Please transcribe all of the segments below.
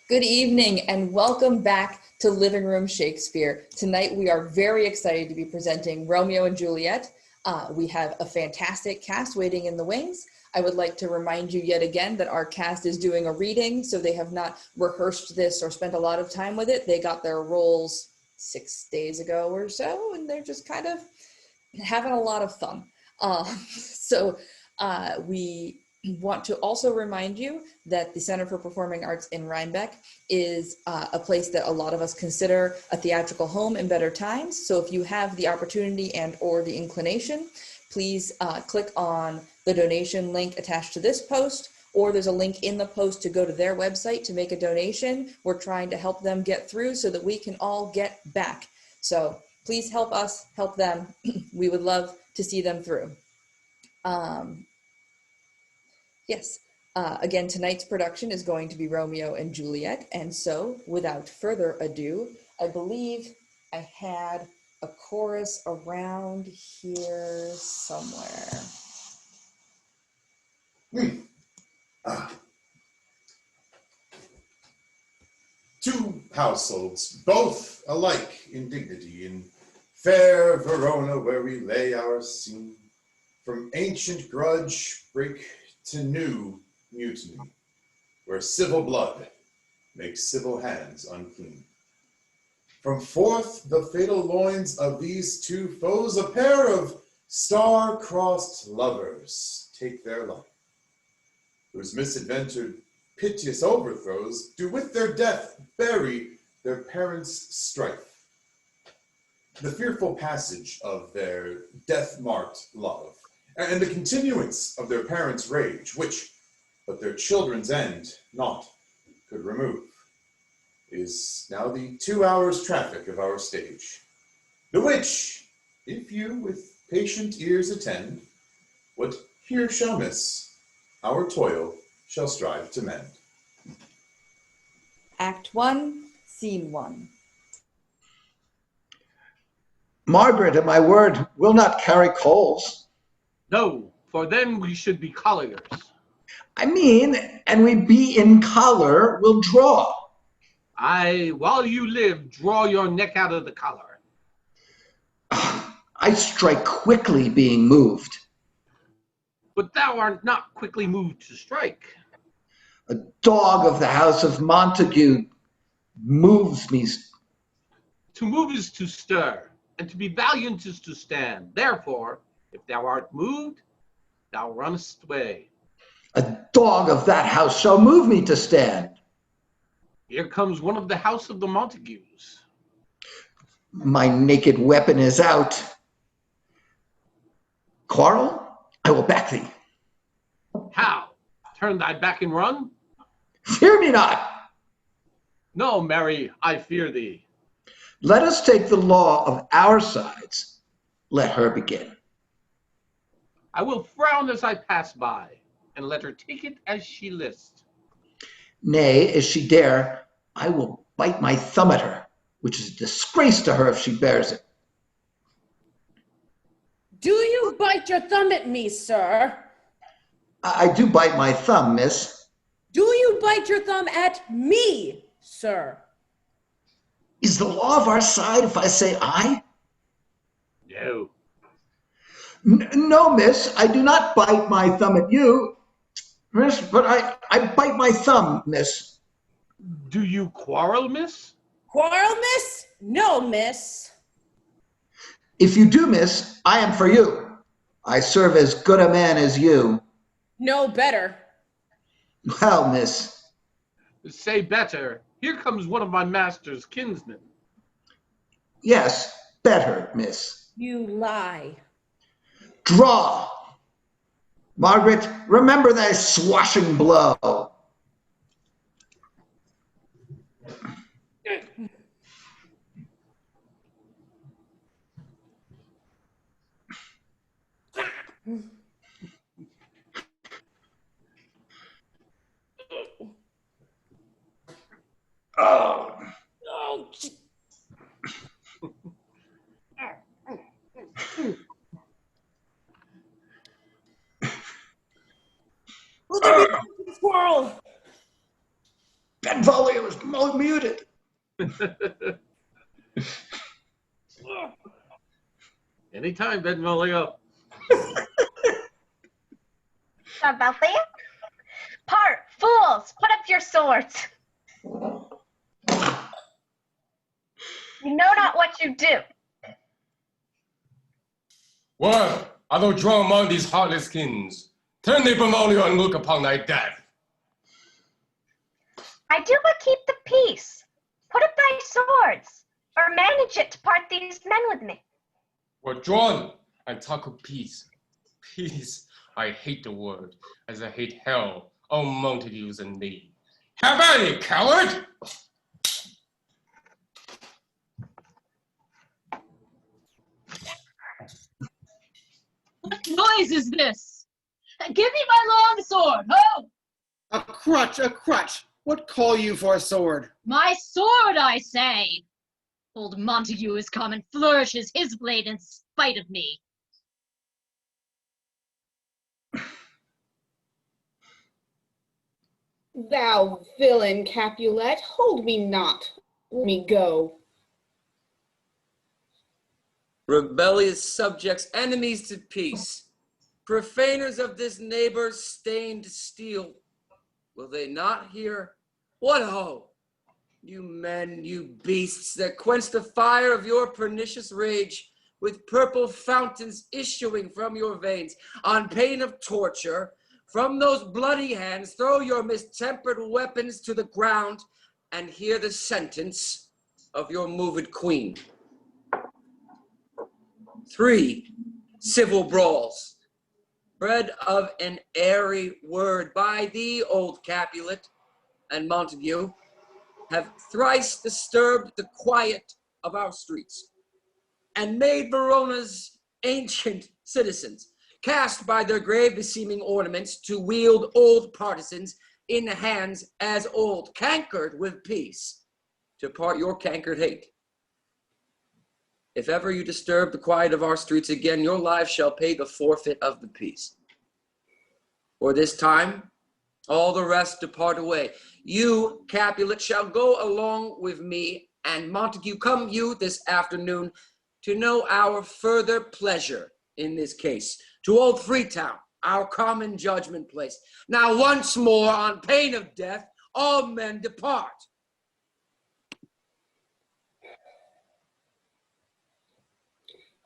Good evening and welcome back to Livingroom Shakespeare. Tonight we are very excited to be presenting Romeo and Juliet. We have a fantastic cast waiting in the wings. I would like to remind you yet again that our cast is doing a reading, so they have not rehearsed this or spent a lot of time with it. They got their roles 6 days ago or so, and they're just kind of having a lot of fun. We want to also remind you that the Center for Performing Arts in Rhinebeck is a place that a lot of us consider a theatrical home in better times. So if you have the opportunity and or the inclination, please click on the donation link attached to this post, or there's a link in the post to go to their website to make a donation. We're trying to help them get through so that we can all get back. So please help us, help them. We would love to see them through. Yes, again, tonight's production is going to be Romeo and Juliet. And so without further ado, I believe I had a chorus around here somewhere. Two households, both alike in dignity, in fair Verona where we lay our scene, from ancient grudge break to new mutiny, where civil blood makes civil hands unclean. From forth the fatal loins of these two foes, a pair of star-crossed lovers take their life, whose misadventured piteous overthrows do with their death bury their parents' strife. The fearful passage of their death-marked love, and the continuance of their parents' rage, which but their children's end naught could remove, is now the 2 hours' traffic of our stage, the which, if you with patient ears attend, what here shall miss, our toil shall strive to mend. Act 1, Scene 1. Margaret, at my word, will not carry coals. No, for then we should be colliers. I mean, and we be in collar, will draw. I, while you live, draw your neck out of the collar. I strike quickly being moved. But thou art not quickly moved to strike. A dog of the house of Montague moves me. To move is to stir, and to be valiant is to stand. Therefore, if thou art moved, thou runnest away. A dog of that house shall move me to stand. Here comes one of the house of the Montagues. My naked weapon is out. Quarrel, I will back thee. How? Turn thy back and run? Fear me not. No, Mary, I fear thee. Let us take the law of our sides. Let her begin. I will frown as I pass by, and let her take it as she list. Nay, if she dare, I will bite my thumb at her, which is a disgrace to her if she bears it. Do you bite your thumb at me, sir? I do bite my thumb, miss. Do you bite your thumb at me, sir? Is the law of our side if I say I? No. No, miss, I do not bite my thumb at you, miss, but I bite my thumb, miss. Do you quarrel, miss? Quarrel, miss? No, miss. If you do, miss, I am for you. I serve as good a man as you. No better. Well, miss. Say better, here comes one of my master's kinsmen. Yes, better, miss. You lie. Draw. Margaret, remember thy swashing blow. Oh. Oh, will there be a quarrel? Benvolio is muted. Anytime, Benvolio. About that? Part, fools, put up your swords. You know not what you do. Well, I will draw among these heartless kings. Turn thee, Benvolio, and look upon thy death. I do but keep the peace. Put up thy swords, or manage it to part these men with me. We're drawn and talk of peace. Peace, I hate the word, as I hate hell, O Montagues and thee. Have at it, coward! What noise is this? Give me my long sword, ho! A crutch, a crutch. What call you for a sword? My sword, I say! Old Montague has come and flourishes his blade in spite of me. Thou villain, Capulet, hold me not. Let me go. Rebellious subjects, enemies to peace, profaners of this neighbor's stained steel. Will they not hear? What ho! You men, you beasts that quench the fire of your pernicious rage with purple fountains issuing from your veins on pain of torture, from those bloody hands throw your mistempered weapons to the ground and hear the sentence of your moved queen. 3 civil brawls, bred of an airy word by thee, old Capulet and Montague, have thrice disturbed the quiet of our streets and made Verona's ancient citizens, cast by their grave beseeming ornaments to wield old partisans in hands as old, cankered with peace, to part your cankered hate. If ever you disturb the quiet of our streets again, your lives shall pay the forfeit of the peace. For this time, all the rest depart away. You, Capulet, shall go along with me, and Montague, come you this afternoon to know our further pleasure in this case, to old Freetown, our common judgment place. Now once more, on pain of death, all men depart.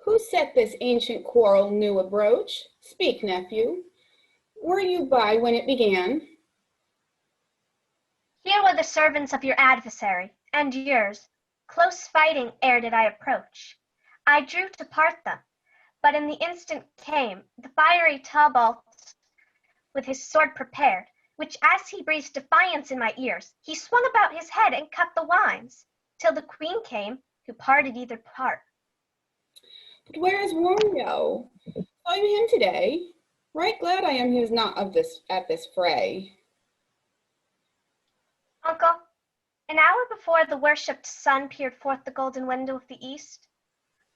Who set this ancient quarrel new abroach? Speak, nephew. Were you by when it began? Here were the servants of your adversary, and yours, close fighting ere did I approach. I drew to part them, but in the instant came the fiery Tybalt with his sword prepared, which as he breathed defiance in my ears, he swung about his head and cut the wines, till the queen came, who parted either part. But where is Romeo? Saw you him today? Right glad I am he was not at this fray. Uncle, an hour before the worshipped sun peered forth the golden window of the east,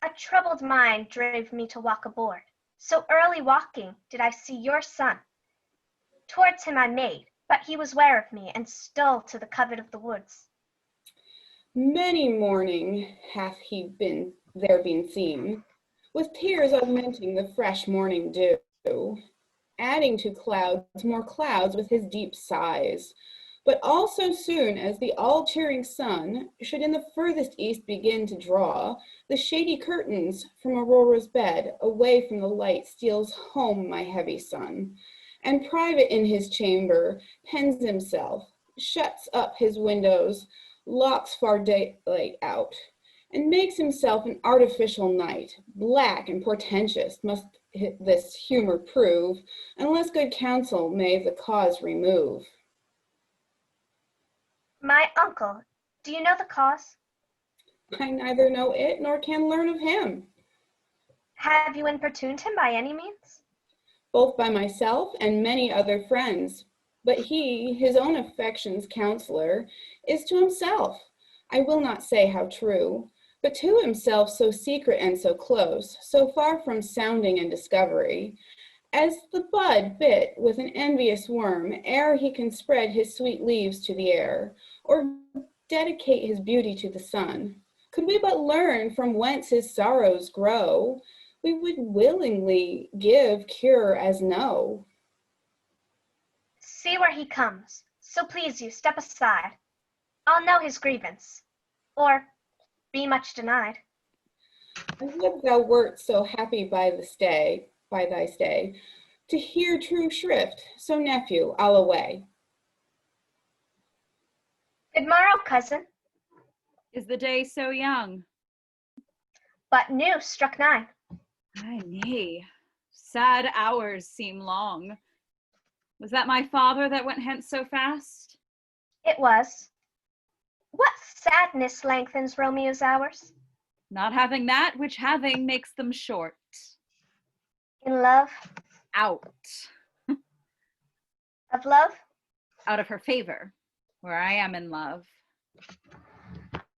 a troubled mind drave me to walk aboard. So early walking did I see your son. Towards him I made, but he was ware of me and stole to the covert of the woods. Many morning hath he been seen, with tears augmenting the fresh morning dew, adding to clouds more clouds with his deep sighs. But also soon as the all-cheering sun should in the furthest east begin to draw, the shady curtains from Aurora's bed away from the light steals home my heavy son, and private in his chamber pens himself, shuts up his windows, locks far daylight out, and makes himself an artificial night. Black and portentous must this humor prove, unless good counsel may the cause remove. My uncle, do you know the cause? I neither know it nor can learn of him. Have you importuned him by any means? Both by myself and many other friends. But he, his own affections' counselor, is to himself, I will not say how true, but to himself so secret and so close, so far from sounding and discovery, as the bud bit with an envious worm, ere he can spread his sweet leaves to the air, or dedicate his beauty to the sun. Could we but learn from whence his sorrows grow, we would willingly give cure as no. See where he comes. So please you, step aside. I'll know his grievance, or be much denied. I would thou wert so happy by thy stay, to hear true shrift. So nephew, I'll away. Good morrow, cousin. Is the day so young? But new, struck 9. Ay, nay, sad hours seem long. Was that my father that went hence so fast? It was. What sadness lengthens Romeo's hours? Not having that which having makes them short. In love? Out. Of love? Out of her favor, where I am in love.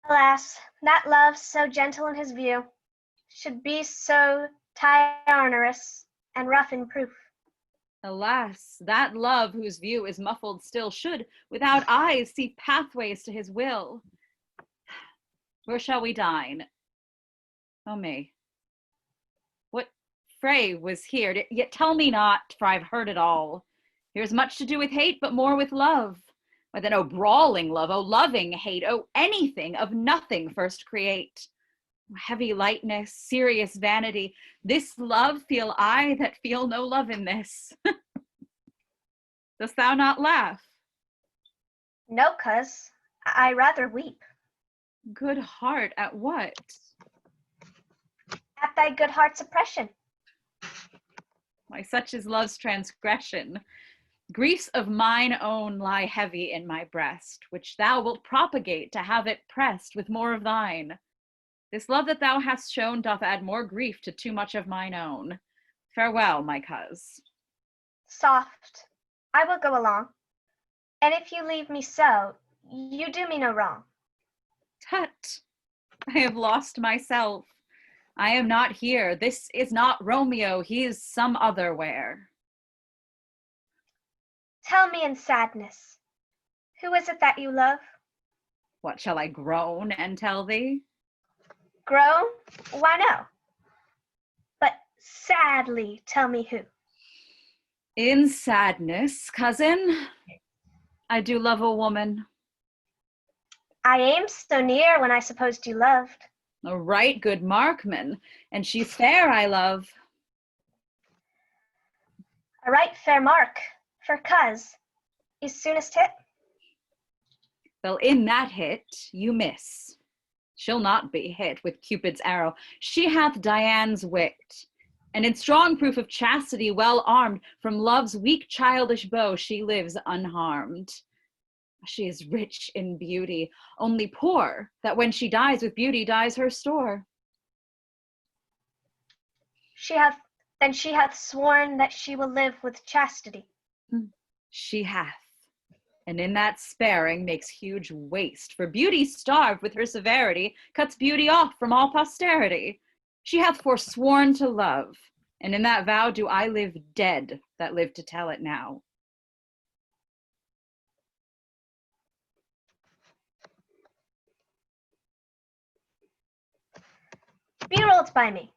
Alas, that love so gentle in his view should be so tyrannous and rough in proof. Alas, that love whose view is muffled still should, without eyes, see pathways to his will. Where shall we dine? Oh me, what fray was here? Yet tell me not, for I've heard it all. Here's much to do with hate, but more with love. Why then, oh brawling love, oh loving hate, oh anything of nothing first create. Heavy lightness, serious vanity, this love feel I that feel no love in this. Dost thou not laugh? No, cuz, I rather weep. Good heart, at what? At thy good heart's oppression. Why, such is love's transgression. Griefs of mine own lie heavy in my breast, which thou wilt propagate to have it pressed with more of thine. This love that thou hast shown doth add more grief to too much of mine own. Farewell, my coz. Soft, I will go along. And if you leave me so, you do me no wrong. Tut, I have lost myself. I am not here. This is not Romeo. He is some other where. Tell me in sadness, who is it that you love? What, shall I groan and tell thee? Groan? Why no. But sadly tell me who. In sadness, cousin, I do love a woman. I aimed so near when I supposed you loved. A right good markman, and she's fair, I love. A right fair mark, for cuz is soonest hit. Well, in that hit you miss. She'll not be hit with Cupid's arrow. She hath Dian's wit, and in strong proof of chastity well armed, from love's weak childish bow she lives unharmed. She is rich in beauty, only poor, that when she dies with beauty dies her store. She hath sworn that she will live with chastity. She hath, and in that sparing makes huge waste, for beauty starved with her severity cuts beauty off from all posterity. She hath forsworn to love, and in that vow do I live dead that live to tell it now. Be rolled by me.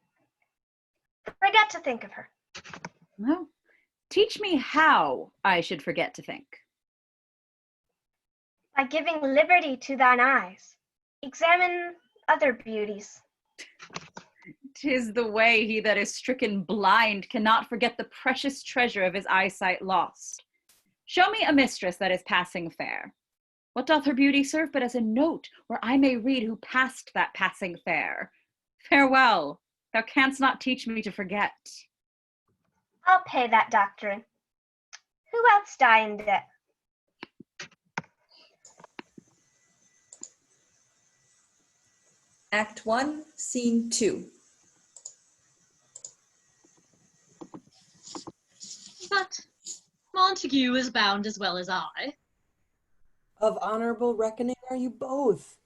Forget to think of her. Well, teach me how I should forget to think. By giving liberty to thine eyes. Examine other beauties. 'Tis the way he that is stricken blind cannot forget the precious treasure of his eyesight lost. Show me a mistress that is passing fair. What doth her beauty serve but as a note where I may read who passed that passing fair? Farewell, thou canst not teach me to forget. I'll pay that doctrine. Who else die in debt? Act 1, Scene 2. But Montague is bound as well as I. Of honorable reckoning are you both,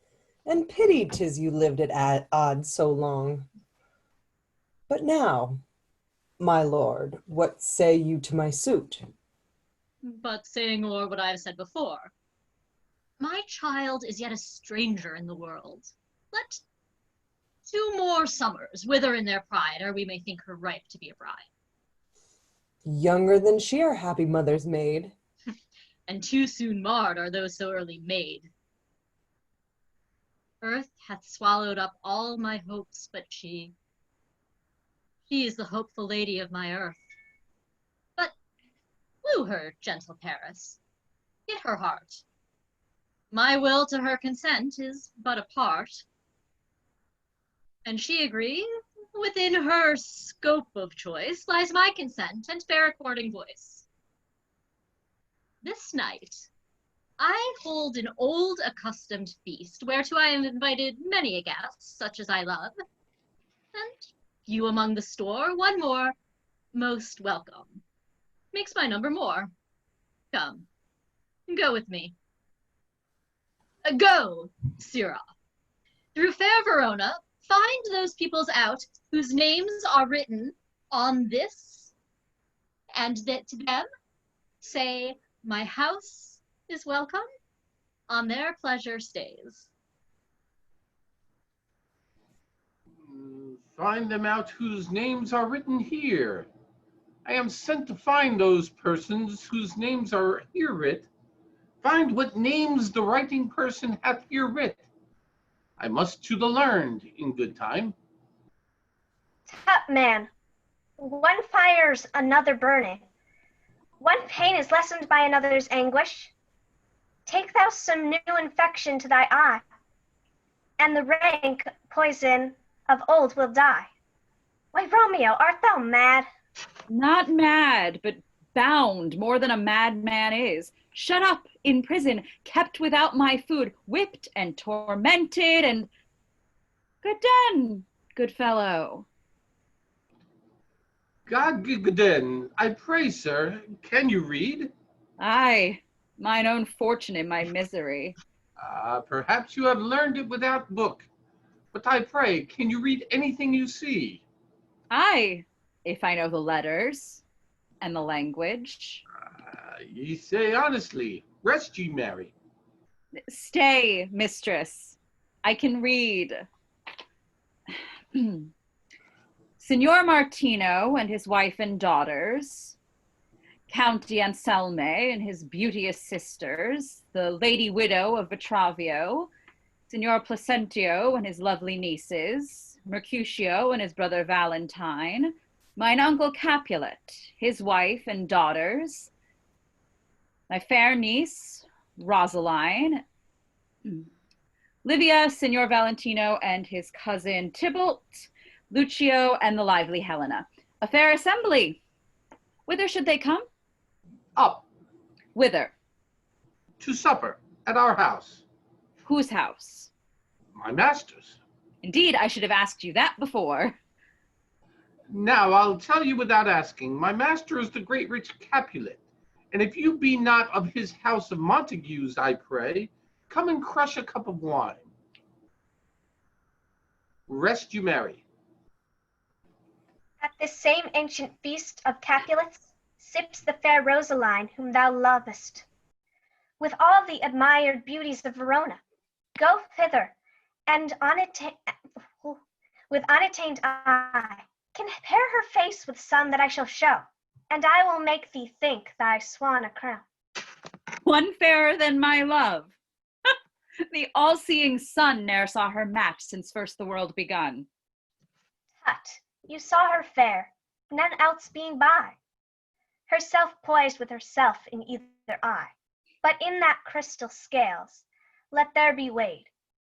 and pity 'tis you lived at odds so long. But now, my lord, what say you to my suit? But saying o'er what I have said before, my child is yet a stranger in the world. Let 2 more summers wither in their pride, ere we may think her ripe to be a bride. Younger than she, our happy mother's maid. And too soon marred are those so early made. Earth hath swallowed up all my hopes, but she is the hopeful lady of my earth. But woo her, gentle Paris, get her heart. My will to her consent is but a part. And she agree, within her scope of choice lies my consent and fair according voice. This night I hold an old accustomed feast, whereto I have invited many a guest, such as I love, and few among the store, one more, most welcome, makes my number more. Come, go with me. Go, Sirrah. Through fair Verona, find those peoples out whose names are written on this, and that to them say, my house is welcome on their pleasure stays. Find them out whose names are written here. I am sent to find those persons whose names are here writ. Find what names the writing person hath here writ. I must to the learned in good time. Tut, man, one fire's another burning. One pain is lessened by another's anguish. Take thou some new infection to thy eye, and the rank poison of old will die. Why, Romeo, art thou mad? Not mad, but bound more than a madman is. Shut up in prison, kept without my food, whipped and tormented, and good den, good fellow. God then, I pray, sir, can you read? Aye, mine own fortune in my misery. Perhaps you have learned it without book, but I pray, can you read anything you see? Aye, if I know the letters and the language. Ye say honestly, rest ye merry. Stay, mistress, I can read. Signor Martino and his wife and daughters, Count Anselme and his beauteous sisters, the lady widow of Vitravio, Signor Placentio and his lovely nieces, Mercutio and his brother Valentine, mine uncle Capulet, his wife and daughters, my fair niece, Rosaline, Livia, Signor Valentino and his cousin Tybalt, Lucio, and the lively Helena. A fair assembly. Whither should they come? Up. Whither? To supper, at our house. Whose house? My master's. Indeed, I should have asked you that before. Now, I'll tell you without asking, my master is the great rich Capulet, and if you be not of his house of Montagues, I pray, come and crush a cup of wine. Rest you merry. At this same ancient feast of Capulets sips the fair Rosaline whom thou lovest. With all the admired beauties of Verona, go thither, and with unattained eye, compare her face with some that I shall show, and I will make thee think thy swan a crown. One fairer than my love. The all-seeing sun ne'er saw her match since first the world begun. Tut, you saw her fair, none else being by. Herself poised with herself in either eye. But in that crystal scales, let there be weighed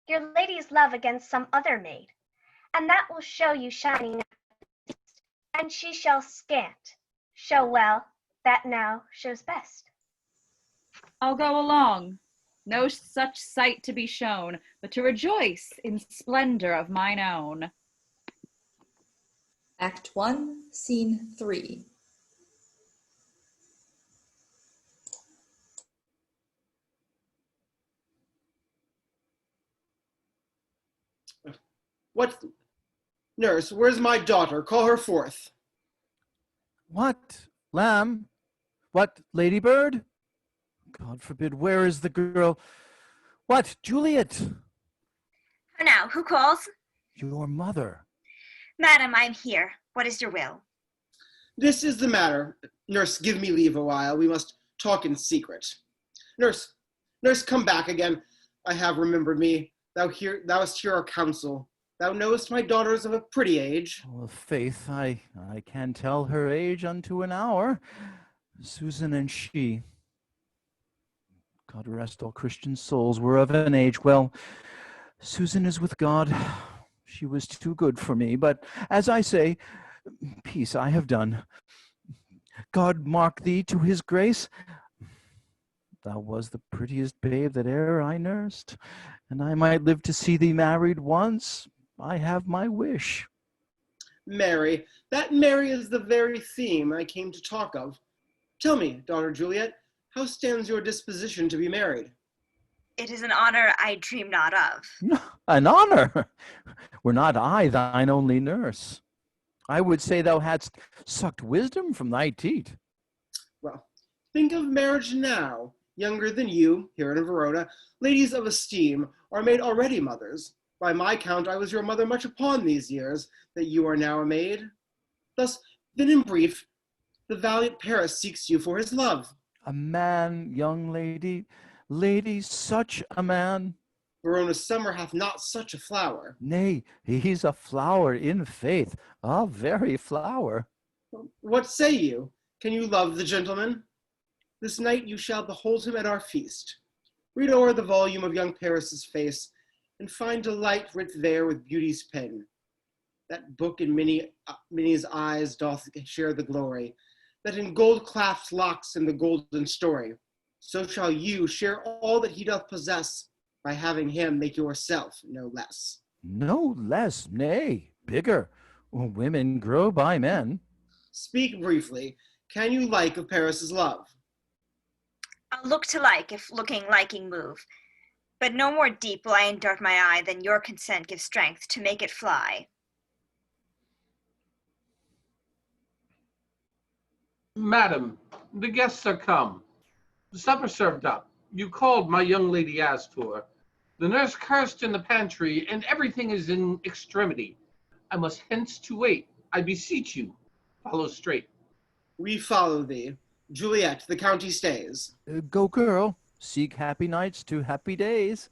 your lady's love against some other maid, and that will show you shining, and she shall scant show well that now shows best. I'll go along. No such sight to be shown, but to rejoice in splendor of mine own. Act 1, Scene 3. What? Nurse, where's my daughter? Call her forth. What, lamb? What, ladybird? God forbid, where is the girl? What, Juliet? Now, who calls? Your mother. Madam, I'm here. What is your will? This is the matter. Nurse, give me leave a while. We must talk in secret. Nurse, come back again. I have remembered me. Thou hast hear our counsel. Thou knowest my daughter is of a pretty age. Well, faith, I can tell her age unto an hour. Susan and she, God rest all Christian souls, were of an age. Well, Susan is with God. She was too good for me, but as I say, peace I have done. God mark thee to his grace. Thou was the prettiest babe that e'er I nursed, and I might live to see thee married once. I have my wish. Mary, that Mary is the very theme I came to talk of. Tell me, daughter Juliet, how stands your disposition to be married? It is an honor I dream not of. An honor! Were not I thine only nurse, I would say thou hadst sucked wisdom from thy teat. Well, think of marriage now. Younger than you, here in Verona, ladies of esteem are made already mothers. By my count, I was your mother much upon these years, that you are now a maid. Thus, then in brief, the valiant Paris seeks you for his love. A man, young lady, such a man. Verona's summer hath not such a flower. Nay, he's a flower in faith, a very flower. What say you? Can you love the gentleman? This night you shall behold him at our feast. Read o'er the volume of young Paris's face, and find delight writ there with beauty's pen. That book in many's eyes doth share the glory, that in gold clasped locks in the golden story. So shall you share all that he doth possess, by having him make yourself no less. No less, nay, bigger. Women grow by men. Speak briefly. Can you like of Paris's love? I'll look to like, if looking liking move. But no more deep will I endart my eye than your consent gives strength to make it fly. Madam, the guests are come. The supper served up. You called, my young lady asked for. The nurse cursed in the pantry, and everything is in extremity. I must hence to wait. I beseech you, follow straight. We follow thee. Juliet, the county stays. Go, girl. Seek happy nights to happy days.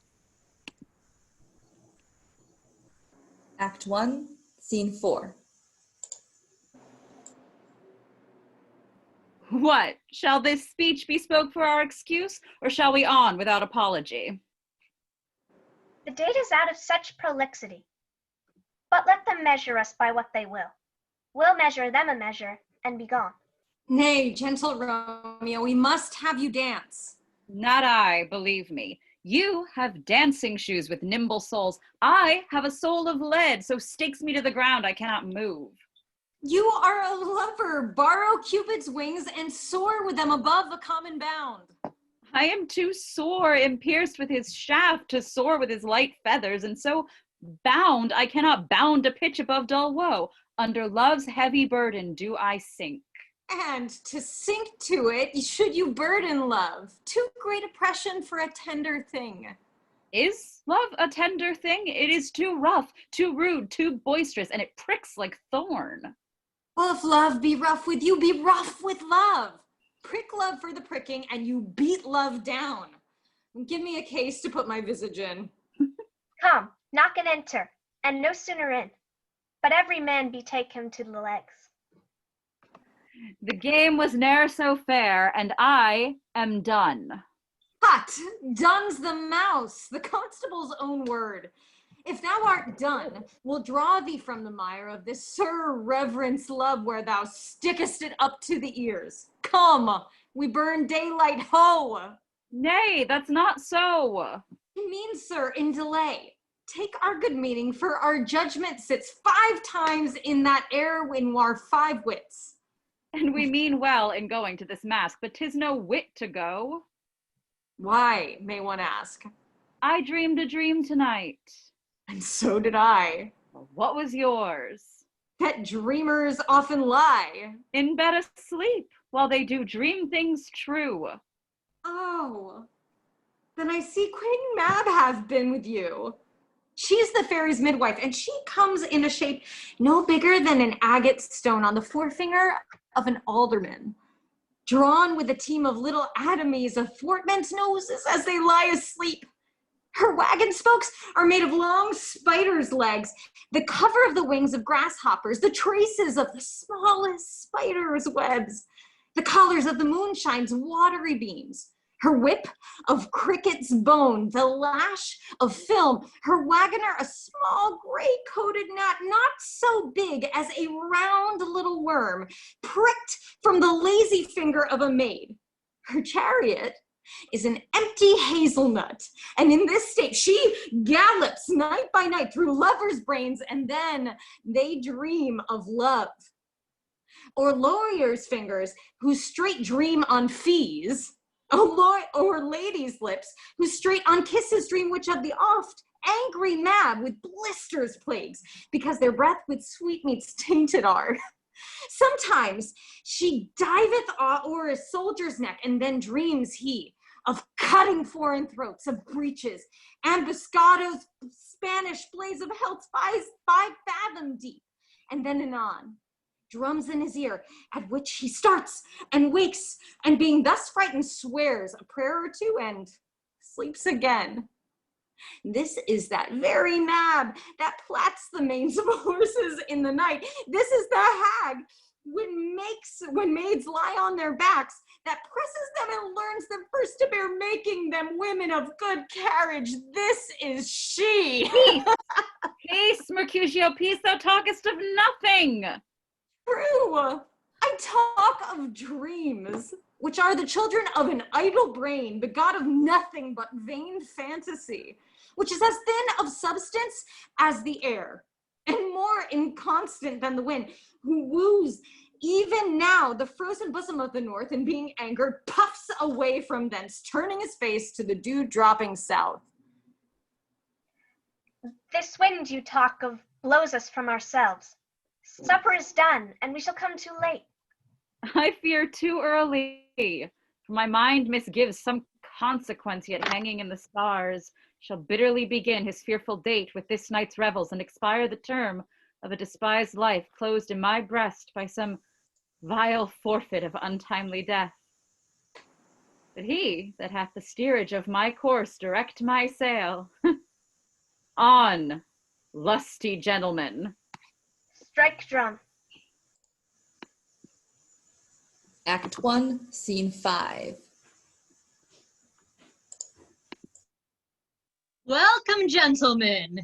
Act 1, Scene 4. What? Shall this speech be spoke for our excuse, or shall we on without apology? The date is out of such prolixity. But let them measure us by what they will. We'll measure them a measure, and be gone. Nay, gentle Romeo, we must have you dance. Not I, believe me. You have dancing shoes with nimble soles. I have a soul of lead, so stakes me to the ground I cannot move. You are a lover. Borrow Cupid's wings and soar with them above a common bound. I am too sore and pierced with his shaft to soar with his light feathers, and so bound I cannot bound a pitch above dull woe. Under love's heavy burden do I sink. And to sink to it, should you burden love, too great oppression for a tender thing. Is love a tender thing? It is too rough, too rude, too boisterous, and it pricks like thorn. Well, if love be rough with you, be rough with love. Prick love for the pricking, and you beat love down. Give me a case to put my visage in. Come, knock and enter, and no sooner in, but every man betake him to the legs. The game was ne'er so fair, and I am done. Hot, done's the mouse, the constable's own word. If thou art done, we'll draw thee from the mire of this Sir Reverence love where thou stickest it up to the ears. Come, we burn daylight, ho! Nay, that's not so. He means, sir, in delay. Take our good meaning, for our judgment sits 5 times in that air when war 5 wits. And we mean well in going to this mask, but 'tis no wit to go. Why, may one ask? I dreamed a dream tonight. And so did I. What was yours? that dreamers often lie. In bed asleep, while they do dream things true. Oh, then I see Queen Mab have been with you. She's the fairy's midwife, and she comes in a shape no bigger than an agate stone on the forefinger of an alderman, drawn with a team of little atomies athwart men's noses as they lie asleep. Her wagon spokes are made of long spiders' legs, the cover of the wings of grasshoppers, the traces of the smallest spiders' webs, the collars of the moonshine's watery beams, her whip of cricket's bone, the lash of film, her wagoner a small gray-coated gnat, not so big as a round little worm, pricked from the lazy finger of a maid. Her chariot is an empty hazelnut, and in this state she gallops night by night through lovers' brains, and then they dream of love. Or lawyers' fingers who straight dream on fees, or ladies' lips who straight on kisses dream which of the oft angry mab with blisters plagues, because their breath with sweetmeats tainted are. Sometimes she diveth o'er a soldier's neck, and then dreams he of cutting foreign throats, of breaches, ambuscados, Spanish blaze of hell's 5 fathom deep, and then anon, drums in his ear, at which he starts and wakes, and being thus frightened, swears a prayer or two and sleeps again. This is that very Mab that plats the manes of horses in the night. This is the hag when maids lie on their backs, that presses them and learns them first to bear, making them women of good carriage. This is she. Peace, Mercutio, peace, thou talkest of nothing. True. I talk of dreams, which are the children of an idle brain, begot of nothing but vain fantasy, which is as thin of substance as the air, and more inconstant than the wind, who woos even now the frozen bosom of the north, and being angered, puffs away from thence, turning his face to the dew-dropping south. This wind you talk of blows us from ourselves. Supper is done, and we shall come too late. I fear too early, for my mind misgives some consequence yet hanging in the stars shall bitterly begin his fearful date with this night's revels, and expire the term of a despised life closed in my breast by some vile forfeit of untimely death. But he that hath the steerage of my course direct my sail. On, lusty gentlemen. Strike drum. Act 1, Scene 5. Welcome, gentlemen.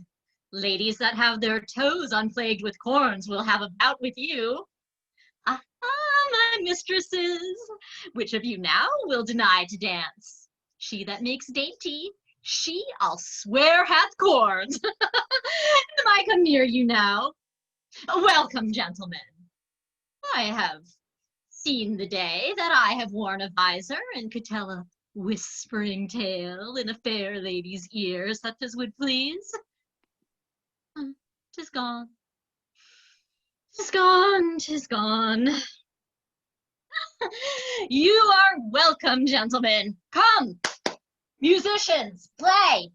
Ladies that have their toes unplagued with corns will have a bout with you. Ah, my mistresses, which of you now will deny to dance? She that makes dainty, she, I'll swear, hath corns. Am I come near you now? Welcome, gentlemen. I have seen the day that I have worn a visor and could tell a whispering tale in a fair lady's ear, such as would please. 'Tis gone. 'Tis gone, 'tis gone. You are welcome, gentlemen. Come, musicians, play.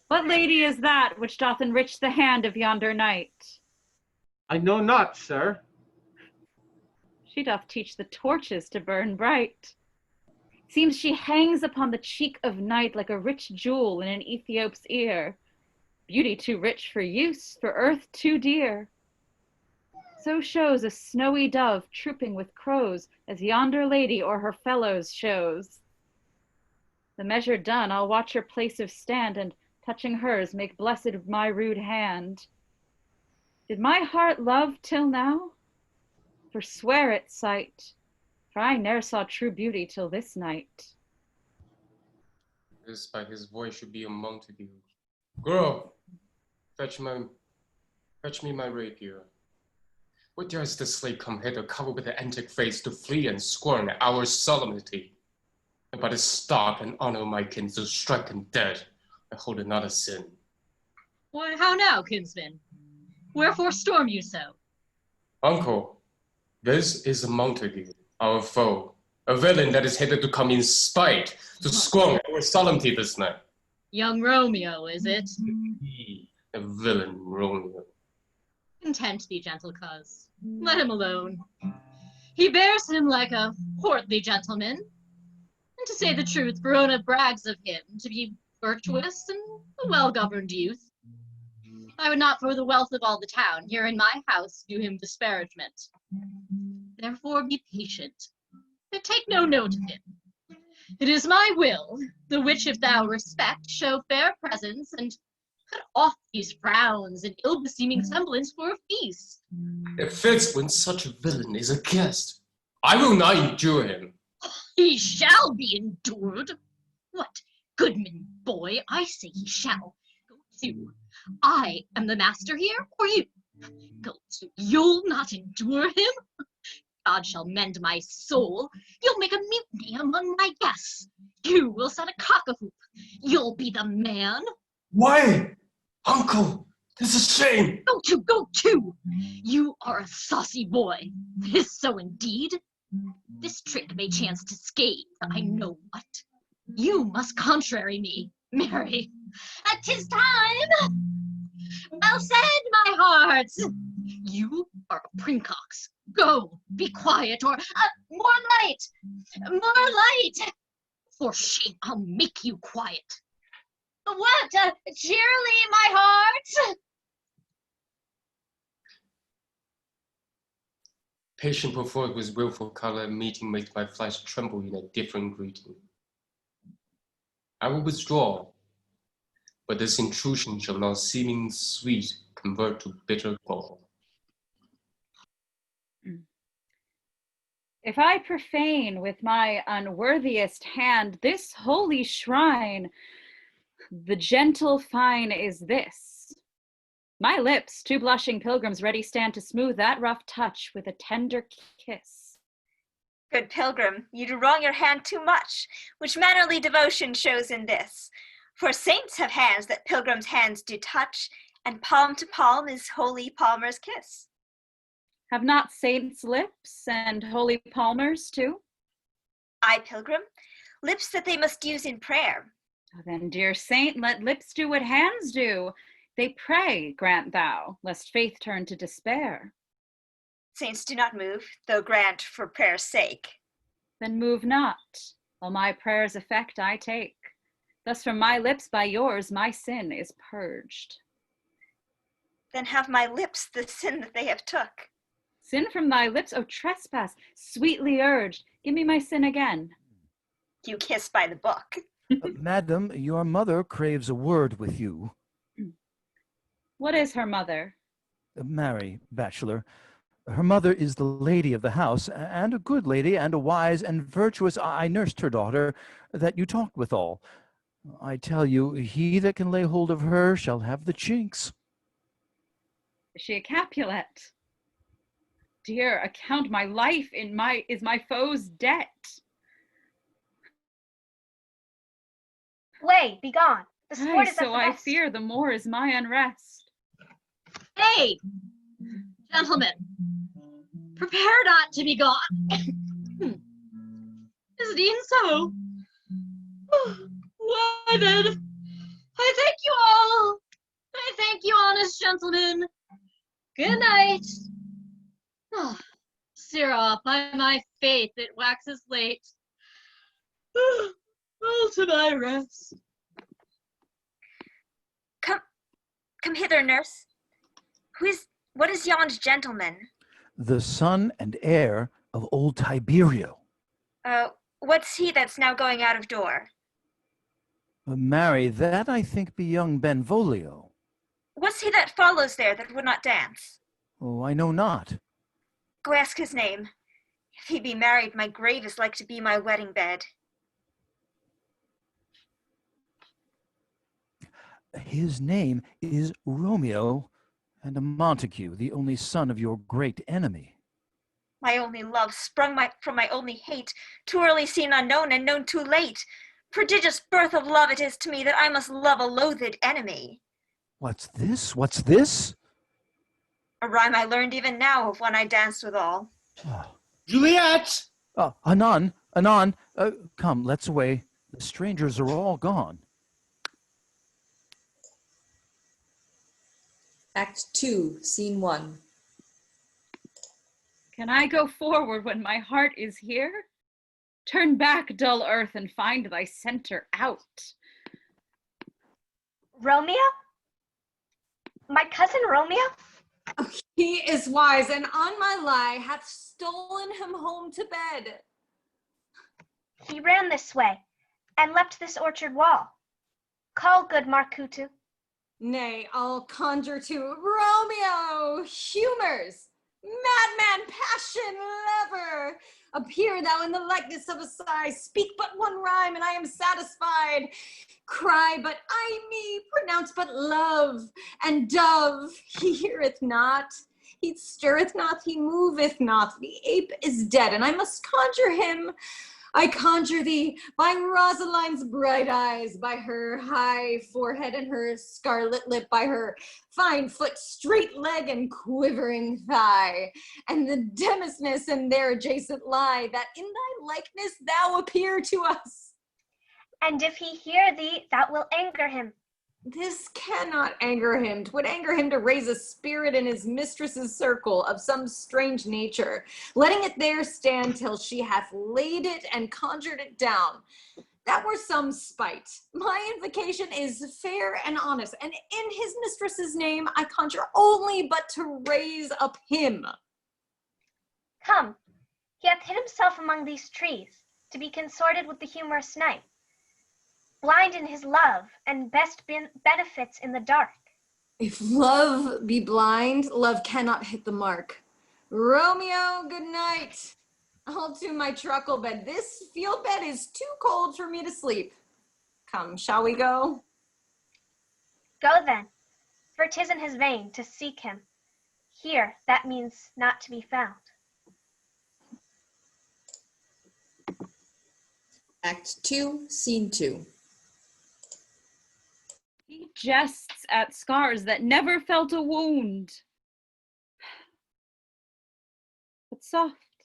What lady is that which doth enrich the hand of yonder knight? I know not, sir. She doth teach the torches to burn bright. Seems she hangs upon the cheek of night like a rich jewel in an Ethiop's ear. Beauty too rich for use, for earth too dear. So shows a snowy dove trooping with crows, as yonder lady o'er her fellows shows. The measure done, I'll watch her place of stand, and touching hers, make blessed my rude hand. Did my heart love till now? Forswear its sight, for I ne'er saw true beauty till this night. This by his voice should be a Montague. Girl, fetch me my rapier. What dares the slave come hither, covered with an antic face, to flee and scorn our solemnity? And by the stock and honor of my kin, so strike him dead. I hold another sin. Why, how now, kinsman? Wherefore storm you so? Uncle, this is Montague, our foe, a villain that is hated to come in spite, to scorn our solemnity this night. Young Romeo, is it? He, the villain Romeo. Content be, gentle coz. Let him alone. He bears him like a portly gentleman. And to say the truth, Verona brags of him to be virtuous and a well-governed youth. I would not for the wealth of all the town here in my house do him disparagement. Therefore be patient, and take no note of him. It is my will, the which if thou respect, show fair presence, and cut off these frowns and ill-beseeming semblance for a feast. It fits when such a villain is a guest. I will not endure him. He shall be endured. What, goodman boy, I say he shall. Go to. I am the master here, or you? Go to. You'll not endure him? God shall mend my soul. You'll make a mutiny among my guests. You will set a cock-a-hoop. You'll be the man. Why? Uncle, this is shame. Go to. You are a saucy boy. This so indeed. This trick may chance to scathe, I know what. You must contrary me, marry. 'Tis time. Well said, my heart. You are a princox. Go, be quiet, or more light, more light. For shame, I'll make you quiet. What? Cheerily, my heart. Patient put forth with willful color, meeting makes my flesh tremble in a different greeting. I will withdraw, but this intrusion shall not seeming sweet convert to bitter gall. If I profane with my unworthiest hand this holy shrine, the gentle fine is this. My lips, two blushing pilgrims, ready stand to smooth that rough touch with a tender kiss. Good pilgrim, you do wrong your hand too much, which mannerly devotion shows in this. For saints have hands that pilgrims' hands do touch, and palm to palm is holy palmer's kiss. Have not saints lips and holy palmers too? I, pilgrim, lips that they must use in prayer. Oh, then, dear saint, let lips do what hands do. They pray, grant thou, lest faith turn to despair. Saints do not move, though grant for prayer's sake. Then move not, while my prayer's effect I take. Thus from my lips by yours my sin is purged. Then have my lips the sin that they have took. Sin from thy lips, O trespass, sweetly urged. Give me my sin again. You kiss by the book. Madam, your mother craves a word with you. What is her mother? Marry, bachelor. Her mother is the lady of the house, and a good lady, and a wise and virtuous. I nursed her daughter, that you talked withal. I tell you, he that can lay hold of her shall have the chinks. Is she a Capulet? Dear, account my life is my foe's debt. Way, be gone. The sport is So of the I best. fear the more is my unrest. Hey, gentlemen, prepare not to be gone. Is it e'en so? Why then, I thank you all. I thank you, honest gentlemen. Good night. Oh, sirrah, by my faith, it waxes late. Well, to my rest. Come hither, nurse. What is yond gentleman? The son and heir of old Tiberio. What's he that's now going out of door? Marry, that I think be young Benvolio. What's he that follows there that would not dance? Oh, I know not. Go ask his name. If he be married, my grave is like to be my wedding bed. His name is Romeo, and a Montague, the only son of your great enemy. My only love sprung from my only hate, too early seen unknown and known too late. Prodigious birth of love it is to me that I must love a loathed enemy. What's this? What's this? A rhyme I learned even now of one I danced withal. Juliet! Anon, come, let's away. The strangers are all gone. Act 2, Scene 1. Can I go forward when my heart is here? Turn back, dull earth, and find thy center out. Romeo? My cousin Romeo? Oh, he is wise, and on my lie hath stolen him home to bed. He ran this way, and leapt this orchard wall. Call, good Marcutu. Nay, I'll conjure to Romeo, humors, madman, passion, lover. Appear thou in the likeness of a sigh, speak but one rhyme, and I am satisfied. Cry but I me, pronounce but love, and dove, he heareth not, he stirreth not, he moveth not, the ape is dead, and I must conjure him. I conjure thee by Rosaline's bright eyes, by her high forehead and her scarlet lip, by her fine foot, straight leg, and quivering thigh, and the demosness and their adjacent lie, that in thy likeness thou appear to us. And if he hear thee, thou wilt anger him. This cannot anger him. 'Twould anger him to raise a spirit in his mistress's circle of some strange nature, letting it there stand till she hath laid it and conjured it down. That were some spite. My invocation is fair and honest, and in his mistress's name I conjure only but to raise up him. Come, he hath hid himself among these trees, to be consorted with the humorous night. Blind in his love, and best benefits in the dark. If love be blind, love cannot hit the mark. Romeo, good night. I'll to my truckle bed. This field bed is too cold for me to sleep. Come, shall we go? Go then, for 'tis in his vein to seek him. Here, that means not to be found. Act 2, Scene 2. He jests at scars that never felt a wound. But soft,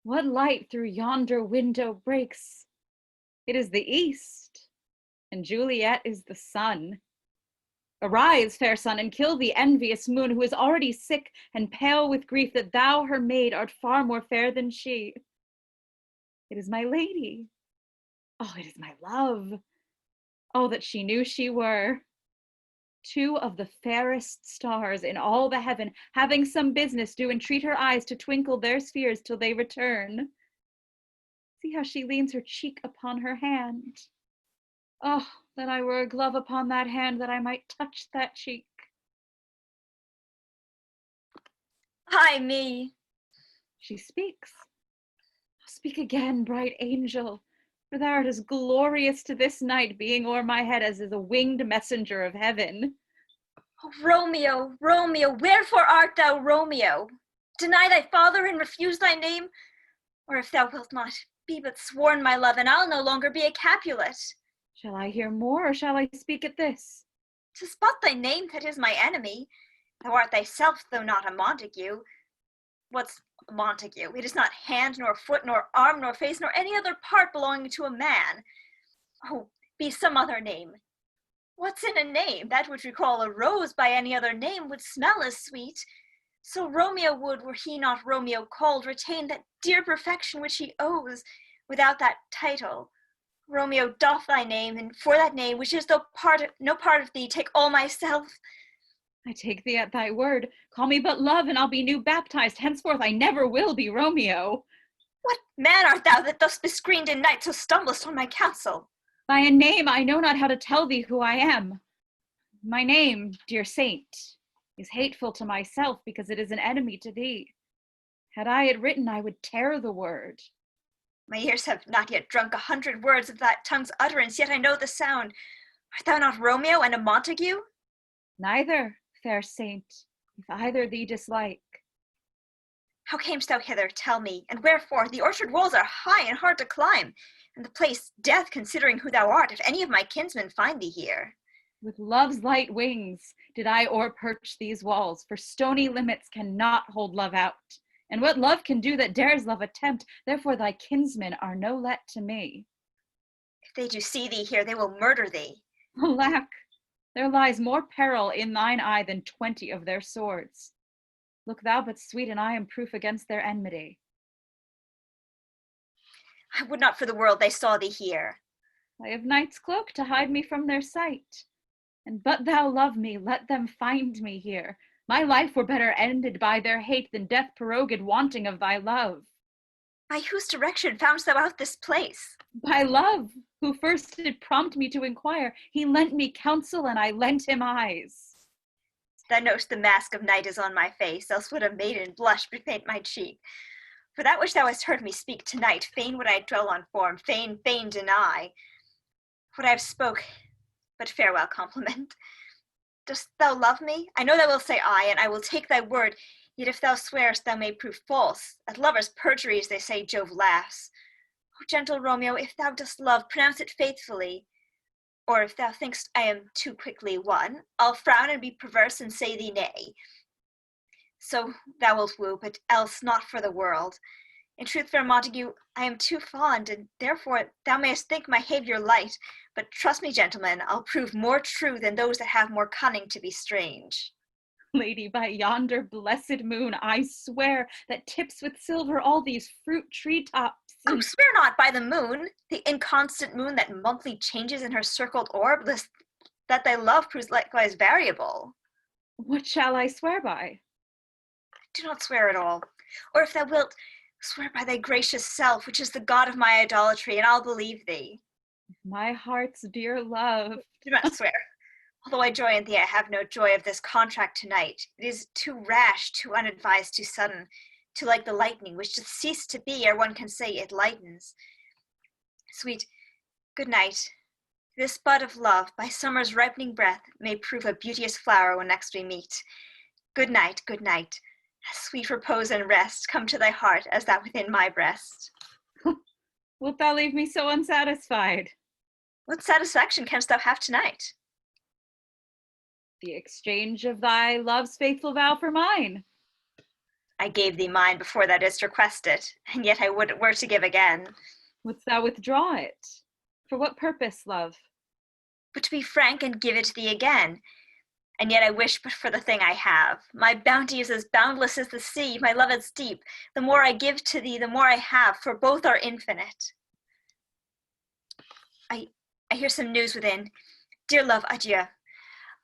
what light through yonder window breaks? It is the east, and Juliet is the sun. Arise, fair sun, and kill the envious moon, who is already sick and pale with grief that thou, her maid, art far more fair than she. It is my lady. Oh, it is my love. Oh, that she knew she were. Two of the fairest stars in all the heaven, having some business, do entreat her eyes to twinkle their spheres till they return. See how she leans her cheek upon her hand. Oh, that I were a glove upon that hand, that I might touch that cheek. Ay me. She speaks. Speak again, bright angel, for thou art as glorious to this night, being o'er my head as is a winged messenger of heaven. Oh, Romeo, Romeo, wherefore art thou Romeo? Deny thy father and refuse thy name? Or if thou wilt not, be but sworn my love, and I'll no longer be a Capulet. Shall I hear more, or shall I speak at this? 'Tis but thy name that is my enemy. Thou art thyself, though not a Montague. What's a Montague? It is not hand, nor foot, nor arm, nor face, nor any other part belonging to a man. Oh, be some other name. What's in a name? That which we call a rose by any other name would smell as sweet. So Romeo would, were he not Romeo called, retain that dear perfection which he owes, without that title. Romeo, doff thy name, and for that name, which is no part of thee, take all myself. I take thee at thy word. Call me but love, and I'll be new baptized. Henceforth I never will be Romeo. What man art thou that thus bescreened in night so stumblest on my counsel? By a name I know not how to tell thee who I am. My name, dear saint, is hateful to myself because it is an enemy to thee. Had I it written, I would tear the word. My ears have not yet drunk 100 words of that tongue's utterance, yet I know the sound. Art thou not Romeo and a Montague? Neither, fair saint, if either thee dislike. How camest thou hither, tell me, and wherefore? The orchard walls are high and hard to climb, and the place death, considering who thou art, if any of my kinsmen find thee here. With love's light wings did I o'erperch these walls, for stony limits cannot hold love out. And what love can do that dares love attempt, therefore thy kinsmen are no let to me. If they do see thee here, they will murder thee. Alack, there lies more peril in thine eye than 20 of their swords. Look thou but sweet, and I am proof against their enmity. I would not for the world they saw thee here. I have night's cloak to hide me from their sight. And but thou love me, let them find me here. My life were better ended by their hate than death prorogued wanting of thy love. By whose direction foundst thou out this place? By love, who first did prompt me to inquire. He lent me counsel, and I lent him eyes. Thou know'st the mask of night is on my face, else would a maiden blush bepaint my cheek. For that which thou hast heard me speak tonight, fain would I dwell on form, fain deny. What I have spoke, but farewell compliment. Dost thou love me? I know thou wilt say aye, and I will take thy word, yet if thou swearest, thou may prove false. At lovers' perjuries, they say, Jove laughs. O gentle Romeo, if thou dost love, pronounce it faithfully. Or if thou thinkst I am too quickly won, I'll frown and be perverse and say thee nay. So thou wilt woo, but else not for the world. In truth, fair Montague, I am too fond, and therefore thou mayest think my behaviour light, but trust me, gentlemen, I'll prove more true than those that have more cunning to be strange. Lady, by yonder blessed moon, I swear that tips with silver all these fruit treetops. Oh, swear not by the moon, the inconstant moon that monthly changes in her circled orb, lest that thy love proves likewise variable. What shall I swear by? Do not swear at all. Or if thou wilt, swear by thy gracious self, which is the god of my idolatry, and I'll believe thee. My heart's dear love. Do not swear. Although I joy in thee, I have no joy of this contract tonight. It is too rash, too unadvised, too sudden, too like the lightning, which doth cease to be ere one can say it lightens. Sweet, good night. This bud of love, by summer's ripening breath, may prove a beauteous flower when next we meet. Good night, good night. Sweet repose and rest come to thy heart as that within my breast. Wilt thou leave me so unsatisfied? What satisfaction canst thou have tonight? The exchange of thy love's faithful vow for mine. I gave thee mine before thou didst request it, and yet I were to give again. Wouldst thou withdraw it? For what purpose, love? But to be frank and give it thee again. And yet I wish but for the thing I have. My bounty is as boundless as the sea, my love as deep. The more I give to thee, the more I have, for both are infinite. I hear some news within. Dear love, adieu.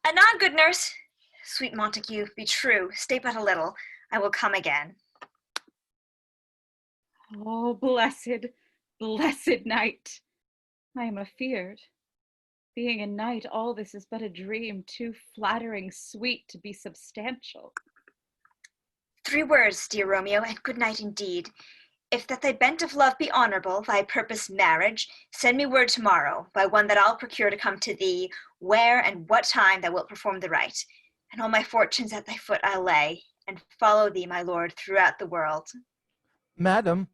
Anon, good nurse. Sweet Montague, be true. Stay but a little. I will come again. Oh, blessed, blessed night. I am afeard. Being a knight, all this is but a dream, too flattering sweet to be substantial. 3 words, dear Romeo, and good night indeed. If that thy bent of love be honourable, thy purpose marriage, send me word tomorrow, by one that I'll procure to come to thee, where and what time thou wilt perform the rite. And all my fortunes at thy foot I'll lay, and follow thee, my lord, throughout the world. Madam.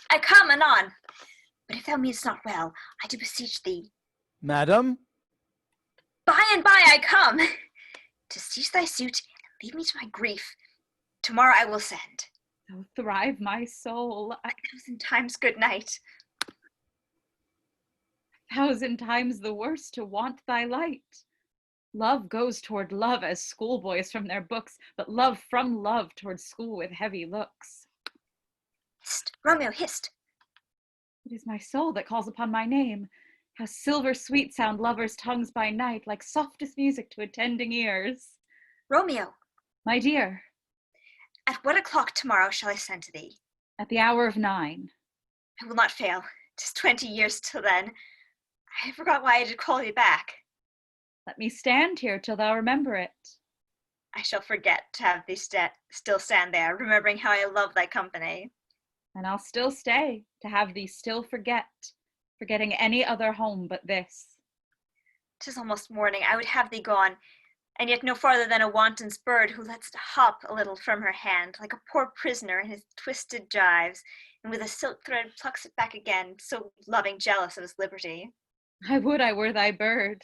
I come anon. But if thou meanest not well, I do beseech thee. Madam. By and by I come. To cease thy suit, and leave me to my grief. Tomorrow I will send. Oh, thrive my soul. 1,000 times good night. 1,000 times the worse to want thy light. Love goes toward love as schoolboys from their books, but love from love toward school with heavy looks. Hist, Romeo, hist. It is my soul that calls upon my name. How silver sweet sound lovers' tongues by night, like softest music to attending ears. Romeo. My dear. At what o'clock tomorrow shall I send to thee? At the hour of 9. I will not fail. 'Tis 20 years till then. I forgot why I did call thee back. Let me stand here till thou remember it. I shall forget to have thee still stand there, remembering how I love thy company. And I'll still stay, to have thee still forget, forgetting any other home but this. 'Tis almost morning. I would have thee gone, and yet no farther than a wanton's bird who lets it hop a little from her hand, like a poor prisoner in his twisted gyves, and with a silk thread plucks it back again, so loving jealous of his liberty. I would I were thy bird.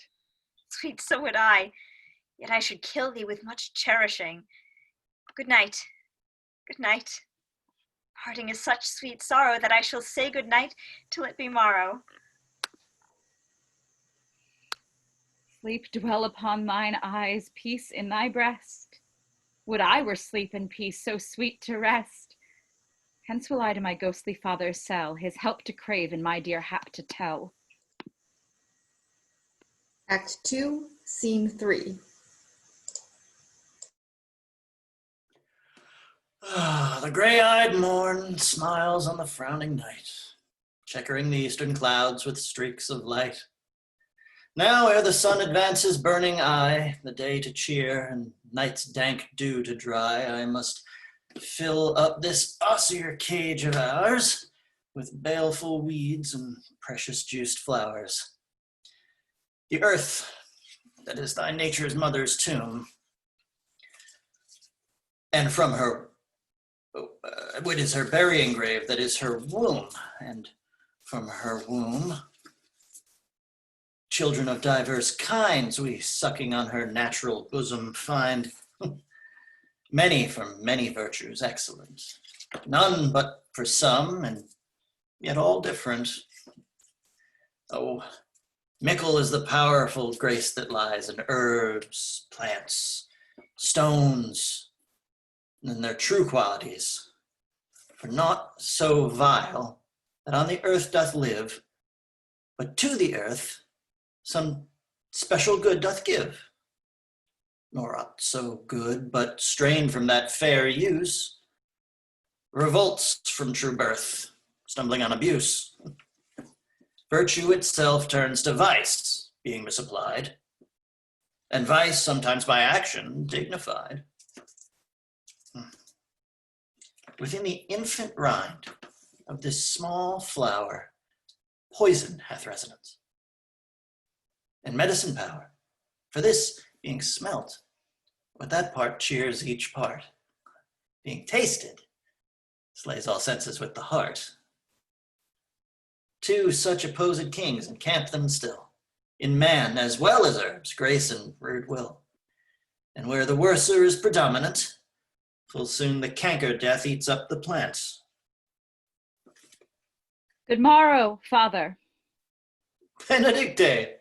Sweet, so would I, yet I should kill thee with much cherishing. Good night, good night. Parting is such sweet sorrow that I shall say good night till it be morrow. Sleep dwell upon thine eyes, peace in thy breast. Would I were sleep and peace, so sweet to rest. Hence will I to my ghostly father's cell, his help to crave and my dear hap to tell. Act 2, Scene 3. The gray-eyed morn smiles on the frowning night, checkering the eastern clouds with streaks of light. Now, ere the sun advances burning eye, the day to cheer and night's dank dew to dry, I must fill up this osier cage of ours with baleful weeds and precious juiced flowers. The earth, that is thy nature's mother's tomb, and from her, what is her burying grave, that is her womb, and from her womb, children of diverse kinds we sucking on her natural bosom find, many from many virtues excellent, none but for some, and yet all different. Oh, mickle is the powerful grace that lies in herbs, plants, stones, and their true qualities, for naught so vile that on the earth doth live, but to the earth some special good doth give, nor aught so good, but strained from that fair use, revolts from true birth, stumbling on abuse. Virtue itself turns to vice, being misapplied, and vice sometimes by action dignified. Within the infant rind of this small flower, poison hath resonance, and medicine power, for this, being smelt, with that part cheers each part, being tasted, slays all senses with the heart. Two such opposed kings encamp them still, in man as well as herbs, grace and rude will. And where the worser is predominant, full soon the canker death eats up the plant. Good morrow, father. Benedicte,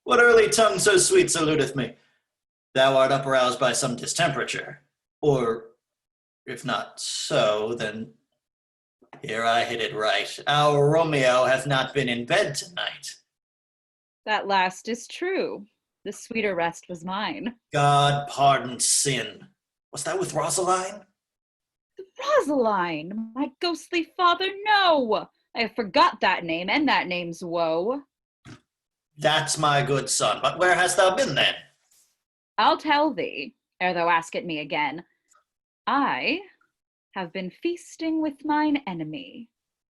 what early tongue so sweet saluteth me? Thou art upraused by some distemperature, or if not so, then here I hit it right. Our Romeo hath not been in bed tonight. That last is true. The sweeter rest was mine. God pardon sin. Was thou with Rosaline? Rosaline, my ghostly father, no! I have forgot that name and that name's woe. That's my good son, but where hast thou been then? I'll tell thee, ere thou ask it me again. I have been feasting with mine enemy,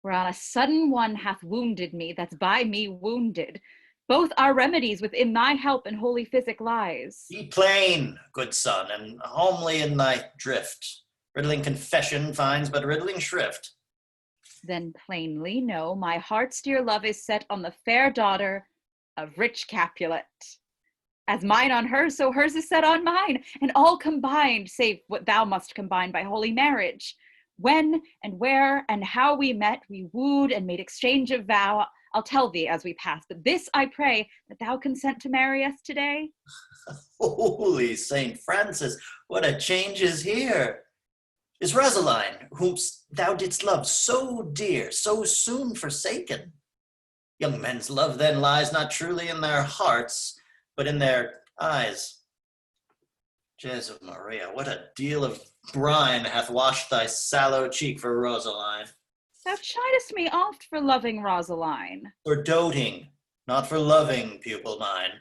whereon a sudden one hath wounded me that's by me wounded. Both our remedies within thy help and holy physic lies. Be plain, good son, and homely in thy drift. Riddling confession finds but riddling shrift. Then plainly know my heart's dear love is set on the fair daughter of rich Capulet. As mine on hers, so hers is set on mine, and all combined, save what thou must combine by holy marriage. When and where and how we met, we wooed and made exchange of vow. I'll tell thee as we pass, but this I pray, that thou consent to marry us today. Holy Saint Francis, what a change is here! Is Rosaline, whom thou didst love so dear, so soon forsaken? Young men's love then lies not truly in their hearts, but in their eyes. Jesu Maria, what a deal of brine hath washed thy sallow cheek for Rosaline. Thou chidest me oft for loving Rosaline. For doting, not for loving, pupil mine.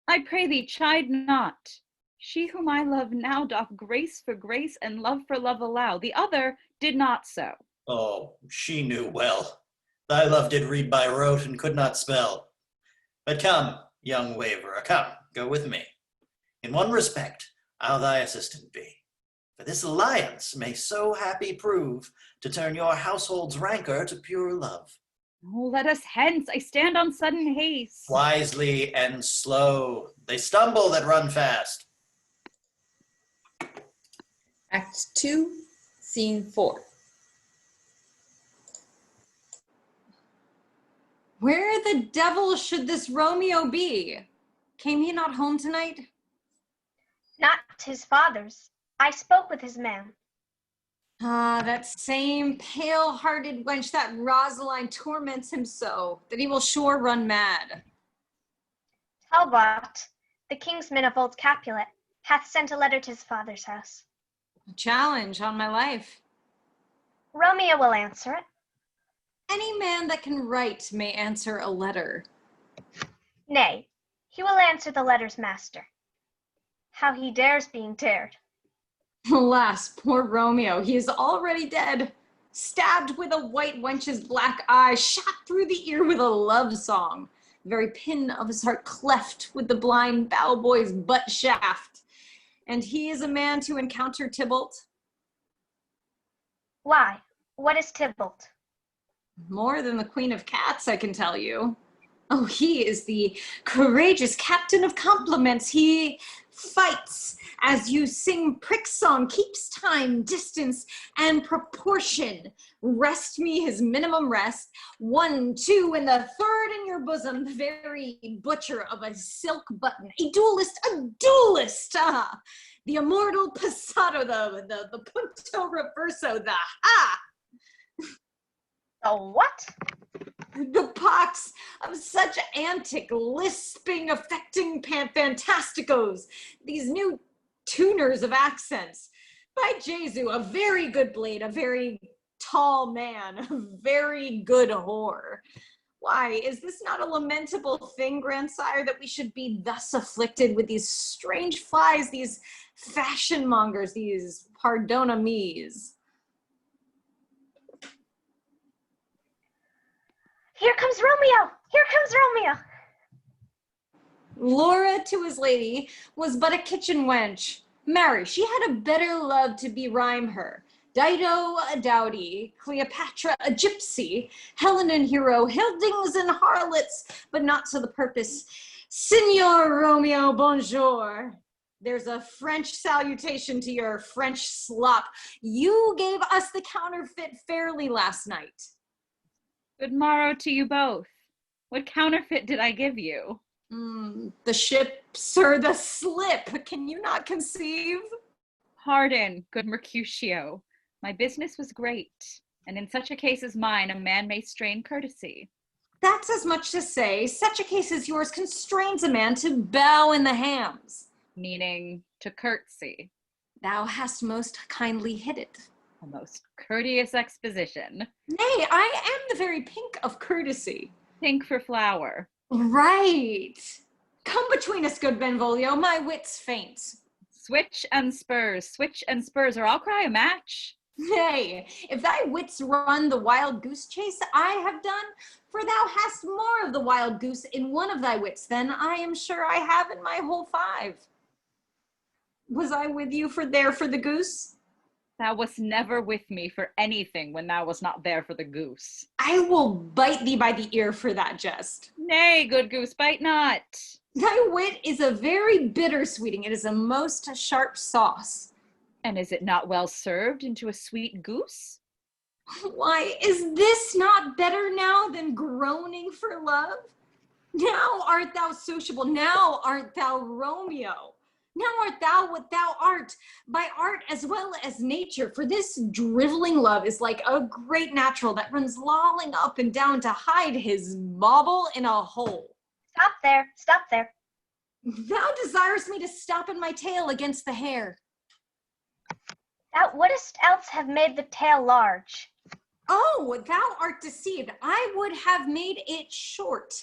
I pray thee, chide not. She whom I love now doth grace for grace and love for love allow. The other did not so. Oh, she knew well. Thy love did read by rote and could not spell. But come, young waverer, come, go with me. In one respect, I'll thy assistant be. For this alliance may so happy prove to turn your household's rancor to pure love. Oh, let us hence, I stand on sudden haste. Wisely and slow, they stumble that run fast. Act 2, Scene 4. Where the devil should this Romeo be? Came he not home tonight? Not his father's. I spoke with his man. Ah, that same pale-hearted wench, that Rosaline, torments him so, that he will sure run mad. Talbot, the kingsman of old Capulet, hath sent a letter to his father's house. A challenge on my life. Romeo will answer it. Any man that can write may answer a letter. Nay, he will answer the letter's master. How he dares being dared. Alas, poor Romeo, he is already dead. Stabbed with a white wench's black eye, shot through the ear with a love song. The very pin of his heart cleft with the blind bowboy's butt shaft. And he is a man to encounter Tybalt? Why? What is Tybalt? More than the Queen of Cats, I can tell you. Oh, he is the courageous captain of compliments. He fights as you sing prick song, keeps time, distance, and proportion. Rest me his minimum rest. 1, 2, and the third in your bosom, the very butcher of a silk button. A duelist, ah! The immortal passato, the punto reverso, the ha! The what? The pox of such antic, lisping, affecting fantasticos, these new tuners of accents. By Jesu, a very good blade, a very tall man, a very good whore. Why, is this not a lamentable thing, grandsire, that we should be thus afflicted with these strange flies, these fashion mongers, these pardon-a-me's? Here comes Romeo! Here comes Romeo! Laura to his lady was but a kitchen wench. Marry, she had a better love to berhyme her. Dido a dowdy, Cleopatra a gypsy, Helen an hero, Hildings and harlots, but not to the purpose. Signor Romeo, bonjour. There's a French salutation to your French slop. You gave us the counterfeit fairly last night. Good morrow to you both. What counterfeit did I give you? The ship, sir, the slip. Can you not conceive? Pardon, good Mercutio. My business was great, and in such a case as mine, a man may strain courtesy. That's as much to say, such a case as yours constrains a man to bow in the hams. Meaning to curtsy. Thou hast most kindly hit it. A most courteous exposition. Nay, I am the very pink of courtesy. Pink for flower. Right. Come between us, good Benvolio, my wits faint. Switch and spurs, or I'll cry a match. Nay, if thy wits run the wild goose chase I have done, for thou hast more of the wild goose in one of thy wits than I am sure I have in my whole 5. Was I with you for the goose? Thou wast never with me for anything when thou was not there for the goose. I will bite thee by the ear for that jest. Nay, good goose, bite not. Thy wit is a very bitter sweeting. It is a most sharp sauce. And is it not well served into a sweet goose? Why, is this not better now than groaning for love? Now art thou sociable. Now art thou Romeo. Now art thou what thou art, by art as well as nature. For this driveling love is like a great natural that runs lolling up and down to hide his bauble in a hole. Stop there, stop there. Thou desirest me to stop in my tail against the hair. Thou wouldst else have made the tail large. Oh, thou art deceived. I would have made it short.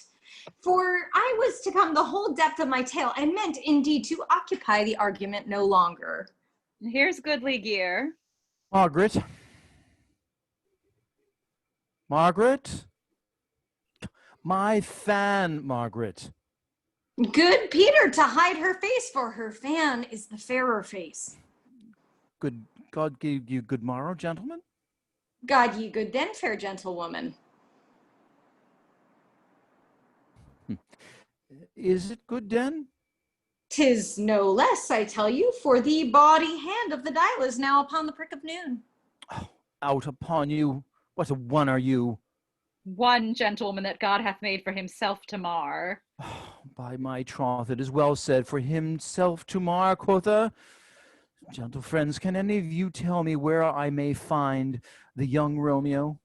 For I was to come the whole depth of my tail, and meant indeed to occupy the argument no longer. Here's goodly gear. Margaret? Margaret? My fan, Margaret. Good Peter to hide her face, for her fan is the fairer face. Good God give you good morrow, gentlemen. God ye good then, fair gentlewoman. Is it good den? 'Tis no less, I tell you, for the body hand of the dial is now upon the prick of noon. Out upon you. What a one are you? One gentleman that God hath made for himself to mar. By my troth, it is well said, for himself to mar, quotha. Gentle friends, can any of you tell me where I may find the young Romeo?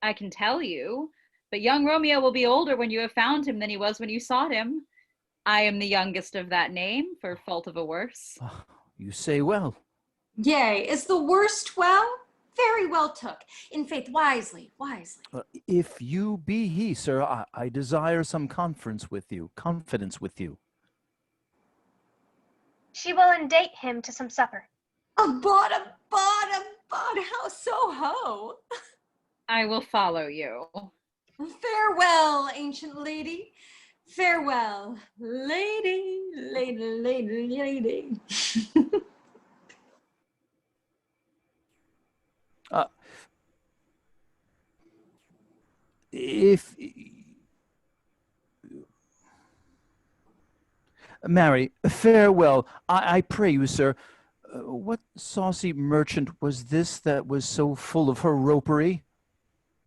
I can tell you, but young Romeo will be older when you have found him than he was when you sought him. I am the youngest of that name, for fault of a worse. You say well. Yea, is the worst well? Very well took. In faith, wisely. If you be he, sir, I desire some confidence with you. She will indate him to some supper. A bottom, how so ho? I will follow you. Farewell, ancient lady. Farewell, lady. If Marry, farewell. I pray you, sir. What saucy merchant was this that was so full of her ropery?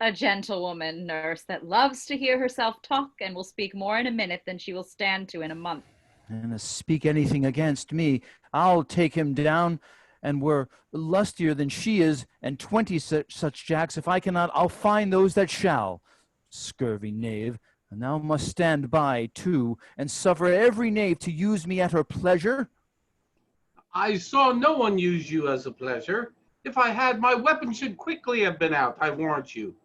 A gentlewoman, nurse, that loves to hear herself talk and will speak more in a minute than she will stand to in a month. And speak anything against me, I'll take him down, and were lustier than she is, and 20 such jacks. If I cannot, I'll find those that shall. Scurvy knave, and thou must stand by, too, and suffer every knave to use me at her pleasure. I saw no one use you as a pleasure. If I had, my weapon should quickly have been out, I warrant you.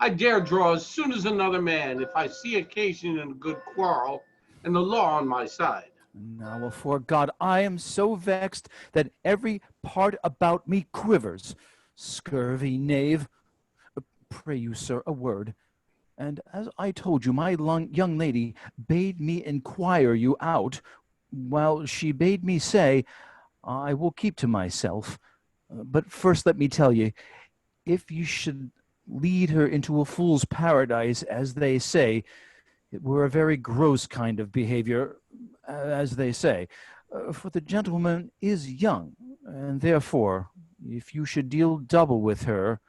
I dare draw as soon as another man, if I see occasion in a good quarrel, and the law on my side. Now, afore God, I am so vexed that every part about me quivers. Scurvy knave. Pray you, sir, a word. And as I told you, my young lady bade me inquire you out, while she bade me say, I will keep to myself. But first let me tell you, if you should lead her into a fool's paradise, as they say, it were a very gross kind of behavior, as they say. For the gentleman is young, and therefore, if you should deal double with her,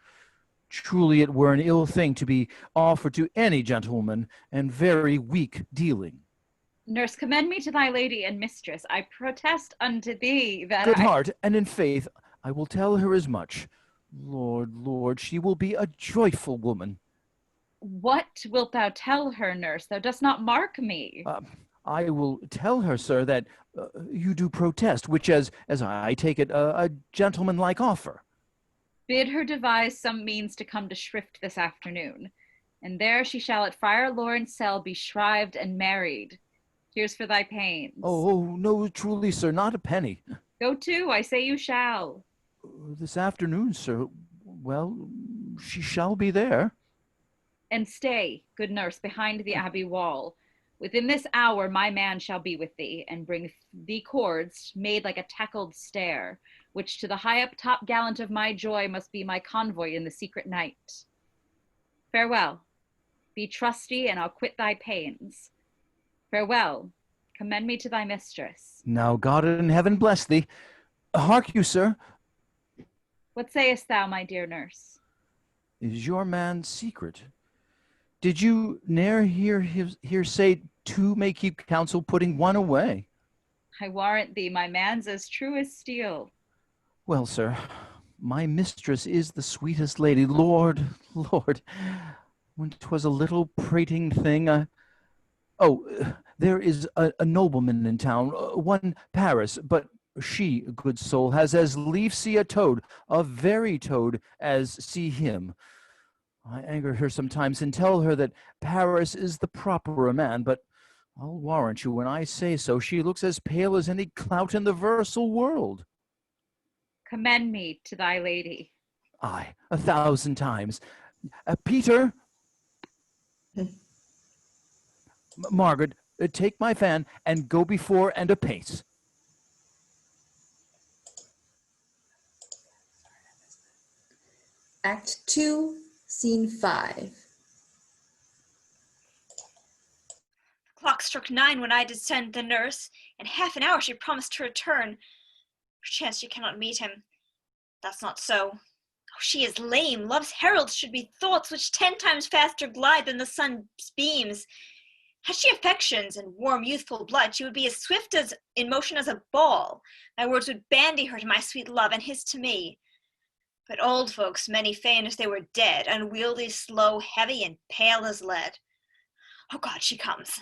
truly it were an ill thing to be offered to any gentlewoman, and very weak dealing. Nurse, commend me to thy lady and mistress. I protest unto thee that Good heart, and in faith, I will tell her as much. Lord, she will be a joyful woman. What wilt thou tell her, nurse? Thou dost not mark me. I will tell her, sir, that you do protest, which, as I take it, a gentlemanlike offer. Bid her devise some means to come to Shrift this afternoon, and there she shall at Friar Lawrence' cell be shrived and married. Here's for thy pains. Oh, no, truly, sir, not a penny. Go to, I say you shall. This afternoon, sir. Well, she shall be there. And stay, good nurse, behind the abbey wall. Within this hour my man shall be with thee, and bring thee cords made like a tackled stair, which to the high up top gallant of my joy must be my convoy in the secret night. Farewell. Be trusty, and I'll quit thy pains. Farewell. Commend me to thy mistress. Now God in heaven bless thee. Hark you, sir. What sayest thou, my dear nurse? Is your man secret? Did you ne'er hear say two may keep counsel, putting one away? I warrant thee, my man's as true as steel. Well, sir, my mistress is the sweetest lady. Lord, when 'twas a little prating thing, there is a nobleman in town, one Paris, but she, good soul, has as lief see a toad, a very toad, as see him. I anger her sometimes and tell her that Paris is the proper man, but I'll warrant you when I say so, she looks as pale as any clout in the versal world. Commend me to thy lady. Aye, 1,000 times. Peter! Margaret, Take my fan and go before and apace. Act 2, Scene 5. The clock struck 9 when I did send the nurse. In half an hour she promised to return. Perchance she cannot meet him. That's not so. Oh, she is lame. Love's heralds should be thoughts which 10 times faster glide than the sun's beams. Had she affections and warm youthful blood, she would be as swift as in motion as a ball. My words would bandy her to my sweet love, and his to me. But old folks, many feign as they were dead, unwieldy, slow, heavy, and pale as lead. Oh God, she comes.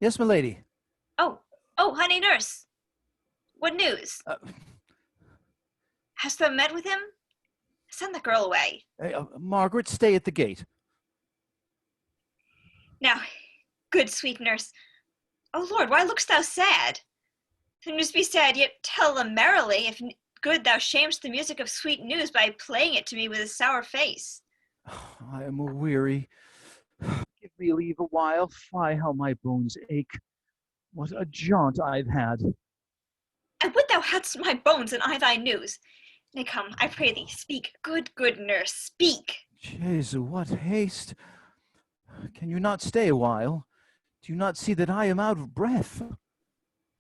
Yes, milady. Oh, honey nurse. What news? Hast thou met with him? Send the girl away. Margaret, stay at the gate. Now, good sweet nurse. Oh Lord, why look'st thou sad? The news be sad, yet tell them merrily. If good, thou shamest the music of sweet news by playing it to me with a sour face. I am weary. Give me leave a while. Fie, how my bones ache. What a jaunt I've had. I would thou hadst my bones and I thy news. Nay, come, I pray thee, speak, good nurse, speak. Jesu, what haste. Can you not stay a while? Do you not see that I am out of breath?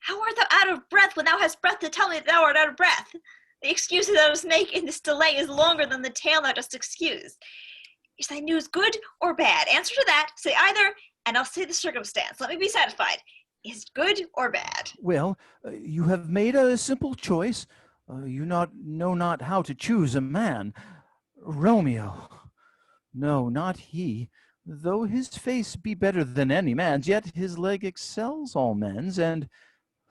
How art thou out of breath when thou hast breath to tell me that thou art out of breath? The excuse thou dost make in this delay is longer than the tale thou dost excuse. Is thy news good or bad? Answer to that, say either, and I'll say the circumstance. Let me be satisfied. Is it good or bad? Well, you have made a simple choice. You know not how to choose a man. Romeo. No, not he. Though his face be better than any man's, yet his leg excels all men's, and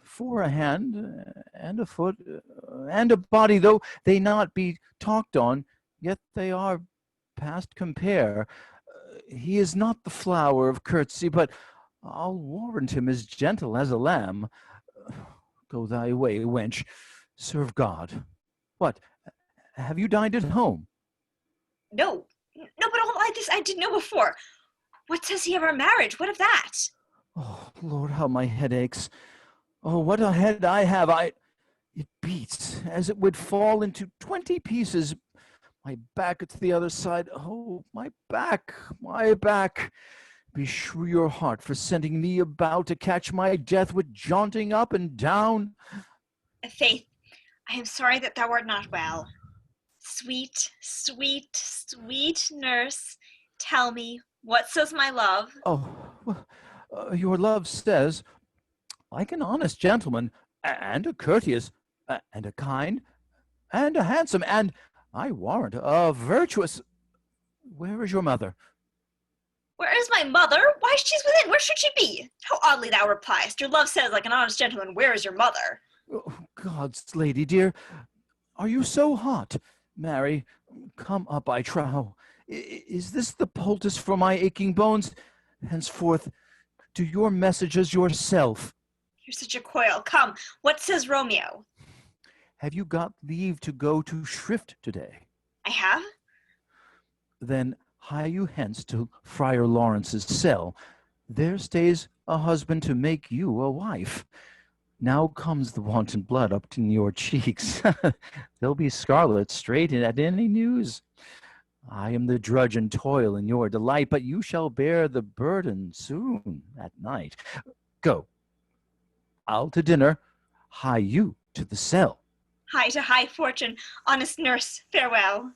for a hand, and a foot, and a body, though they not be talked on, yet they are past compare. He is not the flower of courtesy, but I'll warrant him as gentle as a lamb. Go thy way, wench. Serve God. What, have you dined at home? No, but all like this I did know before. What says he of our marriage? What of that? Oh, Lord, how my head aches. Oh, what a head I have. It beats as it would fall into 20 pieces. My back, it's the other side. Oh, my back, my back. Beshrew your heart for sending me about to catch my death with jaunting up and down. Faith, I am sorry that thou art not well. Sweet, sweet, sweet nurse, tell me, what says my love? Oh, well, your love says, like an honest gentleman, and a courteous, and a kind, and a handsome, and, I warrant, a virtuous. Where is your mother? Where is my mother? Why, she's within. Where should she be? How oddly thou repliest. Your love says, like an honest gentleman, where is your mother? Oh, God's lady dear, are you so hot? Marry, come up, I trow. Is this the poultice for my aching bones? Henceforth, do your messages yourself. You're such a coil. Come, what says Romeo? Have you got leave to go to shrift today? I have. Then hie you hence to Friar Lawrence's cell. There stays a husband to make you a wife. Now comes the wanton blood up in your cheeks. They'll be scarlet straight at any news. I am the drudge and toil in your delight, but you shall bear the burden soon at night. Go. I'll to dinner, hie you to the cell. Hie to high fortune, honest nurse, farewell.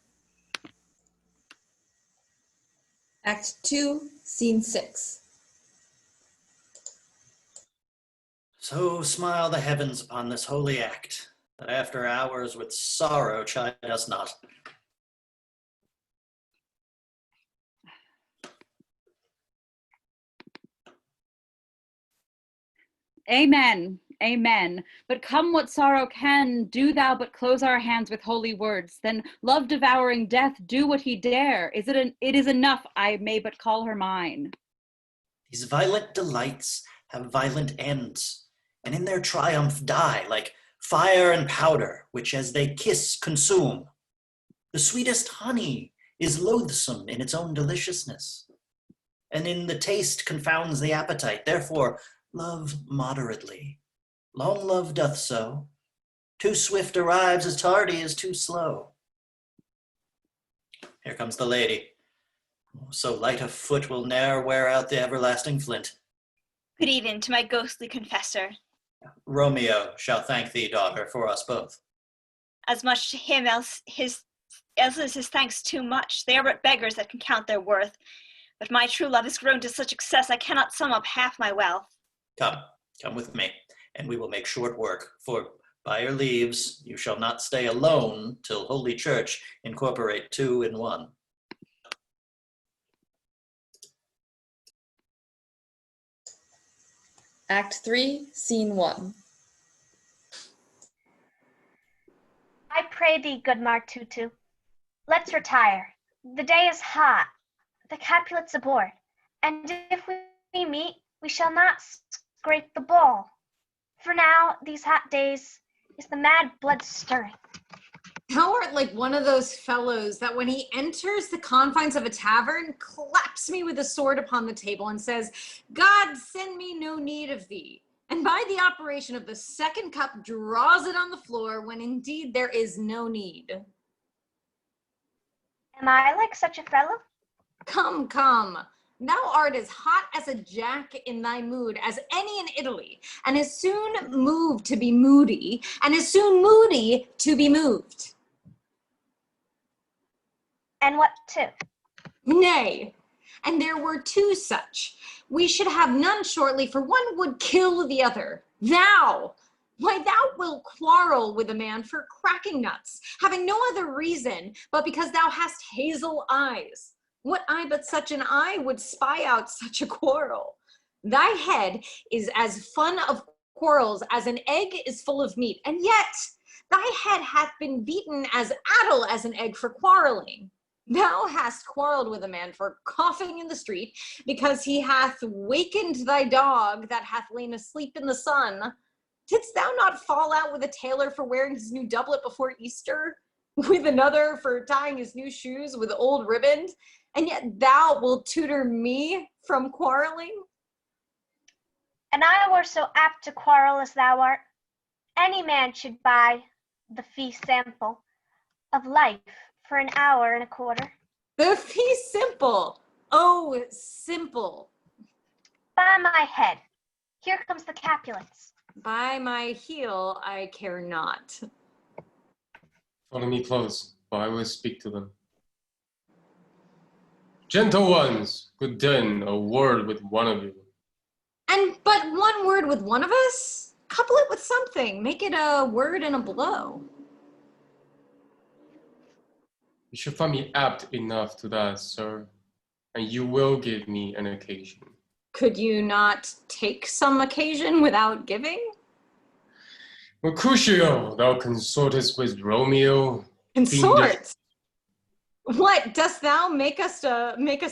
Act 2, Scene 6. So smile the heavens upon this holy act, that after hours with sorrow chide us not. Amen. Amen. But come what sorrow can, do thou but close our hands with holy words. Then love devouring death, do what he dare. It is enough I may but call her mine. These violent delights have violent ends, and in their triumph die, like fire and powder, which as they kiss consume. The sweetest honey is loathsome in its own deliciousness, and in the taste confounds the appetite. Therefore, love moderately. Long love doth so. Too swift arrives as tardy as too slow. Here comes the lady. So light of foot will ne'er wear out the everlasting flint. Good even to my ghostly confessor. Romeo shall thank thee, daughter, for us both. As much to him as is his thanks too much. They are but beggars that can count their worth. But my true love has grown to such excess I cannot sum up half my wealth. Come with me, and we will make short work, for by your leaves you shall not stay alone till Holy Church incorporate two in one. Act 3, Scene 1. I pray thee, good Martutu, let's retire. The day is hot, the Capulets aboard, and if we meet, we shall not scrape the ball. For now, these hot days, is the mad blood stirring. Thou art like one of those fellows that when he enters the confines of a tavern, claps me with a sword upon the table and says, God send me no need of thee. And by the operation of the second cup draws it on the floor when indeed there is no need. Am I like such a fellow? Come, come. Thou art as hot as a jack in thy mood as any in Italy, and as soon moved to be moody, and as soon moody to be moved. And what two? Nay, and there were two such. We should have none shortly, for one would kill the other. Thou! Why, thou wilt quarrel with a man for cracking nuts, having no other reason but because thou hast hazel eyes. What eye but such an eye would spy out such a quarrel? Thy head is as fun of quarrels as an egg is full of meat, and yet thy head hath been beaten as addle as an egg for quarreling. Thou hast quarreled with a man for coughing in the street, because he hath wakened thy dog that hath lain asleep in the sun. Didst thou not fall out with a tailor for wearing his new doublet before Easter, with another for tying his new shoes with old ribband, and yet thou wilt tutor me from quarreling? And I were so apt to quarrel as thou art. Any man should buy the fee simple of life for an hour and a quarter. The fee simple. Oh, simple. By my head, here comes the Capulets. By my heel, I care not. Follow me close, for I will speak to them. Gentle ones, good den, a word with one of you. And but one word with one of us? Couple it with something. Make it a word and a blow. You should find me apt enough to that, sir, and you will give me an occasion. Could you not take some occasion without giving? Mercutio, thou consortest with Romeo. Consort? What, dost thou make us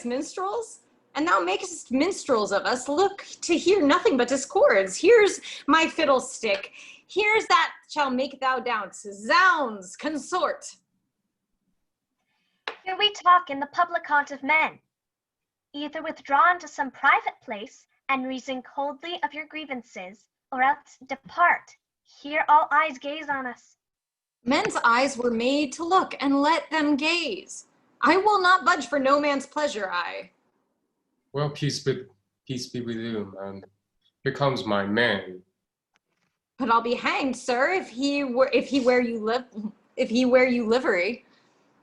minstrels? And thou makest minstrels of us look to hear nothing but discords. Here's my fiddlestick. Here's that shall make thou dance. Zounds, consort. Here we talk in the public haunt of men, either withdrawn to some private place and reason coldly of your grievances, or else depart. Here all eyes gaze on us. Men's eyes were made to look, and let them gaze. I will not budge for no man's pleasure, I. Well, peace be with you, man. Here comes my man. But I'll be hanged, sir, if he wear you livery.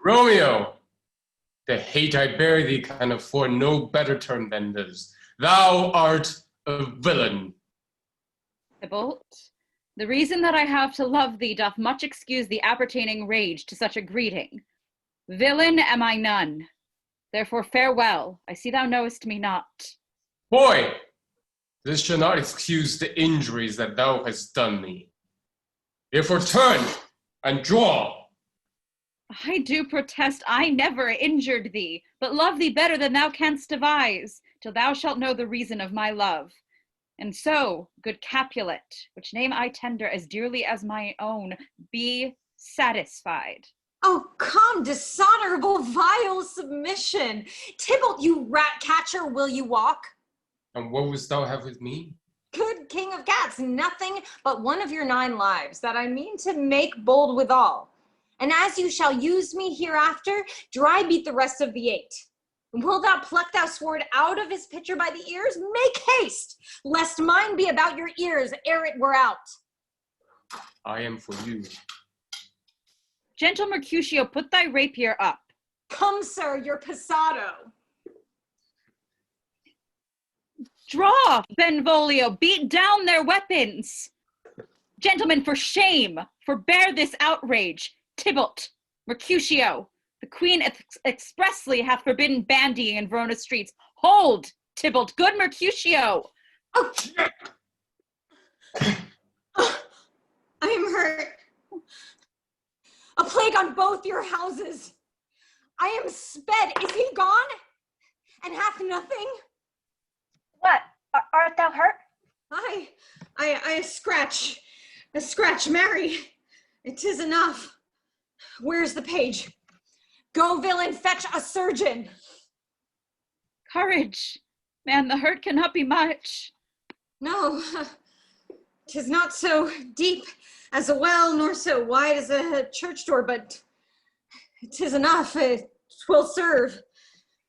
Romeo, the hate I bear thee can afford no better term than this. Thou art a villain. Tybalt, the reason that I have to love thee doth much excuse the appertaining rage to such a greeting. Villain am I none. Therefore farewell, I see thou knowest me not. Boy, this shall not excuse the injuries that thou hast done me. Therefore turn and draw. I do protest I never injured thee, but love thee better than thou canst devise, till thou shalt know the reason of my love. And so, good Capulet, which name I tender as dearly as my own, be satisfied. Oh, come, dishonorable, vile submission. Tybalt, you rat catcher, will you walk? And what wouldst thou have with me? Good king of cats, nothing but one of your 9 lives, that I mean to make bold withal. And as you shall use me hereafter, dry beat the rest of the 8. Wilt thou pluck thou sword out of his pitcher by the ears? Make haste, lest mine be about your ears ere it were out. I am for you. Gentle Mercutio, put thy rapier up. Come, sir, your passado. Draw, Benvolio, beat down their weapons. Gentlemen, for shame, forbear this outrage. Tybalt, Mercutio, the queen expressly hath forbidden bandying in Verona streets. Hold, Tybalt, good Mercutio. Oh. I am hurt. A plague on both your houses. I am sped. Is he gone? And hath nothing? What? Art thou hurt? I scratch. A scratch, Mary. It is enough. Where's the page? Go, villain, fetch a surgeon. Courage. Man, the hurt cannot be much. No, 'tis not so deep as a well, nor so wide as a church door, but 'tis enough. 'Twill serve.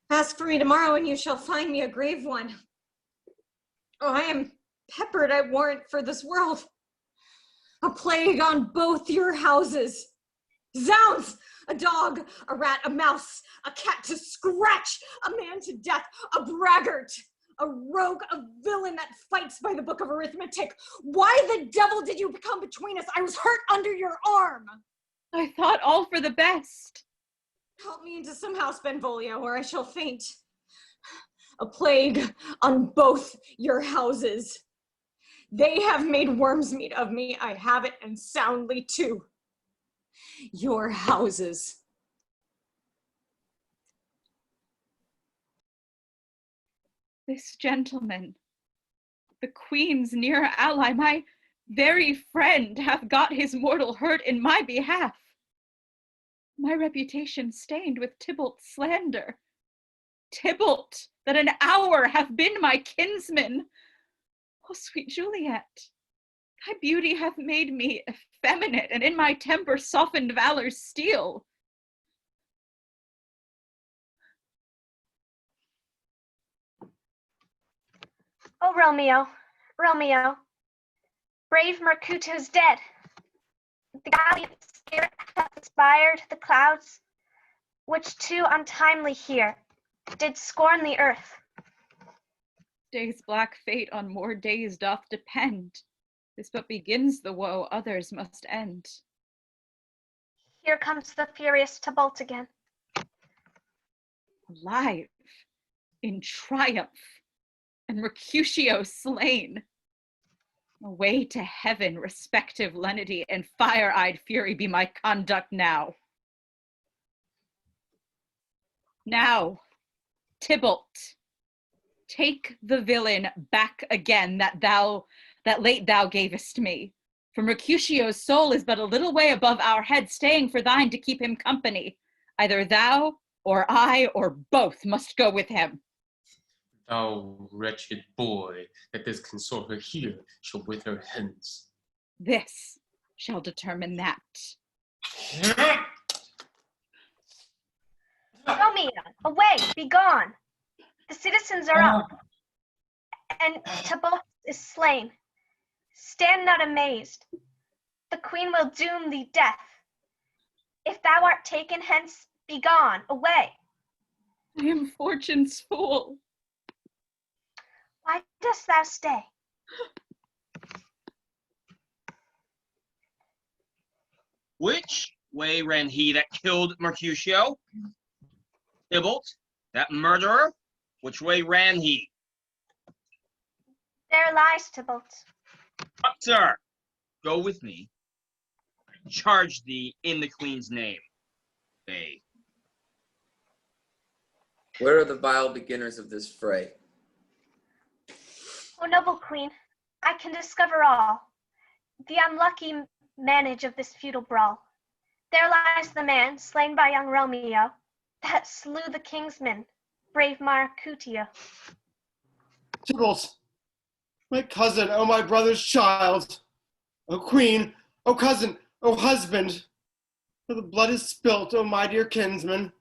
Ask for me tomorrow, and you shall find me a grave one. Oh, I am peppered, I warrant, for this world. A plague on both your houses. Zounds! A dog, a rat, a mouse, a cat to scratch, a man to death, a braggart, a rogue, a villain that fights by the book of arithmetic. Why the devil did you come between us? I was hurt under your arm. I thought all for the best. Help me into some house, Benvolio, or I shall faint. A plague on both your houses. They have made worm's meat of me. I have it, and soundly too. Your houses. This gentleman, the queen's near ally, my very friend, hath got his mortal hurt in my behalf. My reputation stained with Tybalt's slander. Tybalt, that an hour hath been my kinsman. Oh, sweet Juliet, thy beauty hath made me effeminate, and in my temper softened valor's steel. Oh, Romeo, Romeo, brave Mercutio's dead. The gallant spirit hath inspired the clouds, which too untimely here did scorn the earth. Day's black fate on more days doth depend. This but begins the woe others must end. Here comes the furious Tybalt again. Alive, in triumph, and Mercutio slain. Away to heaven, respective lenity and fire-eyed fury be my conduct now. Now, Tybalt, take the villain back again that late thou gavest me. For Mercutio's soul is but a little way above our head, staying for thine to keep him company. Either thou or I or both must go with him. Thou wretched boy, that this consort her here shall with her hence. This shall determine that. Romeo, away, be gone. The citizens are up, and Tybalt is slain. Stand not amazed. The queen will doom thee death. If thou art taken hence, be gone, away. I am fortune's fool. Why dost thou stay? Which way ran he that killed Mercutio? Tybalt, that murderer, which way ran he? There lies Tybalt. Up, sir, go with me. Charge thee in the queen's name. Bay. Where are the vile beginners of this fray? O noble queen, I can discover all. The unlucky manage of this feudal brawl. There lies the man slain by young Romeo, that slew the kingsman, brave Mercutio. Tybalt, my cousin, oh my brother's child, O queen, O cousin, O husband, for the blood is spilt, O my dear kinsman.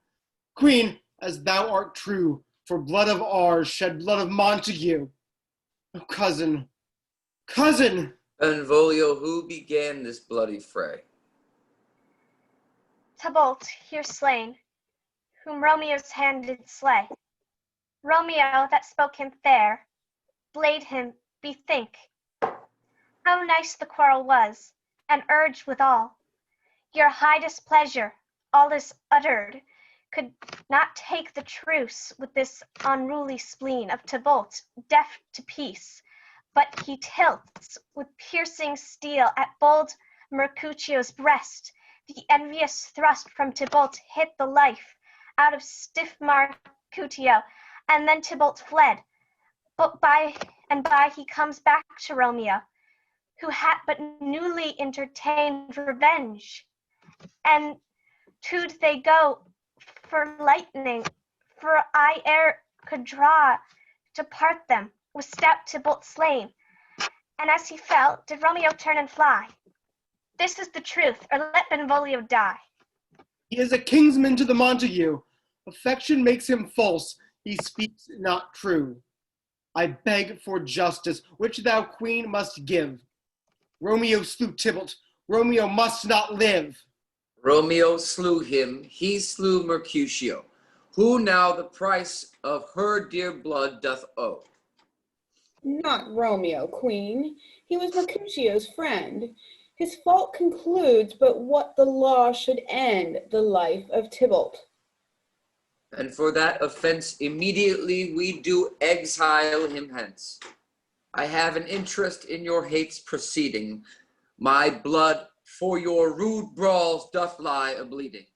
Queen, as thou art true, for blood of ours shed blood of Montague. O cousin, cousin! Benvolio, who began this bloody fray? Tybalt, here slain, whom Romeo's hand did slay. Romeo that spoke him fair, blade him, bethink, how nice the quarrel was, and urged withal. Your high displeasure, all is uttered, could not take the truce with this unruly spleen of Tybalt, deaf to peace, but he tilts with piercing steel at bold Mercutio's breast. The envious thrust from Tybalt hit the life out of stiff Mercutio, and then Tybalt fled. But by he comes back to Romeo, who had but newly entertained revenge. And to'd they go for lightning, for I ere could draw to part them, was stout Tybalt slain. And as he fell, did Romeo turn and fly. This is the truth, or let Benvolio die. He is a kinsman to the Montague. Affection makes him false, he speaks not true. I beg for justice, which thou, queen, must give. Romeo slew Tybalt, Romeo must not live. Romeo slew him, he slew Mercutio, who now the price of her dear blood doth owe. Not Romeo, queen. He was Mercutio's friend. His fault concludes but what the law should end the life of Tybalt. And for that offense immediately we do exile him hence. I have an interest in your hate's proceeding. My blood for your rude brawls doth lie a-bleeding.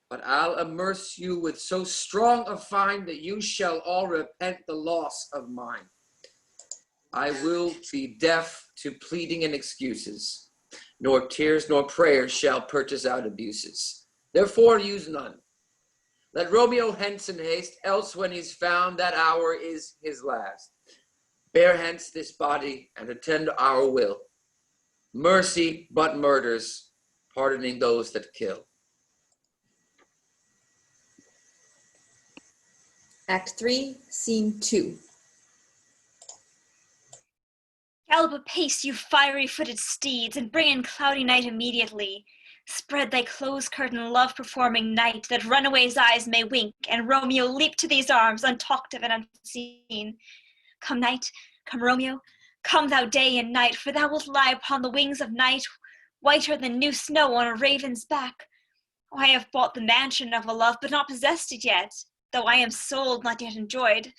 But I'll immerse you with so strong a fine that you shall all repent the loss of mine. I will be deaf to pleading and excuses, nor tears nor prayers shall purchase out abuses. Therefore use none. Let Romeo hence in haste, else when he's found, that hour is his last. Bear hence this body and attend our will. Mercy but murders, pardoning those that kill. Act 3, Scene 2. Gallop apace, you fiery-footed steeds, and bring in cloudy night immediately. Spread thy close-curtain love-performing night, that runaways' eyes may wink, and Romeo leap to these arms, untalked of and unseen. Come night, come Romeo, come thou day and night, for thou wilt lie upon the wings of night, whiter than new snow on a raven's back. Oh, I have bought the mansion of a love, but not possessed it yet, though I am sold, not yet enjoyed.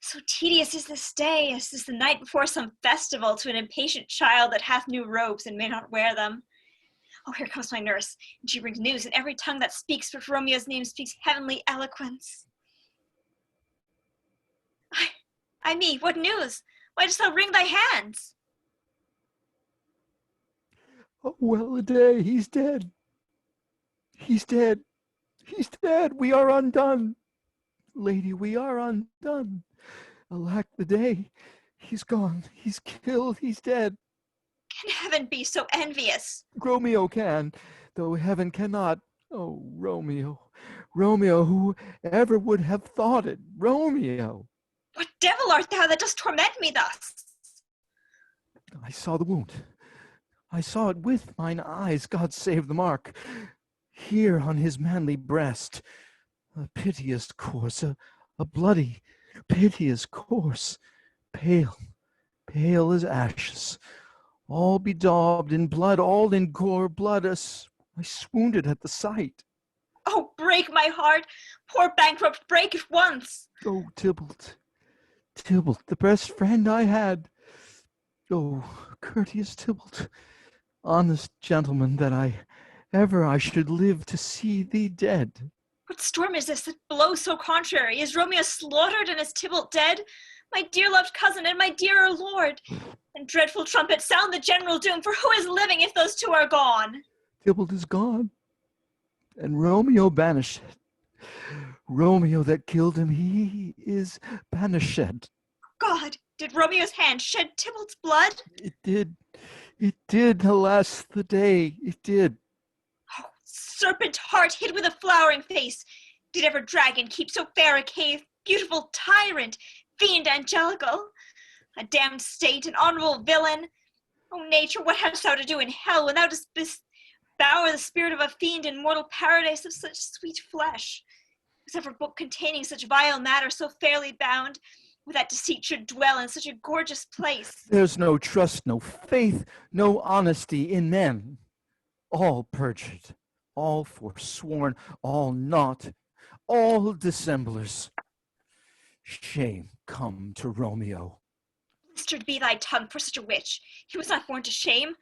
So tedious is this day, as is the night before some festival to an impatient child that hath new robes and may not wear them. Oh, here comes my nurse, and she brings news, and every tongue that speaks but Romeo's name speaks heavenly eloquence. Ay me, what news? Why dost thou wring thy hands? Oh, well a day, he's dead. He's dead. He's dead. We are undone. Lady, we are undone. Alack the day. He's gone. He's killed. He's dead. Can heaven be so envious? Romeo can, though heaven cannot. Oh, Romeo. Romeo, who ever would have thought it? Romeo. What devil art thou that dost torment me thus? I saw the wound. I saw it with mine eyes. God save the mark. Here on his manly breast. A piteous course, a bloody, piteous course, pale, pale as ashes, all bedaubed in blood, all in gore blood. I swoonded at the sight. Oh, break my heart, poor bankrupt, break it once. Oh, Tybalt, Tybalt, the best friend I had. Oh, courteous Tybalt, honest gentleman, that I should live to see thee dead. What storm is this that blows so contrary? Is Romeo slaughtered and is Tybalt dead? My dear loved cousin and my dearer lord. And dreadful trumpet, sound the general doom, for who is living if those two are gone? Tybalt is gone. and Romeo banished. Romeo that killed him, he is banished. God, did Romeo's hand shed Tybalt's blood? It did, alas the day, it did. Oh, serpent heart hid with a flowering face, did ever dragon keep so fair a cave? Beautiful tyrant, fiend angelical, a damned state, an honorable villain. O nature, what hast thou to do in hell when thou dost devour the spirit of a fiend in mortal paradise of such sweet flesh? Was ever book containing such vile matter so fairly bound, where that deceit should dwell in such a gorgeous place? There's no trust, no faith, no honesty in men. All perjured, all forsworn, all naught, all dissemblers. Shame come to Romeo. Blistered be thy tongue for such a witch. He was not born to shame.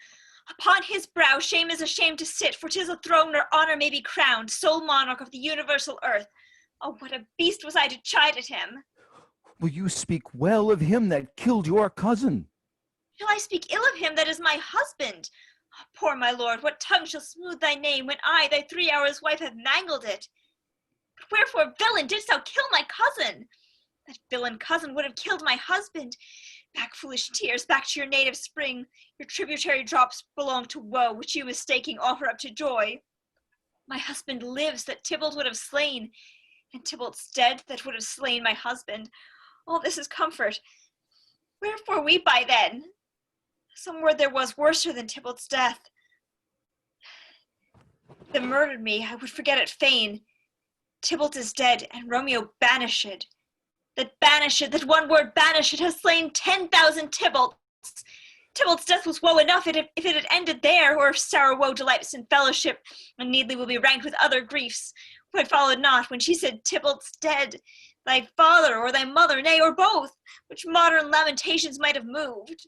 Upon his brow shame is ashamed to sit, for 'tis a throne where honor may be crowned, sole monarch of the universal earth. Oh, what a beast was I to chide at him! Will you speak well of him that killed your cousin? Shall I speak ill of him that is my husband? Oh, poor my lord, what tongue shall smooth thy name when I, thy 3 hours wife, have mangled it? But wherefore, villain, didst thou kill my cousin? That villain cousin would have killed my husband. Back, foolish tears, back to your native spring. Your tributary drops belong to woe, which you mistaking offer up to joy. My husband lives that Tybalt would have slain, and Tybalt's dead that would have slain my husband. All this is comfort. Wherefore weep I then? Some word there was worser than Tybalt's death. If they murdered me, I would forget it fain. Tybalt is dead, and Romeo banished. That one word banished has slain 10,000 Tybalts. Tybalt's death was woe enough if it had ended there, or if sour woe delights in fellowship, and needly will be ranked with other griefs. What followed not when she said Tybalt's dead, thy father or thy mother, nay, or both, which modern lamentations might have moved.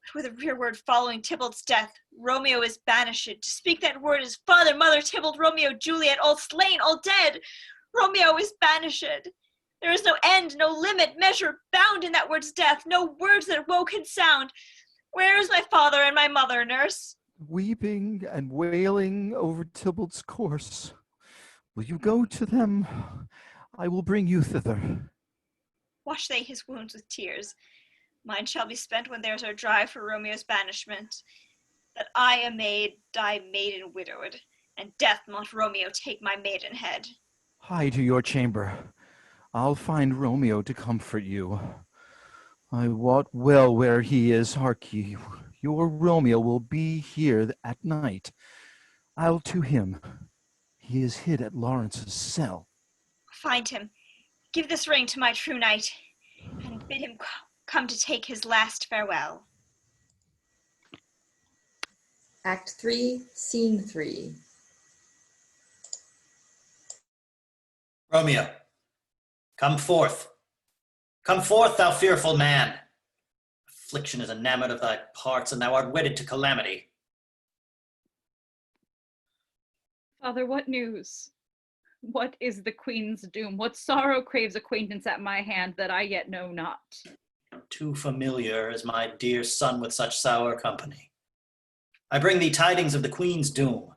But with a rear word following Tybalt's death, Romeo is banished. To speak that word is father, mother, Tybalt, Romeo, Juliet, all slain, all dead. Romeo is banished. There is no end, no limit, measure, bound in that word's death, no words that woe can sound. Where is my father and my mother, nurse? Weeping and wailing over Tybalt's corse. Will you go to them? I will bring you thither. Wash they his wounds with tears. Mine shall be spent when theirs are dry for Romeo's banishment. That I, a maid, die maiden widowed, and death not Romeo take my maidenhead. Hie to your chamber. I'll find Romeo to comfort you. I wot well where he is, hark ye. Your Romeo will be here at night. I'll to him. He is hid at Lawrence's cell. Find him. Give this ring to my true knight, and bid him come to take his last farewell. Act 3, Scene 3. Romeo, come forth. Come forth, thou fearful man. Affliction is enamored of thy parts, and thou art wedded to calamity. Father, what news? What is the queen's doom? What sorrow craves acquaintance at my hand that I yet know not? Too familiar is my dear son with such sour company. I bring thee tidings of the queen's doom.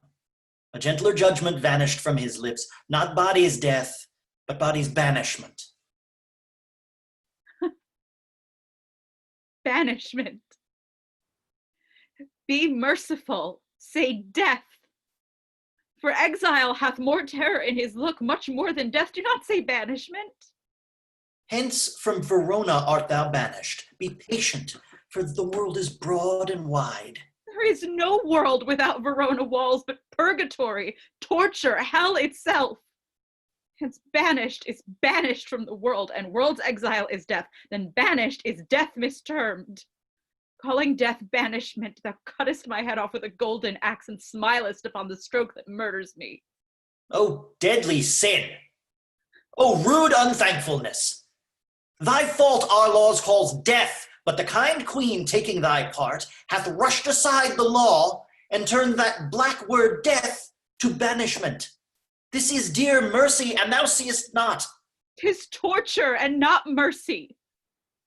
A gentler judgment vanished from his lips, not body's death, but body's banishment. Banishment. Be merciful, say death. For exile hath more terror in his look, much more than death. Do not say banishment. Hence from Verona art thou banished. Be patient, for the world is broad and wide. There is no world without Verona walls, but purgatory, torture, hell itself. Hence banished is banished from the world, and world's exile is death. Then banished is death mistermed. Calling death banishment, thou cuttest my head off with a golden axe and smilest upon the stroke that murders me. O deadly sin! O rude unthankfulness! Thy fault our laws calls death, but the kind queen taking thy part hath rushed aside the law and turned that black word death to banishment. This is dear mercy, and thou seest not. 'Tis torture and not mercy.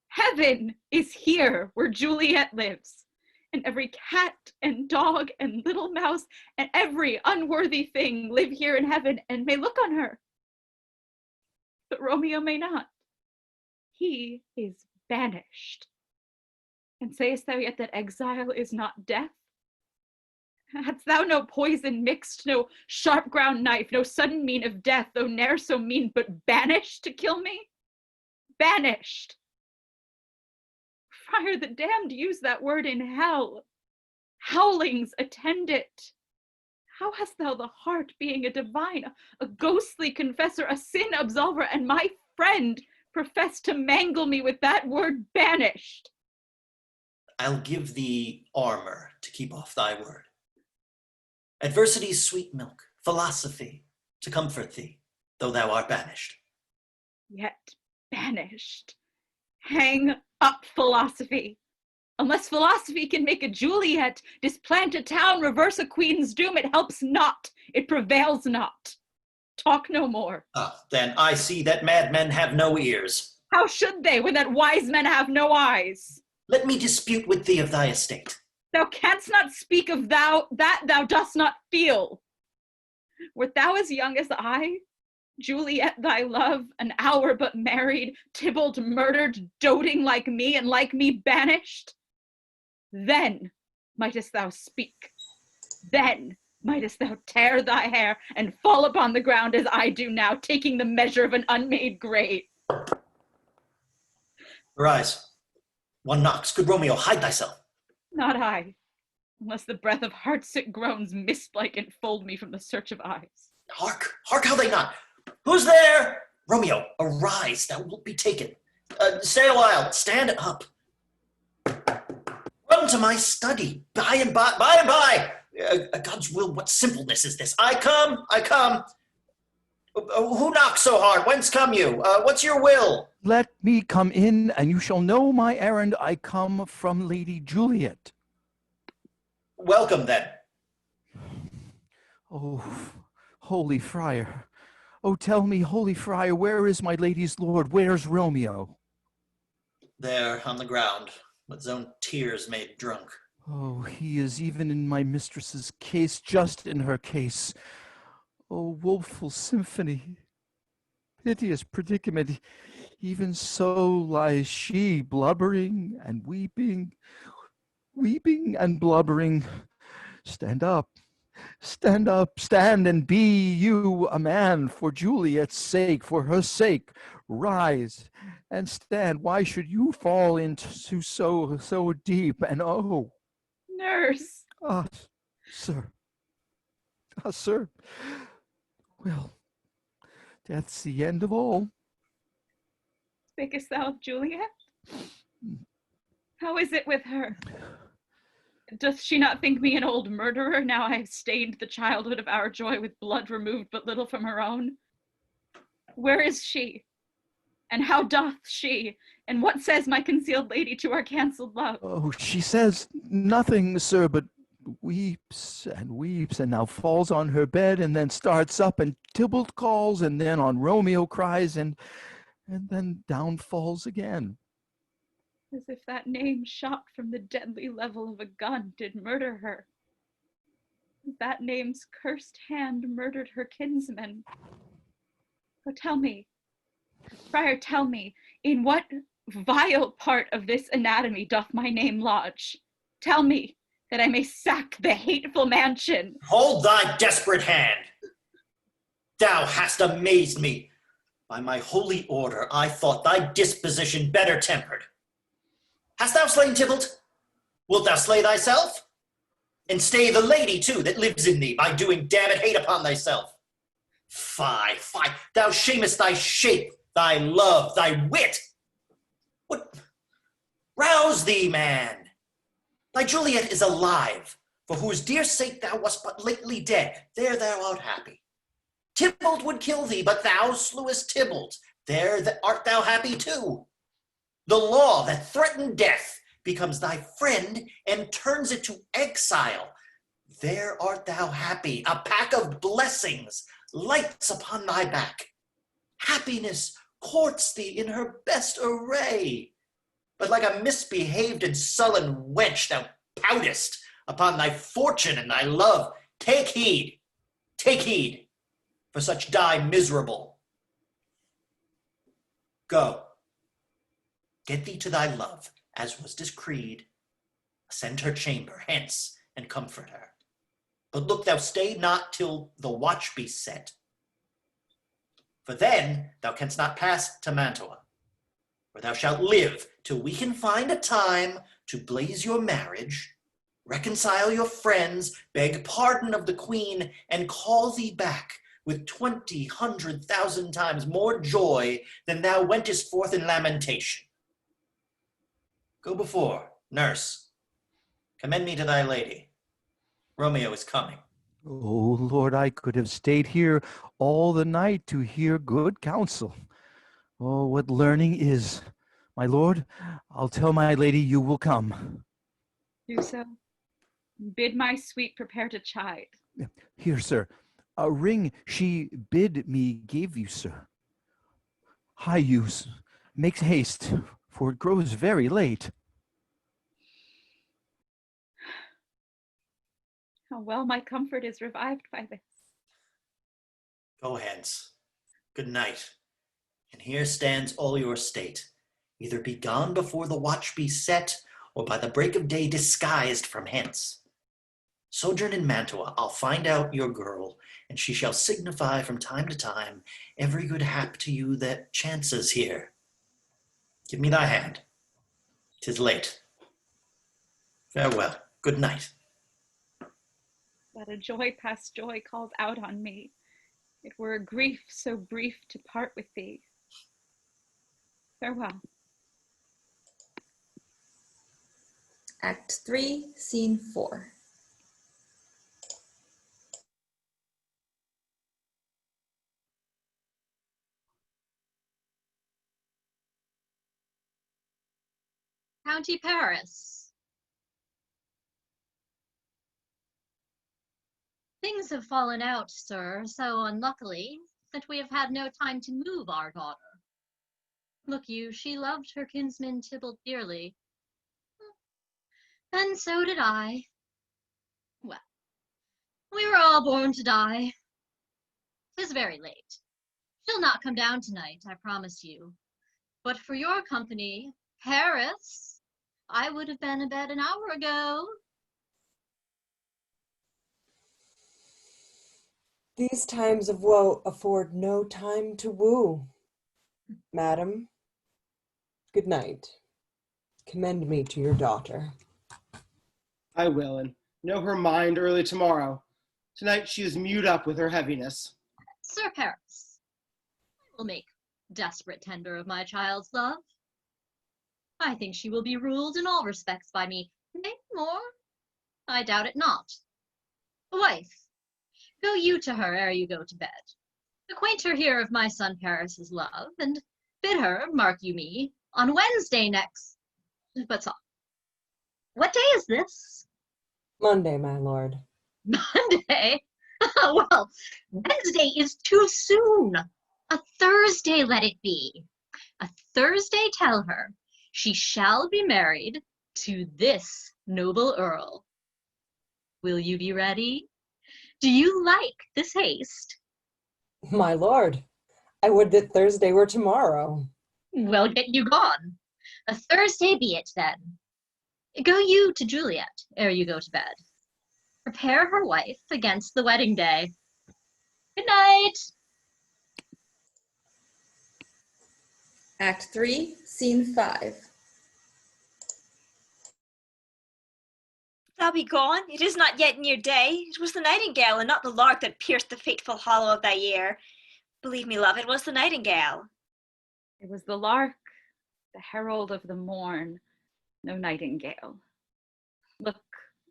Heaven is here where Juliet lives, and every cat and dog and little mouse and every unworthy thing live here in heaven and may look on her. But Romeo may not. He is banished. And sayest thou yet that exile is not death? Hadst thou no poison mixed, no sharp ground knife, no sudden mean of death, though ne'er so mean, but banished to kill me? Banished. Friar, the damned use that word in hell. Howlings attend it. How hast thou the heart, being a divine, a ghostly confessor, a sin absolver, and my friend, profess to mangle me with that word banished? I'll give thee armor to keep off thy word. Adversity's sweet milk, philosophy, to comfort thee, though thou art banished. Yet banished. Hang up philosophy. Unless philosophy can make a Juliet, displant a town, reverse a queen's doom, it helps not, it prevails not. Talk no more. Then I see that madmen have no ears. How should they, when that wise men have no eyes? Let me dispute with thee of thy estate. Thou canst not speak of that thou dost not feel. Wert thou as young as I, Juliet thy love, an hour but married, Tybalt murdered, doting like me, and like me banished? Then mightest thou speak. Then mightest thou tear thy hair and fall upon the ground as I do now, taking the measure of an unmade grave. Arise. One knocks. Good Romeo, hide thyself. Not I, unless the breath of heart-sick groans mist-like enfold me from the search of eyes. Hark, hark how they knock. Who's there? Romeo, arise, thou wilt be taken. Stay a while, stand up. Run to my study, by and by. God's will, what simpleness is this? I come. Who knocks so hard? Whence come you? What's your will? Let me come in, and you shall know my errand. I come from Lady Juliet. Welcome, then. Oh, holy friar. Oh, tell me, holy friar, where is my lady's lord? Where's Romeo? There, on the ground, with his own tears made drunk. Oh, he is even in my mistress's case, just in her case. Oh, woeful symphony, piteous predicament. Even so lies she, blubbering and weeping and blubbering. Stand up, stand and be you a man for Juliet's sake, for her sake. Rise and stand. Why should you fall into so deep? And oh, nurse. Sir. Well, death's the end of all. Speakest thou of Juliet? How is it with her? Doth she not think me an old murderer, now I have stained the childhood of our joy with blood removed but little from her own? Where is she? And how doth she? And what says my concealed lady to our cancelled love? Oh, she says nothing, sir, but weeps, and now falls on her bed, and then starts up, and Tybalt calls, and then on Romeo cries, and then down falls again. As if that name shot from the deadly level of a gun did murder her. That name's cursed hand murdered her kinsmen. Oh, tell me, friar, tell me, in what vile part of this anatomy doth my name lodge? Tell me, that I may sack the hateful mansion. Hold thy desperate hand. Thou hast amazed me. By my holy order, I thought thy disposition better tempered. Hast thou slain Tybalt? Wilt thou slay thyself? And stay the lady too that lives in thee by doing damned hate upon thyself. Fie, thou shamest thy shape, thy love, thy wit. What? Rouse thee, man. Thy Juliet is alive, for whose dear sake thou wast but lately dead. There thou art happy. Tybalt would kill thee, but thou slewest Tybalt. There art thou happy too. The law that threatened death becomes thy friend and turns it to exile. There art thou happy. A pack of blessings lights upon thy back. Happiness courts thee in her best array. But like a misbehaved and sullen wench, thou proudest upon thy fortune and thy love. Take heed, for such die miserable. Go, get thee to thy love, as was decreed. Ascend her chamber hence, and comfort her. But look thou stay not till the watch be set. For then thou canst not pass to Mantua, where thou shalt live till we can find a time to blaze your marriage, reconcile your friends, beg pardon of the queen, and call thee back with 20,000 times more joy than thou wentest forth in lamentation. Go before, nurse, commend me to thy lady. Romeo is coming. Oh, Lord, I could have stayed here all the night to hear good counsel. Oh, what learning is. My lord, I'll tell my lady you will come. Do so. Bid my sweet prepare to chide. Here, sir, a ring she bid me give you, sir. Hie use, make haste, for it grows very late. How well my comfort is revived by this. Go hence. Good night. And here stands all your state. Either be gone before the watch be set, or by the break of day disguised from hence. Sojourn in Mantua, I'll find out your girl, and she shall signify from time to time every good hap to you that chances here. Give me thy hand. 'Tis late. Farewell. Good night. That a joy past joy calls out on me. It were a grief so brief to part with thee. Farewell. Act 3, Scene 4. County Paris. Things have fallen out, sir, so unluckily that we have had no time to move our daughter. Look you, she loved her kinsman Tybalt dearly. And so did I. Well, we were all born to die. 'Tis very late. She'll not come down tonight, I promise you. But for your company, Paris, I would have been abed an hour ago. These times of woe afford no time to woo. Madam, good night. Commend me to your daughter. I will, and know her mind early tomorrow. Tonight she is mewed up with her heaviness. Sir Paris, I will make desperate tender of my child's love. I think she will be ruled in all respects by me. Nay, more, I doubt it not. Wife, go you to her ere you go to bed. Acquaint her here of my son Paris's love, and bid her, mark you me, on Wednesday next. But so, what day is this? Monday, my lord. Monday? Well, Wednesday is too soon. A Thursday let it be. A Thursday tell her she shall be married to this noble earl. Will you be ready? Do you like this haste? My lord, I would that Thursday were tomorrow. Well, get you gone. A Thursday be it then. Go you to Juliet ere you go to bed. Prepare her wife against the wedding day. Good night. Act 3, Scene 5. Thou be gone? It is not yet near day. It was the nightingale and not the lark that pierced the fateful hollow of thy ear. Believe me, love, it was the nightingale. It was the lark, the herald of the morn, no nightingale. Look,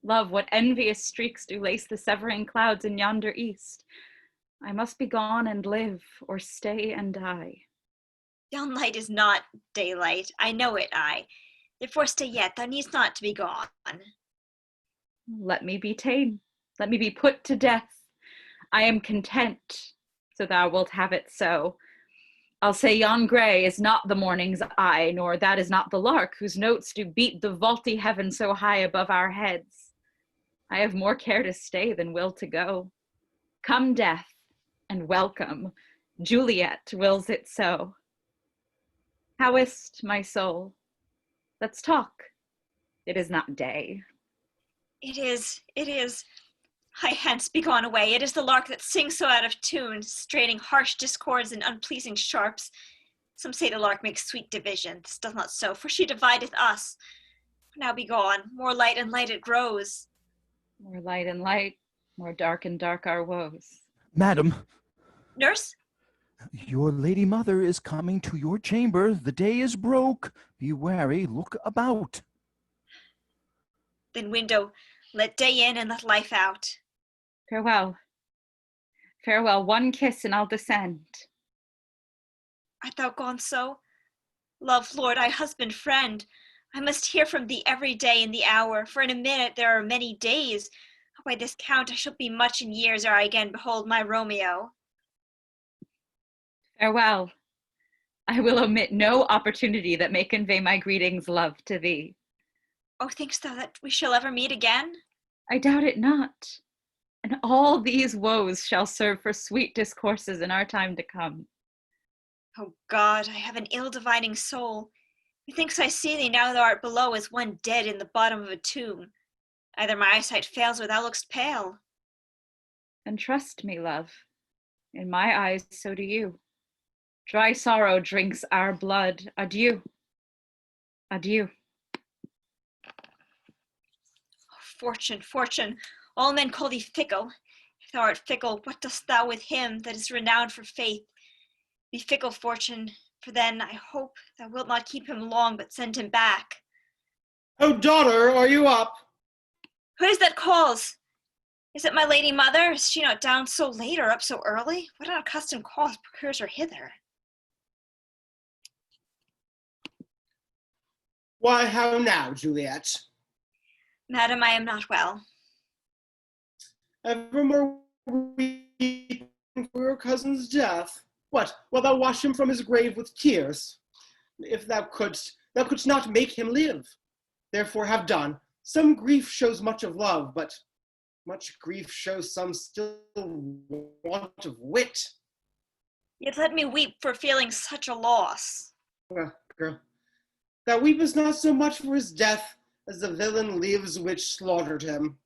love, what envious streaks do lace the severing clouds in yonder east. I must be gone and live, or stay and die. Yon light is not daylight, I know it, I. Therefore stay yet, thou needst not to be gone. Let me be ta'en, let me be put to death. I am content, so thou wilt have it so. I'll say yon grey is not the morning's eye, nor that is not the lark, whose notes do beat the vaulty heaven so high above our heads. I have more care to stay than will to go. Come death, and welcome. Juliet wills it so. How is't, my soul? Let's talk. It is not day. It is. Hie hence, be gone away. It is the lark that sings so out of tune, straining harsh discords and unpleasing sharps. Some say the lark makes sweet division. This does not so, for she divideth us. Now be gone. More light and light it grows. More light and light, more dark and dark our woes. Madam. Nurse? Your lady mother is coming to your chamber. The day is broke. Be wary, look about. Then window, let day in and let life out. Farewell. Farewell, one kiss and I'll descend. Art thou gone so? Love, Lord, I husband, friend, I must hear from thee every day in the hour, for in a minute there are many days. By this count I shall be much in years ere I again behold my Romeo. Farewell. I will omit no opportunity that may convey my greetings, love, to thee. Oh, think'st thou that we shall ever meet again? I doubt it not. And all these woes shall serve for sweet discourses in our time to come. Oh God, I have an ill-divining soul. Methinks I see thee now thou art below as one dead in the bottom of a tomb. Either my eyesight fails or thou look'st pale. And trust me, love, in my eyes so do you. Dry sorrow drinks our blood. Adieu. Adieu. Fortune, fortune, all men call thee fickle. If thou art fickle, what dost thou with him that is renowned for faith? Be fickle, fortune, for then I hope thou wilt not keep him long, but send him back. Oh, daughter, are you up? Who is that calls? Is it my lady mother? Is she not down so late or up so early? What unaccustomed cause procures her hither? Why, how now, Juliet? Madam, I am not well. Evermore weeping for your cousin's death? What, wilt thou wash him from his grave with tears? If thou couldst not make him live. Therefore have done. Some grief shows much of love, but much grief shows some still want of wit. Yet let me weep for feeling such a loss. Well, girl, thou weepest not so much for his death as the villain lives which slaughtered him.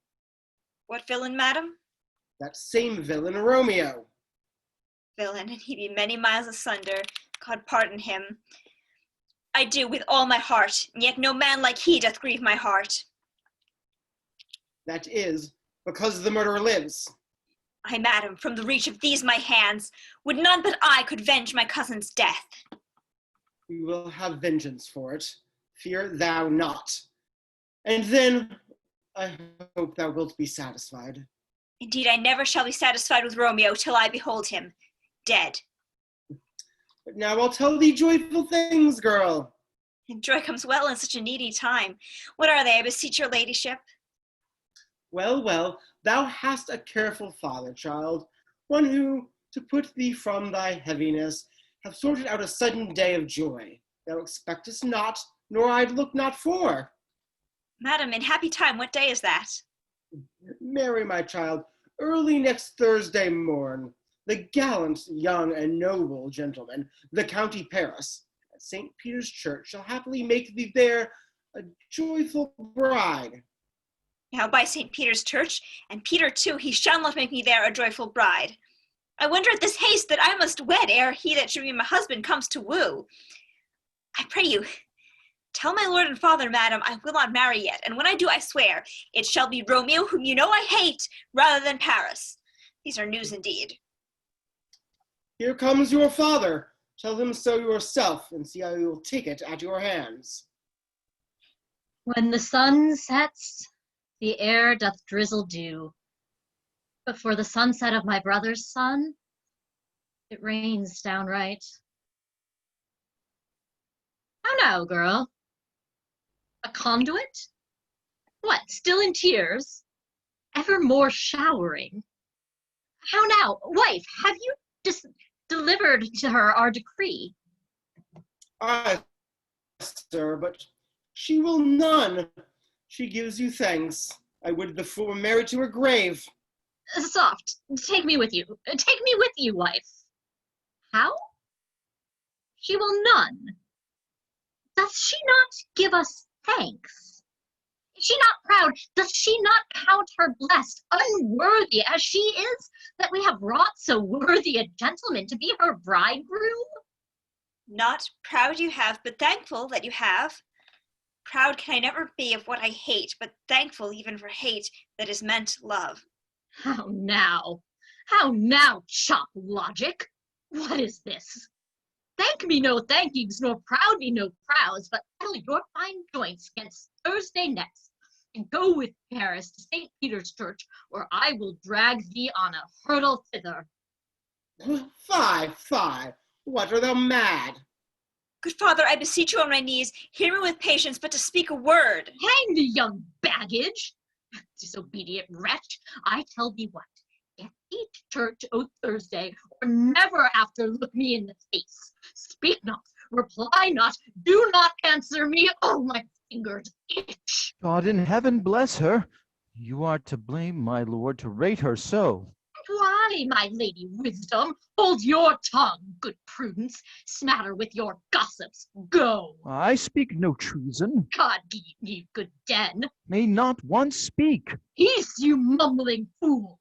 What villain, madam? That same villain, Romeo. Villain, and he be many miles asunder. God pardon him. I do with all my heart, and yet no man like he doth grieve my heart. That is because the murderer lives. I, madam, from the reach of these my hands, would none but I could venge my cousin's death. We will have vengeance for it. Fear thou not. And then I hope thou wilt be satisfied. Indeed, I never shall be satisfied with Romeo till I behold him dead. But now I'll tell thee joyful things, girl. And joy comes well in such a needy time. What are they, I beseech your ladyship? Well, well, thou hast a careful father, child, one who, to put thee from thy heaviness, have sorted out a sudden day of joy. Thou expectest not, nor I'd look not for. Madam, in happy time, what day is that? Marry, my child, early next Thursday morn, the gallant, young, and noble gentleman, the County Paris, at St. Peter's Church, shall happily make thee there a joyful bride. Now by St. Peter's Church, and Peter too, he shall not make me there a joyful bride. I wonder at this haste that I must wed ere he that should be my husband comes to woo. I pray you, tell my lord and father, madam, I will not marry yet, and when I do, I swear, it shall be Romeo, whom you know I hate, rather than Paris. These are news indeed. Here comes your father. Tell him so yourself, and see how you will take it at your hands. When the sun sets, the air doth drizzle dew. But for the sunset of my brother's son, it rains downright. How now, girl? A conduit? What, still in tears? Evermore showering? How now, wife, have you delivered to her our decree. Aye, sir, but she will none. She gives you thanks. I would the fool were married to her grave. Soft, take me with you. Take me with you, wife. How? She will none. Does she not give us thanks? Is she not proud? Does she not count her blessed, unworthy as she is, that we have wrought so worthy a gentleman to be her bridegroom? Not proud you have, but thankful that you have. Proud can I never be of what I hate, but thankful even for hate that is meant love. How now? How now, chop logic? What is this? Thank me no thankings, nor proud me no prouds, but settle your fine joints against Thursday next, and go with Paris to St. Peter's Church, where I will drag thee on a hurdle thither. Fie, what, are thou mad? Good father, I beseech you on my knees, hear me with patience, but to speak a word. Hang the young baggage! Disobedient wretch, I tell thee what, get thee to church o' Thursday, or never after look me in the face. Speak not, reply not, do not answer me. Oh, my fingers itch. God in heaven bless her. You are to blame, my lord, to rate her so. Why, my lady Wisdom, hold your tongue, good Prudence. Smatter with your gossips. Go. I speak no treason. God give ye good den. May not one speak. Peace, you mumbling fool.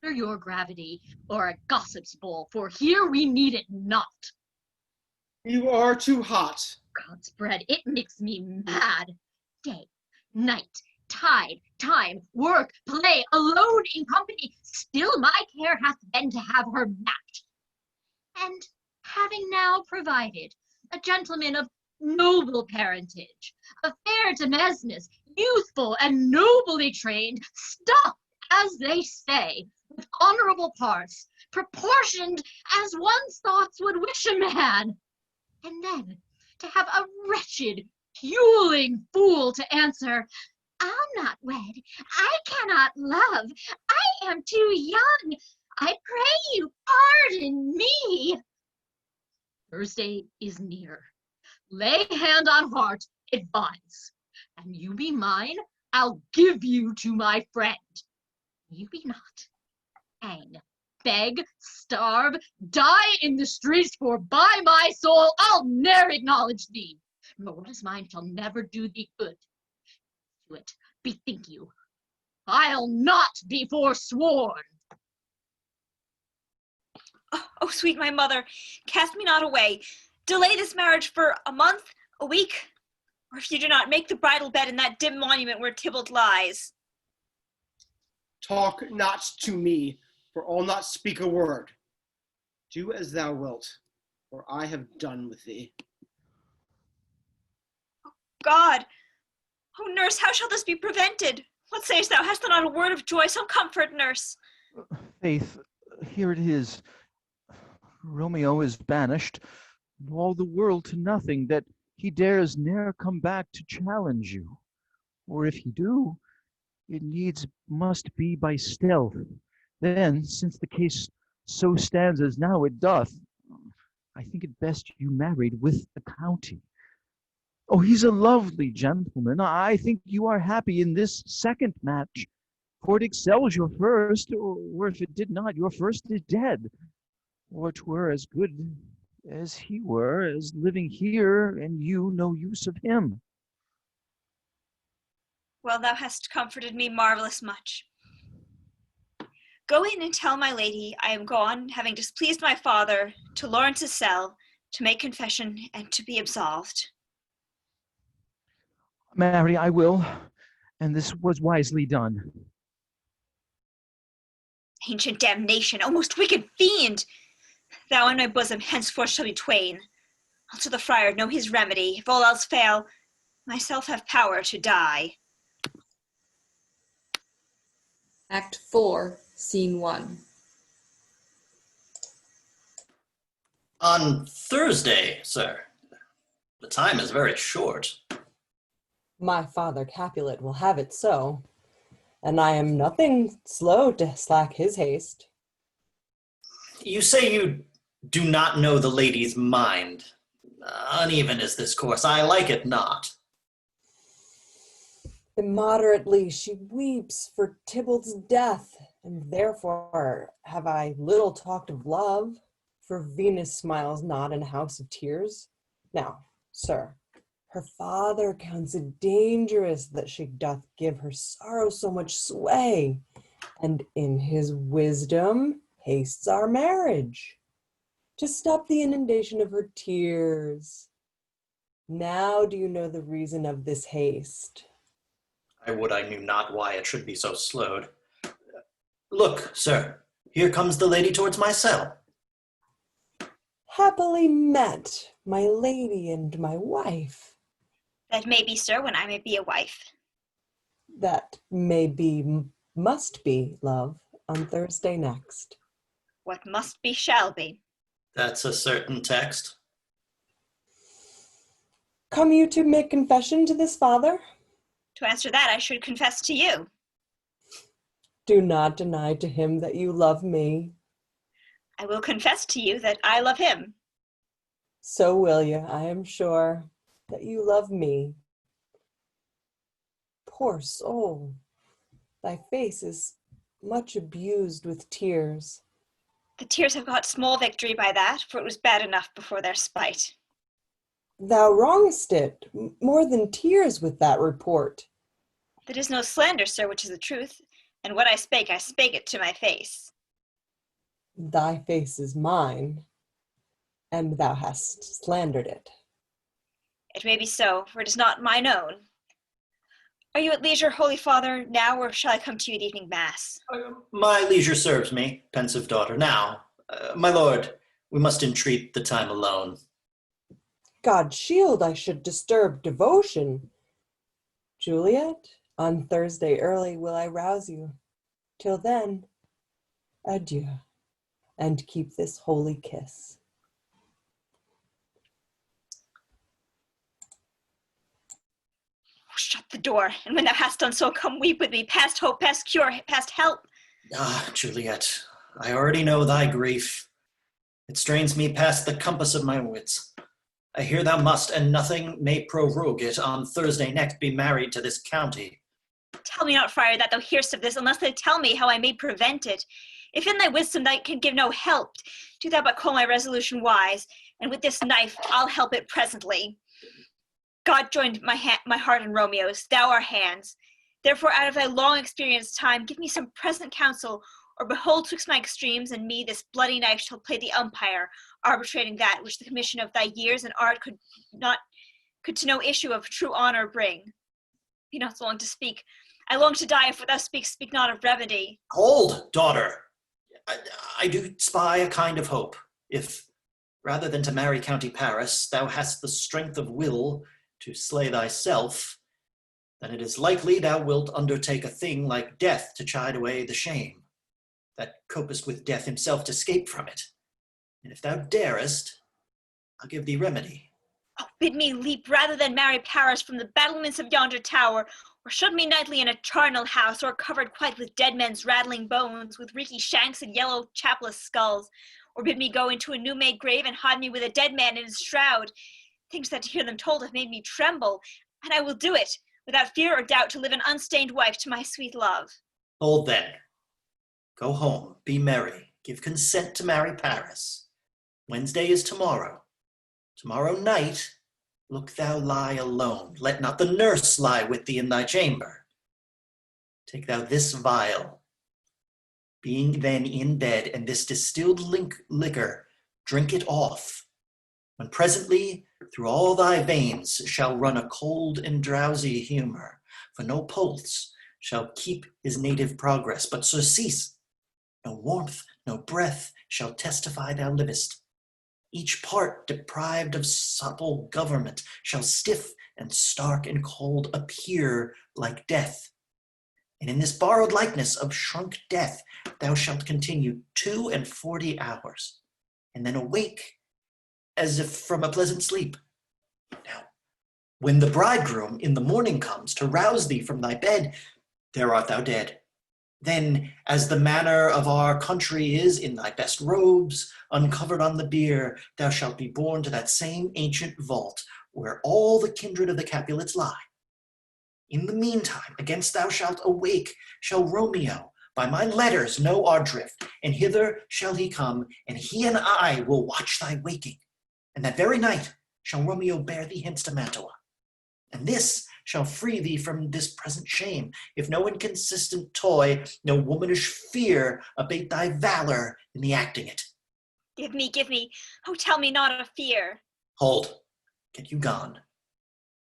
Utter your gravity, or a gossip's bowl, for here we need it not. You are too hot. God's bread, it makes me mad. Day, night, tide, time, work, play, alone in company, still my care hath been to have her matched. And having now provided a gentleman of noble parentage, of fair demesnes, youthful and nobly trained, stuffed, as they say, with honorable parts, proportioned as one's thoughts would wish a man, and then to have a wretched, puling fool to answer, I'll not wed, I cannot love, I am too young, I pray you pardon me. Thursday is near. Lay hand on heart, advise. And you be mine, I'll give you to my friend. You be not. Hang, beg, starve, die in the streets, for by my soul I'll ne'er acknowledge thee, nor what is mine shall never do thee good. To it, bethink you, I'll not be forsworn. Oh, sweet my mother, cast me not away. Delay this marriage for a month, a week, or if you do not, make the bridal bed in that dim monument where Tybalt lies. Talk not to me, for I'll not speak a word. Do as thou wilt, for I have done with thee. God! Oh, nurse, how shall this be prevented? What sayest thou? Hast thou not a word of joy? Some comfort, nurse. Faith, here it is. Romeo is banished, and all the world to nothing, that he dares ne'er come back to challenge you. Or if he do, it needs must be by stealth. Then, since the case so stands as now it doth, I think it best you married with the county. Oh, he's a lovely gentleman. I think you are happy in this second match, for it excels your first, or if it did not, your first is dead. Or 'twere as good as he were, as living here, and you no use of him. Well, thou hast comforted me marvellous much. Go in and tell my lady I am gone, having displeased my father, to Lawrence's cell, to make confession and to be absolved. Marry, I will, and this was wisely done. Ancient damnation, O most wicked fiend! Thou and my bosom henceforth shall be twain. I'll to the friar know his remedy. If all else fail, myself have power to die. Act 4, Scene 1. On Thursday, sir. The time is very short. My father Capulet will have it so, and I am nothing slow to slack his haste. You say you do not know the lady's mind. Uneven is this course, I like it not. Immoderately she weeps for Tybalt's death, and therefore have I little talked of love, for Venus smiles not in a house of tears. Now, sir, her father counts it dangerous that she doth give her sorrow so much sway, and in his wisdom hastes our marriage, to stop the inundation of her tears. Now do you know the reason of this haste? I would I knew not why it should be so slowed. Look, sir, here comes the lady towards my cell. Happily met, my lady and my wife. That may be, sir, when I may be a wife. That may be, must be, love, on Thursday next. What must be shall be. That's a certain text. Come you to make confession to this father? To answer that, I should confess to you. Do not deny to him that you love me. I will confess to you that I love him. So will you, I am sure, that you love me. Poor soul, thy face is much abused with tears. The tears have got small victory by that, for it was bad enough before their spite. Thou wrongest it more than tears with that report. That is no slander, sir, which is the truth, and what I spake it to my face. Thy face is mine, and thou hast slandered it. It may be so, for it is not mine own. Are you at leisure, Holy Father, now, or shall I come to you at evening mass? My leisure serves me, pensive daughter. Now, my lord, we must entreat the time alone. God shield I should disturb devotion. Juliet, on Thursday early will I rouse you. Till then, adieu, and keep this holy kiss. Shut the door, and when thou hast done so, come weep with me, past hope, past cure, past help. Ah, Juliet, I already know thy grief. It strains me past the compass of my wits. I hear thou must, and nothing may prorogue it, on Thursday next be married to this county. Tell me not, friar, that thou hearest of this, unless thou tell me how I may prevent it. If in thy wisdom thou can give no help, do thou but call my resolution wise, and with this knife I'll help it presently. God joined my heart and Romeo's, thou our hands. Therefore, out of thy long experienced time, give me some present counsel, or behold, twixt my extremes and me this bloody knife shall play the umpire, arbitrating that which the commission of thy years and art could to no issue of true honor bring. Be not so long to speak. I long to die, if what thou speak not of remedy. Hold, daughter. I do spy a kind of hope. If, rather than to marry County Paris, thou hast the strength of will to slay thyself, then it is likely thou wilt undertake a thing like death to chide away the shame, that copest with death himself to escape from it. And if thou darest, I'll give thee remedy. Oh, bid me leap rather than marry Paris from the battlements of yonder tower, or shut me nightly in a charnel house, or covered quite with dead men's rattling bones, with reeky shanks and yellow chapless skulls, or bid me go into a new-made grave and hide me with a dead man in his shroud. Things that to hear them told have made me tremble, and I will do it, without fear or doubt, to live an unstained wife to my sweet love. Hold then. Go home, be merry, give consent to marry Paris. Wednesday is tomorrow. Tomorrow night, look thou lie alone. Let not the nurse lie with thee in thy chamber. Take thou this vial. Being then in bed, and this distilled liquor, drink it off. When presently through all thy veins shall run a cold and drowsy humor, for no pulse shall keep his native progress, but surcease. No warmth, no breath shall testify thou livest. Each part deprived of supple government shall stiff and stark and cold appear like death. And in this borrowed likeness of shrunk death thou shalt continue 42 hours, and then awake as if from a pleasant sleep. Now, when the bridegroom in the morning comes to rouse thee from thy bed, there art thou dead. Then, as the manner of our country is, in thy best robes, uncovered on the bier, thou shalt be borne to that same ancient vault, where all the kindred of the Capulets lie. In the meantime, against thou shalt awake, shall Romeo by my letters know our drift, and hither shall he come, and he and I will watch thy waking. And that very night shall Romeo bear thee hence to Mantua. And this shall free thee from this present shame, if no inconsistent toy, no womanish fear abate thy valor in the acting it. Give me, oh tell me not of fear. Hold, get you gone.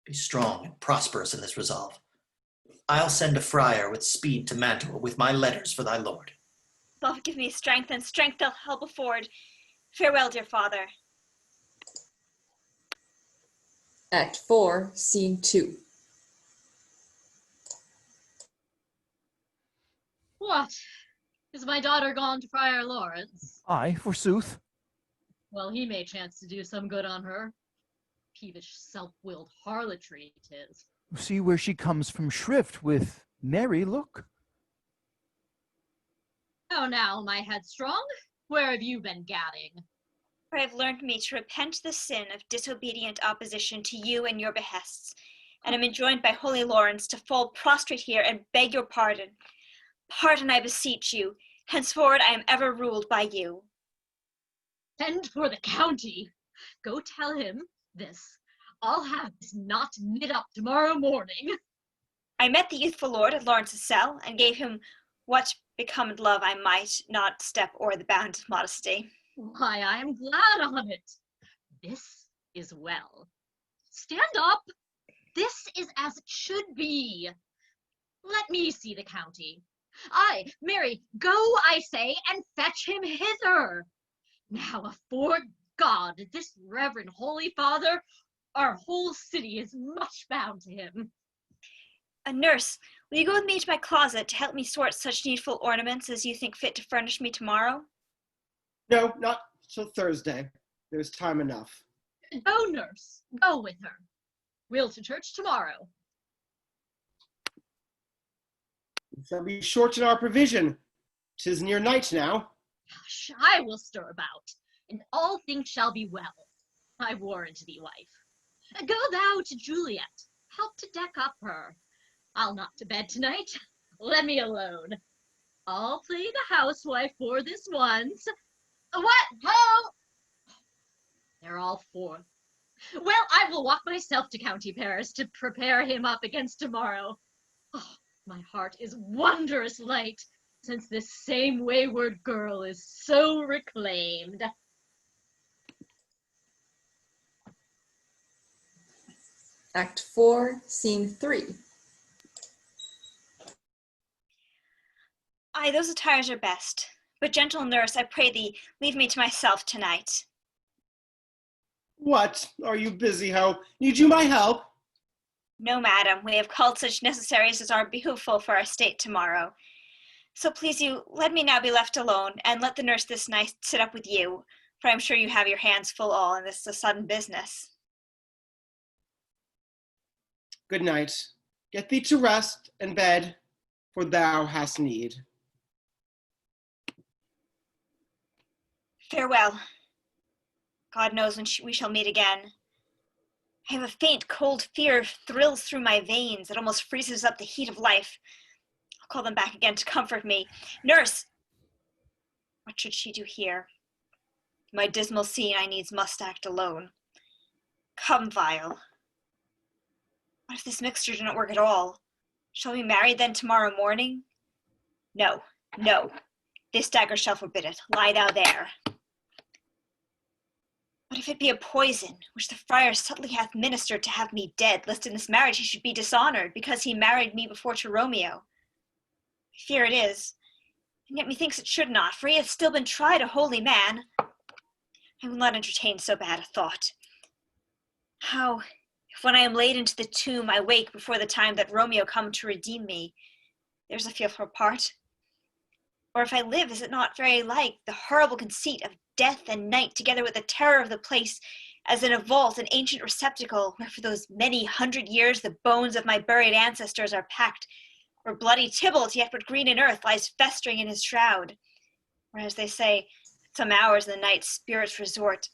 Be strong and prosperous in this resolve. I'll send a friar with speed to Mantua with my letters for thy lord. Love, give me strength, and strength they'll help afford. Farewell, dear father. Act 4, Scene 2. What? Is my daughter gone to Friar Lawrence? Aye, forsooth. Well, he may chance to do some good on her. Peevish, self-willed harlotry 'tis. See where she comes from shrift with merry look. Oh now, my headstrong, where have you been gadding? For I have learned me to repent the sin of disobedient opposition to you and your behests, and am enjoined by holy Lawrence to fall prostrate here and beg your pardon. Pardon, I beseech you. Henceforward I am ever ruled by you. Send for the county. Go tell him this. I'll have this knot knit up tomorrow morning. I met the youthful lord at Lawrence's cell, and gave him what becomed love I might not step o'er the bounds of modesty. Why, I am glad on it. This is well. Stand up. This is as it should be. Let me see the county. Aye, Mary, go, I say, and fetch him hither. Now, afore God, this reverend holy father, our whole city is much bound to him. A nurse, will you go with me to my closet to help me sort such needful ornaments as you think fit to furnish me tomorrow? No, not till Thursday. There's time enough. Go, nurse, go with her. We'll to church tomorrow. We shall be short in our provision. 'Tis near night now. Hush, I will stir about, and all things shall be well. I warrant thee, wife. Go thou to Juliet, help to deck up her. I'll not to bed tonight. Let me alone. I'll play the housewife for this once. What? Ho! They're all forth. Well, I will walk myself to County Paris to prepare him up against tomorrow. Oh, my heart is wondrous light, since this same wayward girl is so reclaimed. Act 4, Scene 3. Aye, those attires are best. But gentle nurse, I pray thee, leave me to myself tonight. What? Are you busy, ho? Need you my help? No, madam, we have called such necessaries as are behooveful for our state tomorrow. So please you, let me now be left alone, and let the nurse this night sit up with you, for I'm sure you have your hands full all, and this is a sudden business. Good night. Get thee to rest and bed, for thou hast need. Farewell. God knows when we shall meet again. I have a faint, cold fear thrills through my veins. It almost freezes up the heat of life. I'll call them back again to comfort me. Nurse! What should she do here? My dismal scene I needs must act alone. Come, vial. What if this mixture do not work at all? Shall we be married then tomorrow morning? No, no. This dagger shall forbid it. Lie thou there. What if it be a poison, which the friar subtly hath ministered to have me dead, lest in this marriage he should be dishonored, because he married me before to Romeo? I fear it is, and yet methinks it should not, for he hath still been tried a holy man. I will not entertain so bad a thought. How, if when I am laid into the tomb I wake before the time that Romeo come to redeem me, there's a fearful part. Or if I live, is it not very like the horrible conceit of death and night, together with the terror of the place, as in a vault, an ancient receptacle, where for those many 100 years the bones of my buried ancestors are packed, Where bloody Tybalt, yet but green in earth, lies festering in his shroud. Where, as they say, at some hours in the night spirits resort.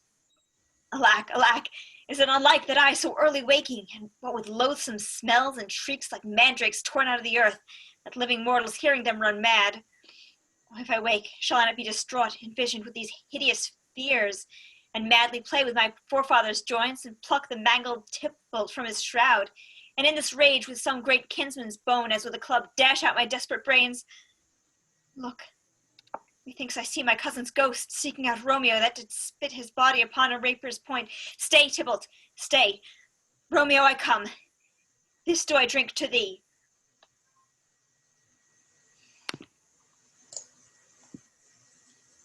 Alack, alack, is it unlike that I, so early waking, and what with loathsome smells and shrieks like mandrakes torn out of the earth, that living mortals hearing them run mad? Oh, if I wake, shall I not be distraught, envisioned with these hideous fears, and madly play with my forefather's joints, and pluck the mangled Tybalt from his shroud, and in this rage with some great kinsman's bone, as with a club, dash out my desperate brains? Look, methinks I see my cousin's ghost, seeking out Romeo, that did spit his body upon a rapier point. Stay, Tybalt, stay. Romeo, I come. This do I drink to thee.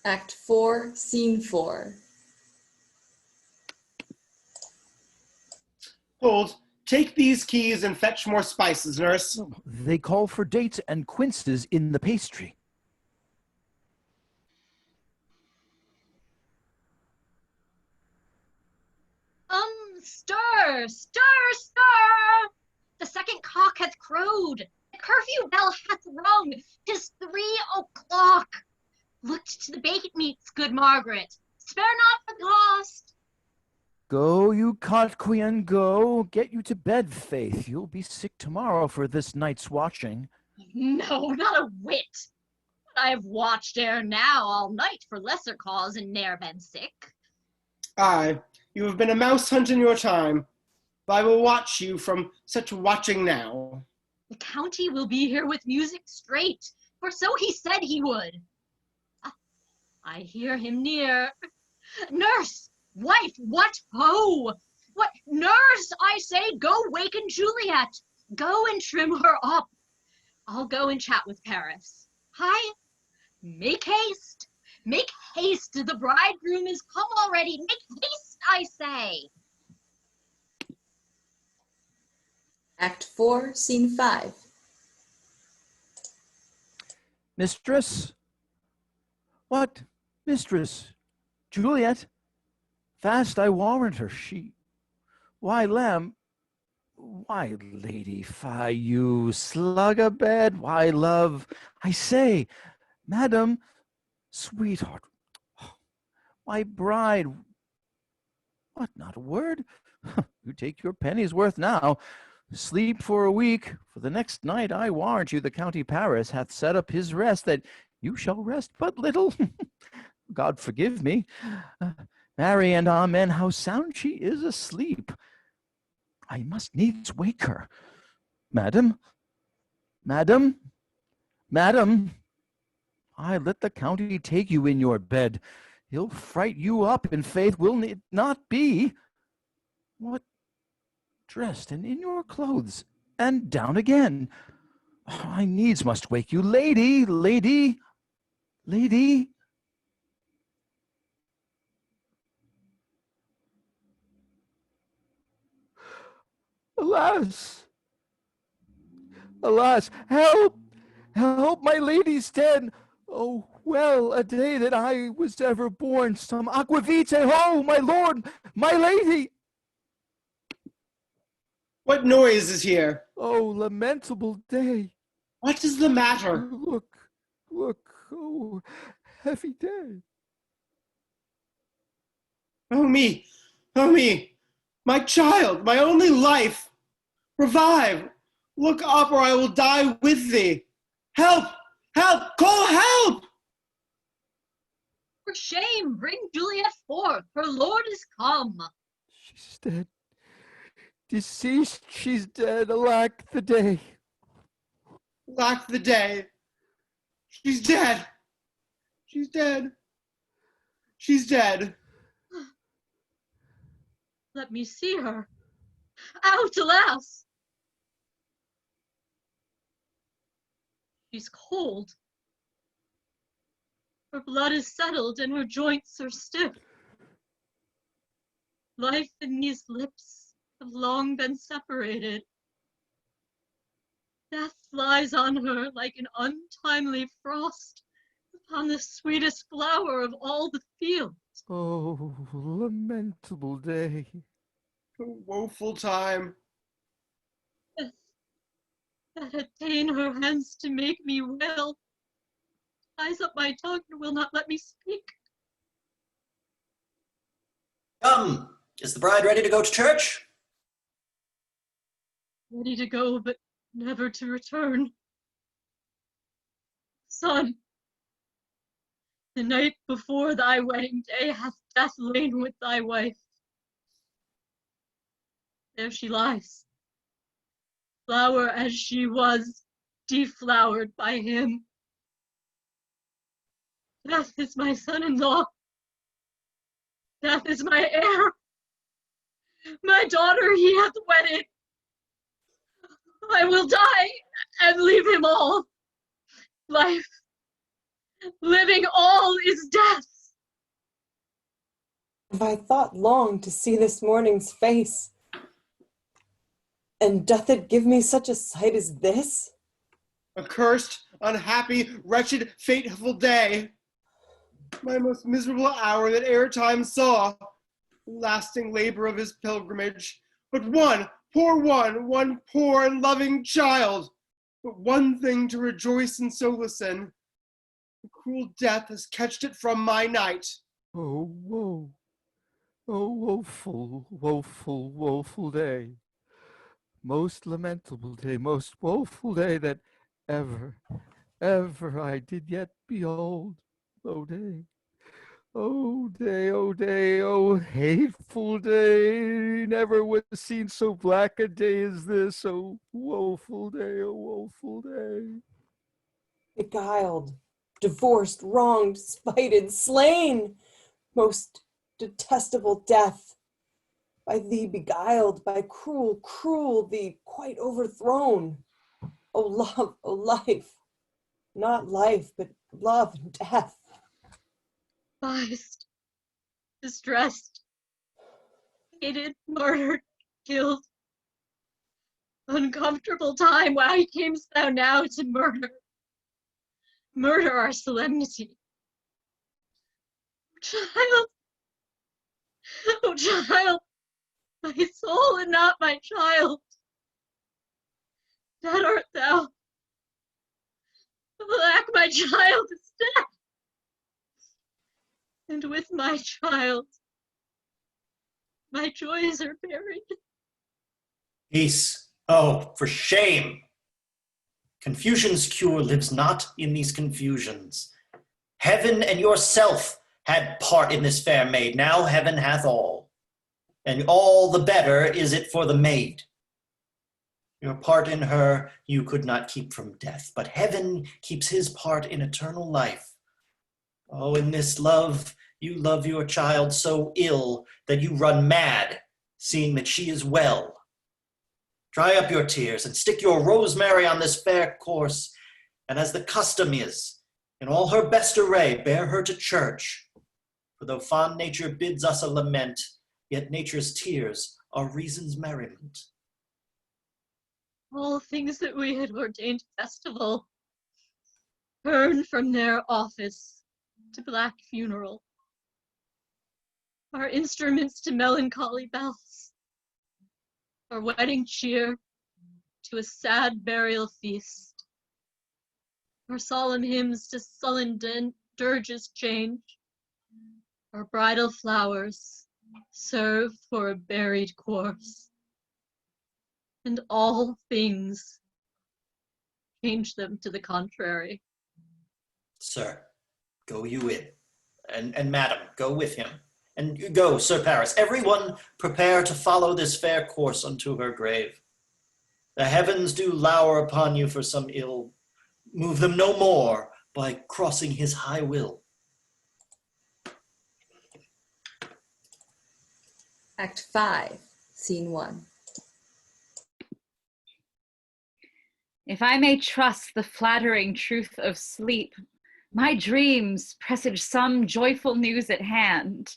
Act 4, Scene 4. Hold, take these keys and fetch more spices, nurse. They call for dates and quinces in the pastry. Stir, stir, stir! The second cock hath crowed. The curfew bell hath rung. 'Tis 3 o'clock. Look to the baked meats, good Margaret. Spare not the cost. Go, you cot quean, go. Get you to bed, Faith. You'll be sick tomorrow for this night's watching. No, not a whit. I have watched ere now all night for lesser cause and ne'er been sick. Aye, you have been a mouse hunt in your time. But I will watch you from such watching now. The county will be here with music straight, for so he said he would. I hear him near. Nurse, wife, what ho? What, nurse, I say, go waken Juliet. Go and trim her up. I'll go and chat with Paris. Hi, make haste. Make haste, the bridegroom is come already. Make haste, I say. Act 4, Scene 5. Mistress? What? Mistress? Juliet? Fast I warrant her, she... Why, lamb... Why, lady, fie you, slug a bed, why, love... I say, madam, sweetheart, my bride... What, not a word? You take your penny's worth now. Sleep for a week. For the next night, I warrant you, the county Paris hath set up his rest, that you shall rest but little. God forgive me. Marry and amen, how sound she is asleep. I must needs wake her. Madam, madam, madam, I let the county take you in your bed. He'll fright you up, in faith, will it not be? What? Dressed and in your clothes, and down again. I needs must wake you, lady, lady, lady. Alas, alas, help, help, my lady's dead. Oh, well a day that I was ever born, some aquavitae, ho, my lord, my lady. What noise is here? Oh, lamentable day. What is the matter? Look, look, oh, heavy day. Oh me, my child, my only life. Revive, look up or I will die with thee. Help, help, call help! For shame, bring Juliet forth, her lord is come. She's dead. Deceased, she's dead, alack the day. Alack the day. She's dead. She's dead. She's dead. Let me see her. Out, alas! She's cold. Her blood is settled and her joints are stiff. Life in these lips have long been separated. Death lies on her like an untimely frost upon the sweetest flower of all the fields. Oh, lamentable day. A woeful time. that attain her hands to make me well, ties up my tongue and will not let me speak. Come, is the bride ready to go to church? Ready to go, but never to return. Son, the night before thy wedding day hath death lain with thy wife. There she lies, flower as she was, deflowered by him. Death is my son-in-law. Death is my heir. My daughter he hath wedded. I will die and leave him all. Life, living all is death. Have I thought long to see this morning's face? And doth it give me such a sight as this? Accursed, unhappy, wretched, fateful day. My most miserable hour that e'er time saw. Lasting labor of his pilgrimage. But one poor and loving child. But one thing to rejoice and solace in. The cruel death has catched it from my night. Oh, woe. Oh, woeful, woeful, woeful day. Most lamentable day, most woeful day that ever I did yet behold. O day, O day, O day, O hateful day, never was seen so black a day as this. O woeful day, O woeful day. Beguiled, divorced, wronged, spited, slain, most detestable death. By thee beguiled, by cruel thee quite overthrown. O love, O life, not life, but love and death. Despised, distressed, hated, murdered, killed. Uncomfortable time, why camest thou now to murder? Murder our solemnity. Child, oh child, my soul and not my child. Dead art thou. Alack, my child is dead. And with my child, my joys are buried. Peace. Oh, for shame. Confusion's cure lives not in these confusions. Heaven and yourself had part in this fair maid. Now heaven hath all. And all the better is it for the maid. Your part in her you could not keep from death, but heaven keeps his part in eternal life. Oh, in this love, you love your child so ill that you run mad, seeing that she is well. Dry up your tears and stick your rosemary on this fair corse, and as the custom is, in all her best array, bear her to church. For though fond nature bids us a lament, yet nature's tears are reason's merriment. All things that we had ordained festival burn from their office to black funeral. Our instruments to melancholy bells, our wedding cheer to a sad burial feast, our solemn hymns to sullen dirges change, our bridal flowers serve for a buried corse, and all things change them to the contrary. Sir, go you in, and madam, go with him. And go, Sir Paris, everyone prepare to follow this fair course unto her grave. The heavens do lour upon you for some ill. Move them no more by crossing his high will. Act 5, Scene 1. If I may trust the flattering truth of sleep, my dreams presage some joyful news at hand.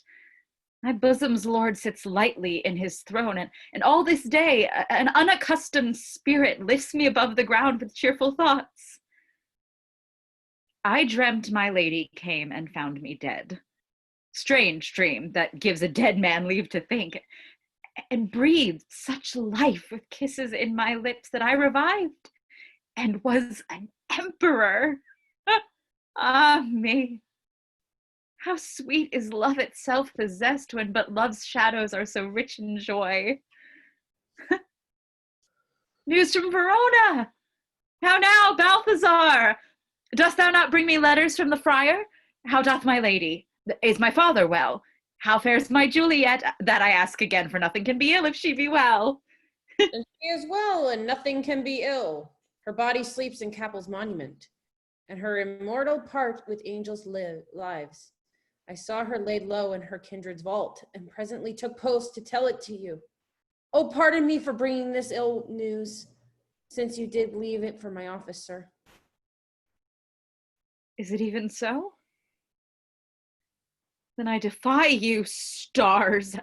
My bosom's lord sits lightly in his throne, and all this day an unaccustomed spirit lifts me above the ground with cheerful thoughts. I dreamt my lady came and found me dead. Strange dream that gives a dead man leave to think, and breathed such life with kisses in my lips that I revived, and was an emperor. Ah me, how sweet is love itself possessed when but love's shadows are so rich in joy. News from Verona! How now, Balthazar? Dost thou not bring me letters from the friar? How doth my lady? Is my father well? How fares my Juliet? That I ask again, for nothing can be ill if she be well. And she is well, and nothing can be ill. Her body sleeps in Capel's monument, and her immortal part with angels lives. I saw her laid low in her kindred's vault, and presently took post to tell it to you. Oh, pardon me for bringing this ill news, since you did leave it for my office, sir. Is it even so? Then I defy you, stars.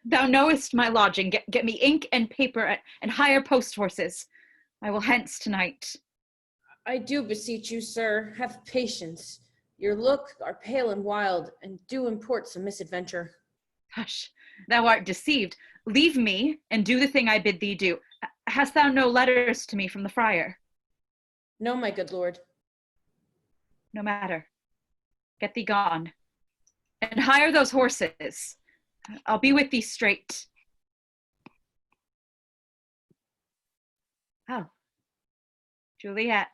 Thou knowest my lodging. Get me ink and paper and hire post horses. I will hence tonight. I do beseech you, sir, have patience. Your look are pale and wild, and do import some misadventure. Hush, thou art deceived. Leave me, and do the thing I bid thee do. Hast thou no letters to me from the friar? No, my good lord. No matter. Get thee gone. And hire those horses. I'll be with thee straight. Oh, Juliet,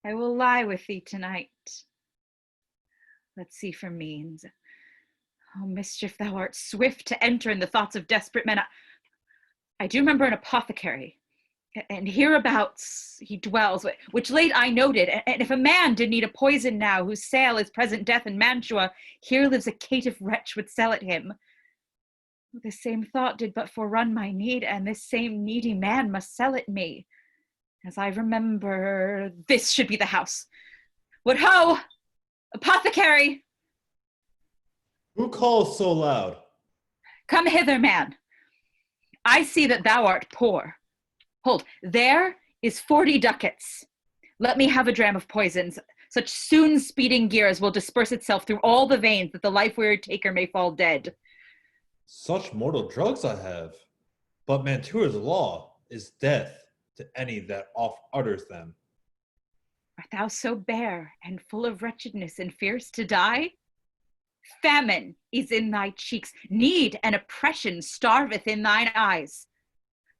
I will lie with thee tonight. Let's see for means. Oh, mischief, thou art swift to enter in the thoughts of desperate men. I do remember an apothecary, and hereabouts he dwells, which late I noted, and if a man did need a poison now, whose sale is present death in Mantua, here lives a caitiff wretch would sell it him. This same thought did but forerun my need, and this same needy man must sell it me. As I remember, this should be the house. What ho! Apothecary! Who calls so loud? Come hither, man. I see that thou art poor. Hold, there is 40 ducats. Let me have a dram of poisons. Such soon speeding gears will disperse itself through all the veins that the life-weary taker may fall dead. Such mortal drugs I have. But Mantua's law is death to any that oft utters them. Art thou so bare and full of wretchedness and fierce to die? Famine is in thy cheeks, need and oppression starveth in thine eyes.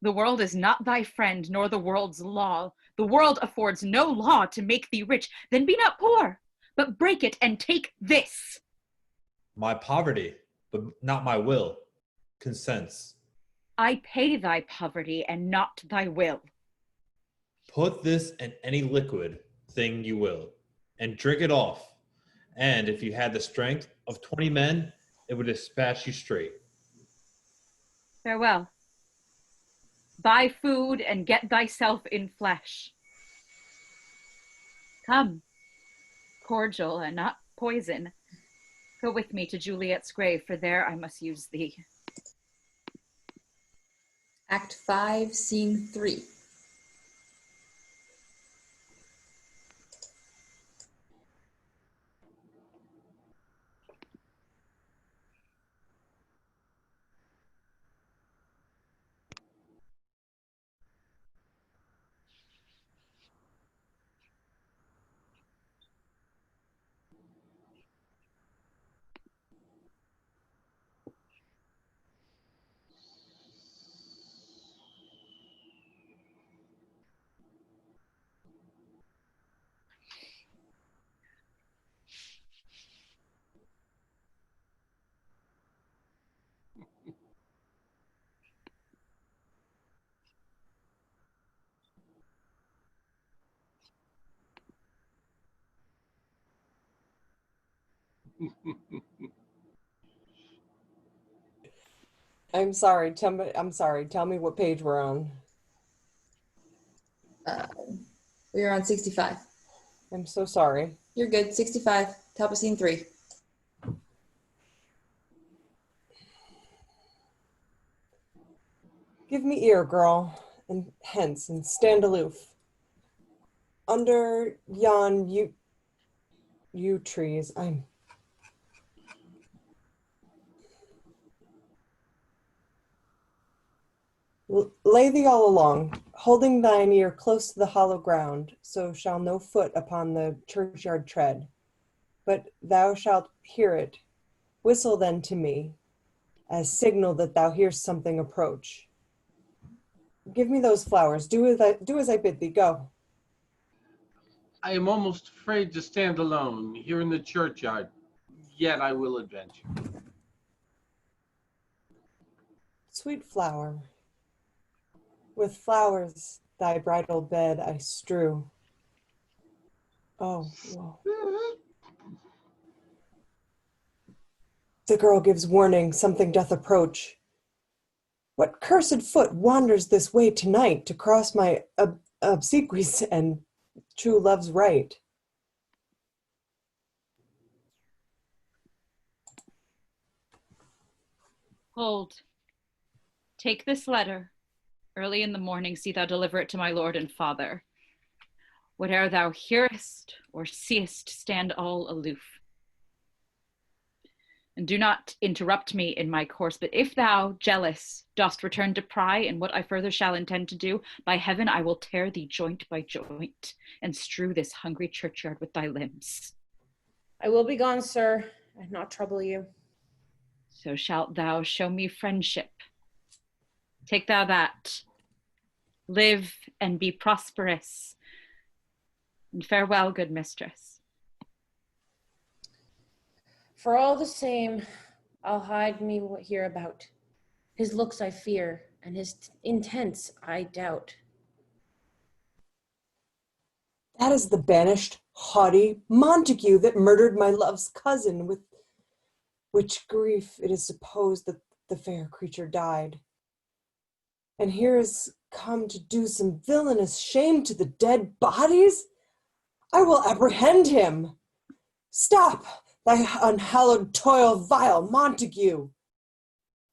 The world is not thy friend, nor the world's law. The world affords no law to make thee rich. Then be not poor, but break it and take this. My poverty, but not my will, consents. I pay thy poverty and not thy will. Put this in any liquid thing you will, and drink it off. And if you had the strength of 20 men, it would dispatch you straight. Farewell. Buy food and get thyself in flesh. Come, cordial and not poison. Go with me to Juliet's grave, for there I must use thee. Act 5, Scene 3. I'm sorry. Tell me what page we're on. We are on 65. I'm so sorry. You're good. 65. Top of scene 3. Give me ear, girl, and hence, and stand aloof. Under yon yew trees, Lay thee all along, holding thine ear close to the hollow ground, so shall no foot upon the churchyard tread. But thou shalt hear it. Whistle then to me, as signal that thou hearst something approach. Give me those flowers. Do as I bid thee. Go. I am almost afraid to stand alone here in the churchyard, yet I will adventure. Sweet flower, with flowers thy bridal bed I strew. Oh, whoa. The girl gives warning, something doth approach. What cursed foot wanders this way tonight to cross my obsequies and true love's right? Hold. Take this letter. Early in the morning see thou deliver it to my lord and father. Whate'er thou hearest or seest, stand all aloof. And do not interrupt me in my course, but if thou, jealous, dost return to pry in what I further shall intend to do, by heaven I will tear thee joint by joint, and strew this hungry churchyard with thy limbs. I will be gone, sir, and not trouble you. So shalt thou show me friendship. Take thou that. Live and be prosperous. And farewell, good mistress. For all the same, I'll hide me hereabout. His looks I fear, and his intents I doubt. That is the banished, haughty Montague that murdered my love's cousin, with which grief it is supposed that the fair creature died. And here is come to do some villainous shame to the dead bodies? I will apprehend him. Stop thy unhallowed toil, vile Montague.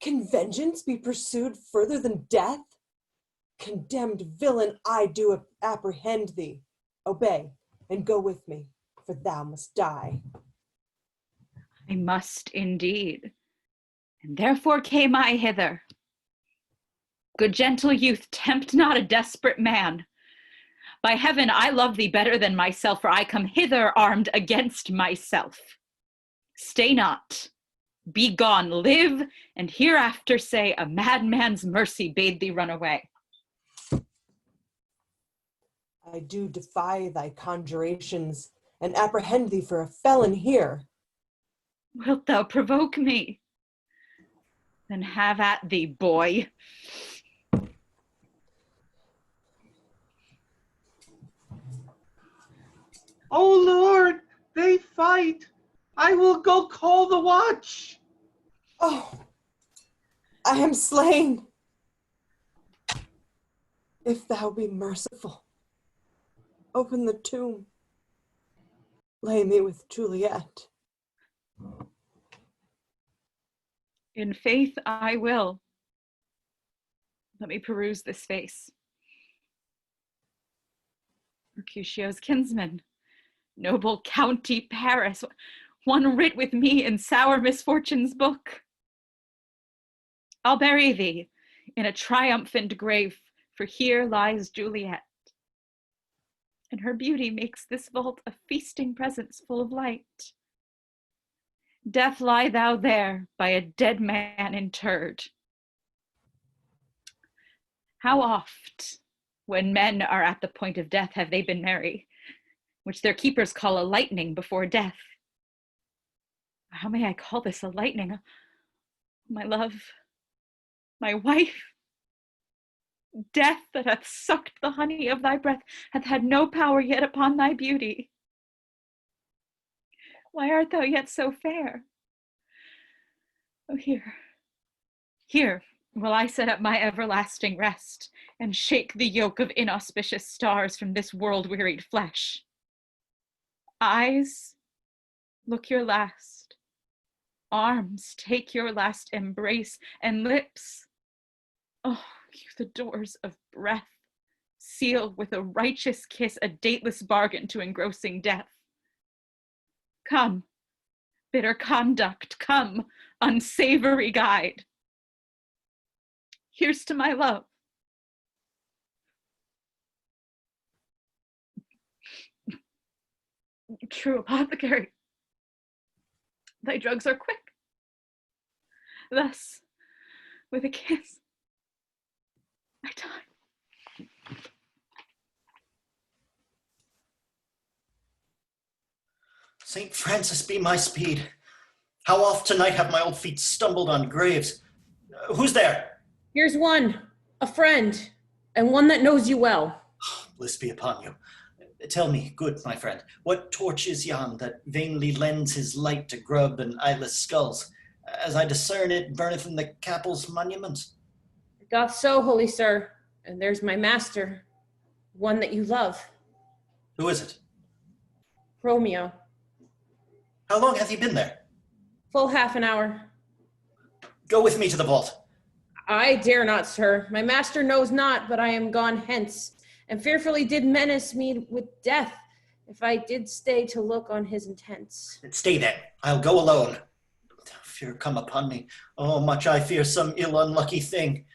Can vengeance be pursued further than death? Condemned villain, I do apprehend thee. Obey, and go with me, for thou must die. I must indeed, and therefore came I hither. Good gentle youth, tempt not a desperate man. By heaven, I love thee better than myself, for I come hither armed against myself. Stay not, be gone, live, and hereafter say a madman's mercy bade thee run away. I do defy thy conjurations, and apprehend thee for a felon here. Wilt thou provoke me? Then have at thee, boy. Oh Lord, they fight. I will go call the watch. Oh, I am slain. If thou be merciful, open the tomb. Lay me with Juliet. In faith I will. Let me peruse this face. Mercutio's kinsman, noble county Paris, one writ with me in sour misfortune's book. I'll bury thee in a triumphant grave, for here lies Juliet. And her beauty makes this vault a feasting presence full of light. Death, lie thou there by a dead man interred. How oft, when men are at the point of death, have they been merry, which their keepers call a lightning before death? How may I call this a lightning? My love, my wife, death that hath sucked the honey of thy breath hath had no power yet upon thy beauty. Why art thou yet so fair? Oh, here will I set up my everlasting rest, and shake the yoke of inauspicious stars from this world-wearied flesh. Eyes, look your last. Arms, take your last embrace, and lips, oh, you the doors of breath, seal with a righteous kiss a dateless bargain to engrossing death. Come, bitter conduct, come, unsavory guide. Here's to my love, True apothecary, thy drugs are quick. Thus, with a kiss, I die. St. Francis be my speed. How oft tonight have my old feet stumbled on graves? Who's there? Here's one, a friend, and one that knows you well. Bliss be upon you. Tell me, good my friend, what torch is yon that vainly lends his light to grub and eyeless skulls? As I discern it burneth in the capel's monument. It doth so, holy sir, and there's my master, one that you love. Who is it? Romeo. How long hath he been there? Full half an hour. Go with me to the vault. I dare not, sir. My master knows not, but I am gone hence, and fearfully did menace me with death, if I did stay to look on his intents. Stay then, I'll go alone. Fear come upon me. Oh, much I fear some ill unlucky thing.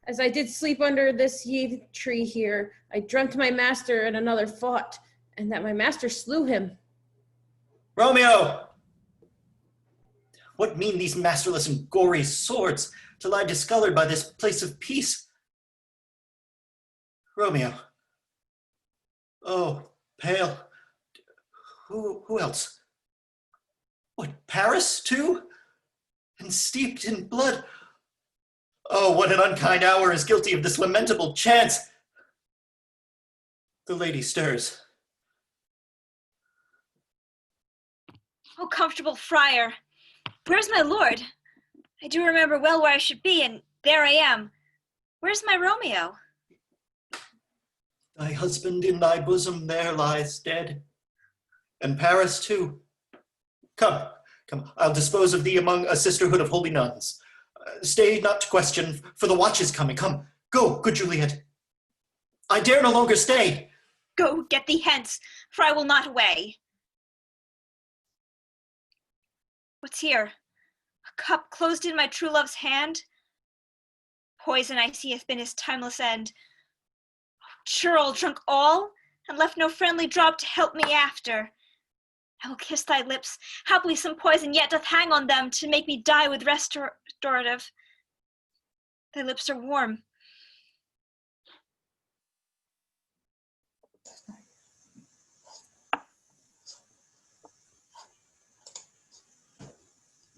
As I did sleep under this yew tree here, I dreamt my master and another fought, and that my master slew him. Romeo! What mean these masterless and gory swords to lie discolored by this place of peace? Romeo. Oh, pale. Who else? What, Paris too? And steeped in blood? Oh, what an unkind hour is guilty of this lamentable chance! The lady stirs. Oh, comfortable friar, where's my lord? I do remember well where I should be, and there I am. Where's my Romeo? Thy husband in thy bosom there lies dead, and Paris too. Come, I'll dispose of thee among a sisterhood of holy nuns. Stay not to question, for the watch is coming. Come, go, good Juliet. I dare no longer stay. Go, get thee hence, for I will not away. What's here? A cup closed in my true love's hand? Poison I see hath been his timeless end. Churl drunk all, and left no friendly drop to help me after. I will kiss thy lips. Haply some poison yet doth hang on them to make me die with restorative. Thy lips are warm.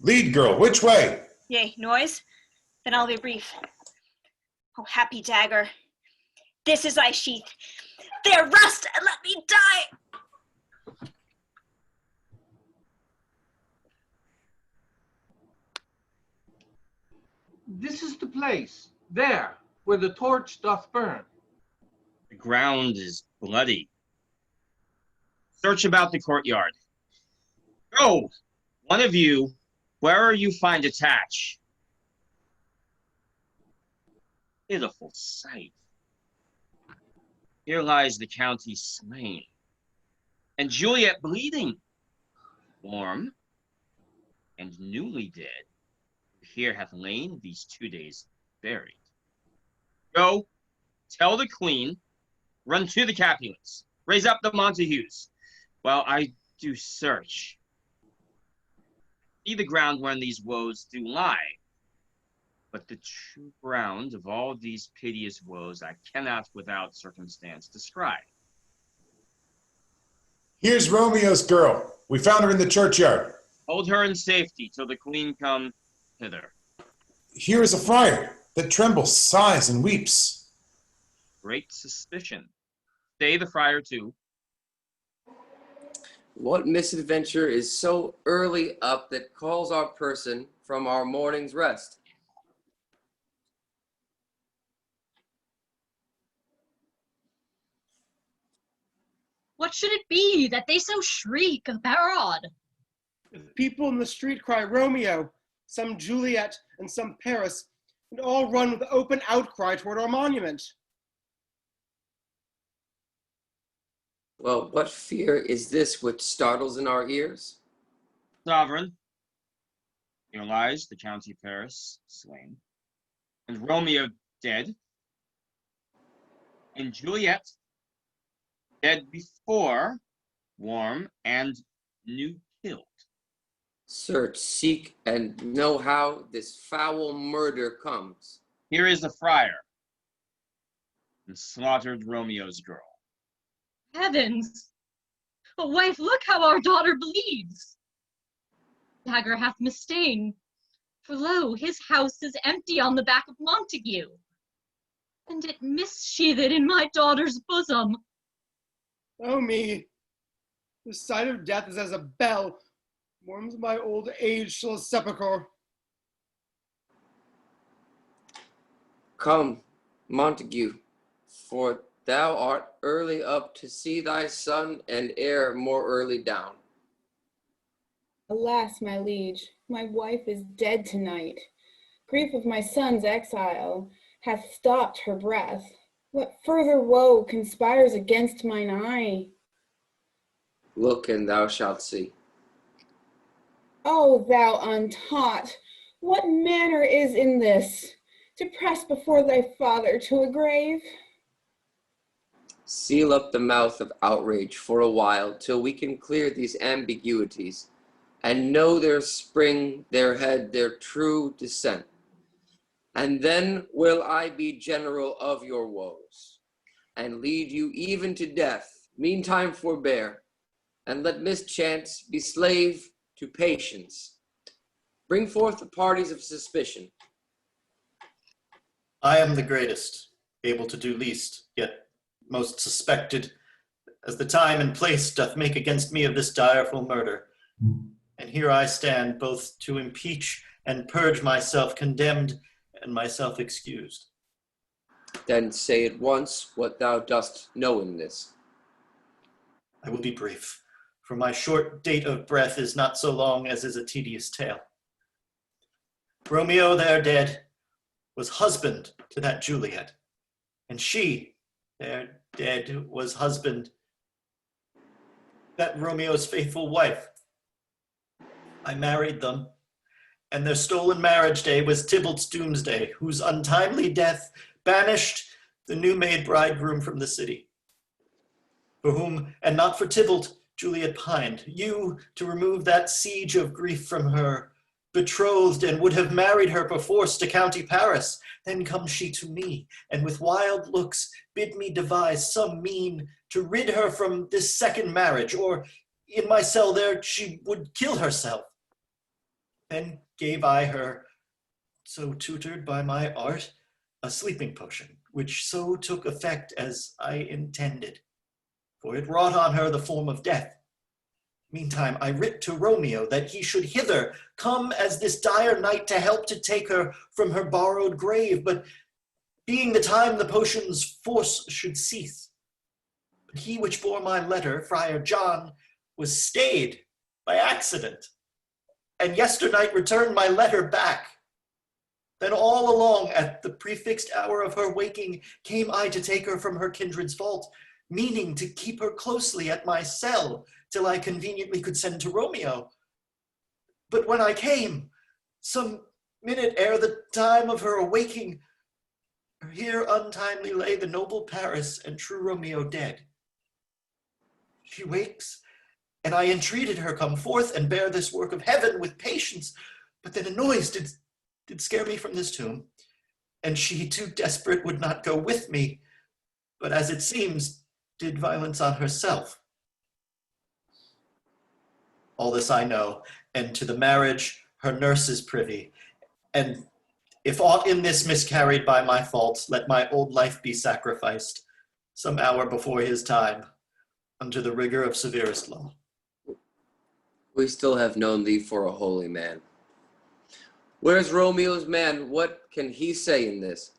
Lead girl, which way? Yea, noise? Then I'll be brief. Oh, happy dagger, this is thy sheath. There, rust, and let me die! This is the place, there, where the torch doth burn. The ground is bloody. Search about the courtyard. Go, one of you, where'er you find attach. Pitiful sight. Here lies the county slain, and Juliet bleeding, warm and newly dead. Here hath lain these 2 days buried. Go, tell the queen, run to the Capulets, raise up the Montagues, while I do search. See the ground wherein these woes do lie, but the true ground of all these piteous woes I cannot without circumstance descry. Here's Romeo's girl. We found her in the churchyard. Hold her in safety till the queen come hither. Here is a friar that trembles, sighs, and weeps. Great suspicion. Stay the friar too. What misadventure is so early up that calls our person from our morning's rest? What should it be that they so shriek abroad? The people in the street cry Romeo, some Juliet, and some Paris, and all run with open outcry toward our monument. Well, what fear is this which startles in our ears? Sovereign, here lies the county Paris slain, and Romeo dead, and Juliet dead before warm, and new killed. Search, seek, and know how this foul murder comes. Here is the friar, and slaughtered Romeo's girl. Heavens! But wife, look how our daughter bleeds. Dagger hath misstain, for lo, his house is empty on the back of Montague. And it missheathed in my daughter's bosom. Oh me, the sight of death is as a bell, warms my old age till a sepulchre. Come, Montague, for thou art early up to see thy son and heir more early down. Alas, my liege, my wife is dead tonight. Grief of my son's exile hath stopped her breath. What further woe conspires against mine eye? Look, and thou shalt see. O thou untaught, what manner is in this, to press before thy father to a grave? Seal up the mouth of outrage for a while till we can clear these ambiguities and know their spring, their head, their true descent. And then will I be general of your woes and lead you even to death. Meantime forbear, and let mischance be slave to patience. Bring forth the parties of suspicion. I am the greatest, able to do least, yet most suspected, as the time and place doth make against me of this direful murder. And here I stand, both to impeach and purge myself condemned and myself excused. Then say at once what thou dost know in this. I will be brief, for my short date of breath is not so long as is a tedious tale. Romeo, there dead, was husband to that Juliet, and she, there dead, was husband that Romeo's faithful wife. I married them, and their stolen marriage day was Tybalt's doomsday, whose untimely death banished the new-made bridegroom from the city. For whom, and not for Tybalt, Juliet pined. You, to remove that siege of grief from her, betrothed and would have married her perforce to county Paris. Then comes she to me, and with wild looks bid me devise some mean to rid her from this second marriage, or in my cell there she would kill herself. Then gave I her, so tutored by my art, a sleeping potion, which so took effect as I intended, for it wrought on her the form of death. Meantime, I writ to Romeo that he should hither come as this dire night to help to take her from her borrowed grave, but being the time the potion's force should cease. But he which bore my letter, Friar John, was stayed by accident, and yesternight returned my letter back. Then all along at the prefixed hour of her waking came I to take her from her kindred's vault, meaning to keep her closely at my cell till I conveniently could send to Romeo. But when I came, some minute ere the time of her awaking, here untimely lay the noble Paris and true Romeo dead. She wakes, and I entreated her come forth and bear this work of heaven with patience, but then a noise did scare me from this tomb, and she, too desperate, would not go with me, but as it seems, did violence on herself. All this I know, and to the marriage her nurse is privy, and if aught in this miscarried by my fault, let my old life be sacrificed, some hour before his time, unto the rigor of severest law. We still have known thee for a holy man. Where's Romeo's man? What can he say in this?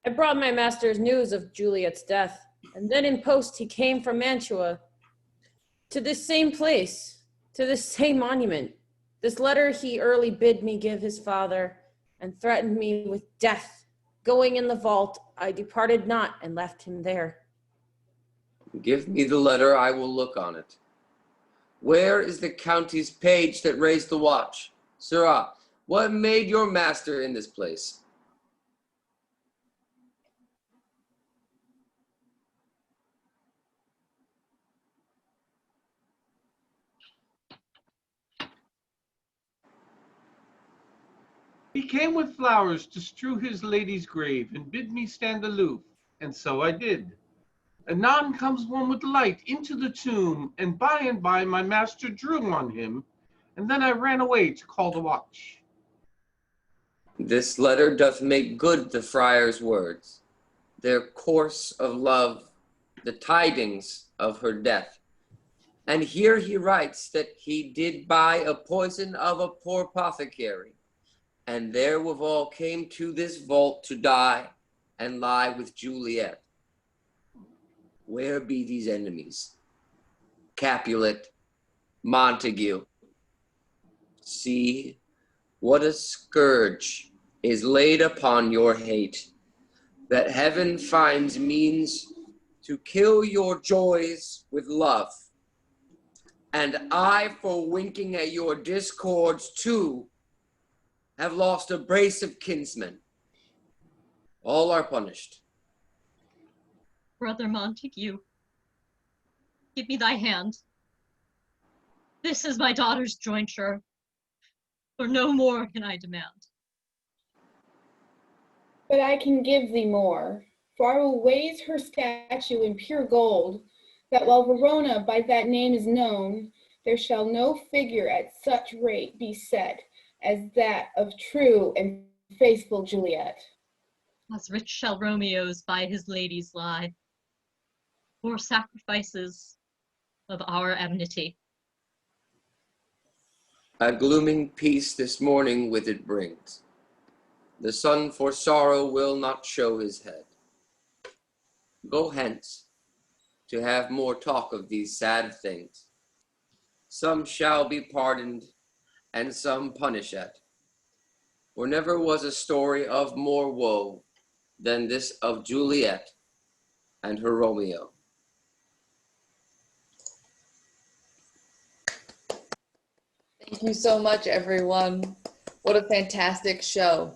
I brought my master's news of Juliet's death, and then in post he came from Mantua to this same place, to this same monument. This letter he early bid me give his father, and threatened me with death. Going in the vault, I departed not and left him there. Give me the letter, I will look on it. Where is the county's page that raised the watch? Sirrah, what made your master in this place? He came with flowers to strew his lady's grave and bid me stand aloof, and so I did. Anon comes one with light into the tomb, and by my master drew on him, and then I ran away to call the watch. This letter doth make good the friar's words, their course of love, the tidings of her death. And here he writes that he did buy a poison of a poor apothecary, and therewithal came to this vault to die and lie with Juliet. Where be these enemies? Capulet, Montague. See what a scourge is laid upon your hate, that heaven finds means to kill your joys with love. And I, for winking at your discords too, have lost a brace of kinsmen. All are punished. Brother Montague, give me thy hand. This is my daughter's jointure, for no more can I demand. But I can give thee more, for I will raise her statue in pure gold, that while Verona by that name is known, there shall no figure at such rate be set as that of true and faithful Juliet. As rich shall Romeo's by his ladies lie, for sacrifices of our enmity. A glooming peace this morning with it brings. The sun for sorrow will not show his head. Go hence to have more talk of these sad things. Some shall be pardoned and some punished. For never was a story of more woe than this of Juliet and her Romeo. Thank you so much, everyone. What a fantastic show.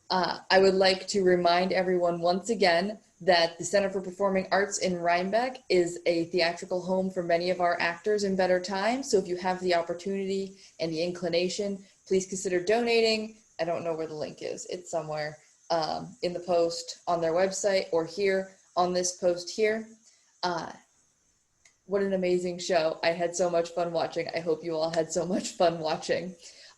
I would like to remind everyone once again that the Center for Performing Arts in Rhinebeck is a theatrical home for many of our actors in better times. So if you have the opportunity and the inclination, please consider donating. I don't know where the link is. It's somewhere in the post on their website or here on this post here. What an amazing show. I had so much fun watching. I hope you all had so much fun watching.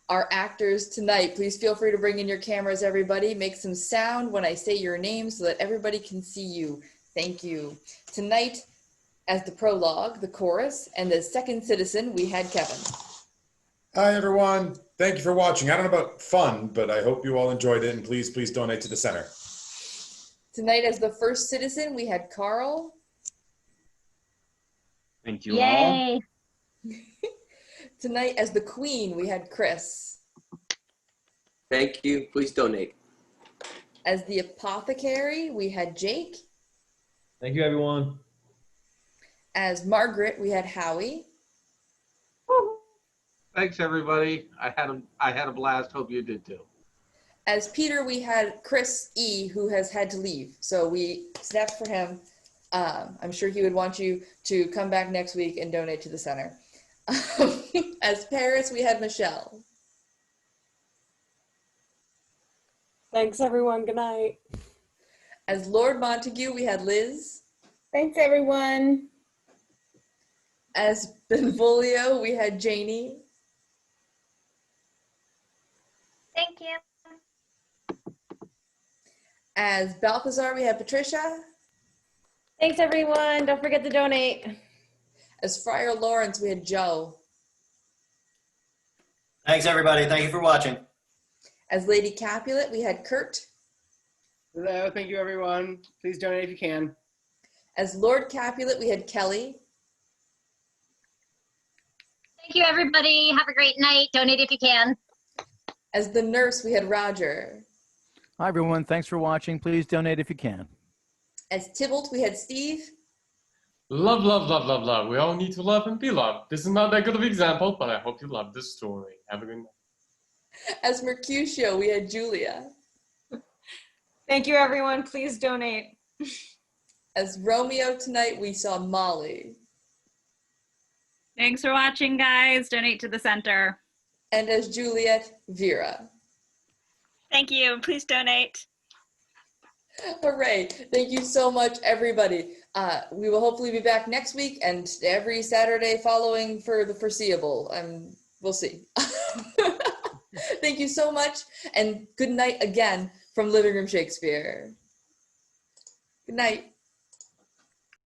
Our actors tonight, please feel free to bring in your cameras, everybody. Make some sound when I say your name so that everybody can see you. Thank you. Tonight, as the prologue, the chorus, and the second citizen, we had Kevin. Hi, everyone. Thank you for watching. I don't know about fun, but I hope you all enjoyed it, and please donate to the center. Tonight, as the first citizen, we had Carl. Thank you all. Tonight, as the queen, we had Chris. Thank you. Please donate. As the apothecary, we had Jake. Thank you, everyone. As Margaret, we had Howie. Thanks, everybody. I had a blast. Hope you did too. As Peter, we had Chris E., who has had to leave. So we snapped for him. I'm sure he would want you to come back next week and donate to the center. As Paris, we had Michelle. Thanks, everyone. Good night. As Lord Montague, we had Liz. Thanks, everyone. As Benvolio, we had Janie. Thank you. As Balthazar, we had Patricia. Thanks, everyone. Don't forget to donate. As Friar Lawrence, we had Joe. Thanks, everybody. Thank you for watching. As Lady Capulet, we had Kurt. Hello. Thank you, everyone. Please donate if you can. As Lord Capulet, we had Kelly. Thank you, everybody. Have a great night. Donate if you can. As the nurse, we had Roger. Hi, everyone. Thanks for watching. Please donate if you can. As Tybalt, we had Steve. Love, love, love, love, love. We all need to love and be loved. This is not that good of an example, but I hope you love this story. Have a good night. As Mercutio, we had Julia. Thank you, everyone. Please donate. As Romeo tonight, we saw Molly. Thanks for watching, guys. Donate to the center. And as Juliet, Vera. Thank you, and please donate. Hooray. Thank you so much, everybody. We will hopefully be back next week and every Saturday following for the foreseeable. We'll see. Thank you so much, and good night again from Livingroom Shakespeare. Good night.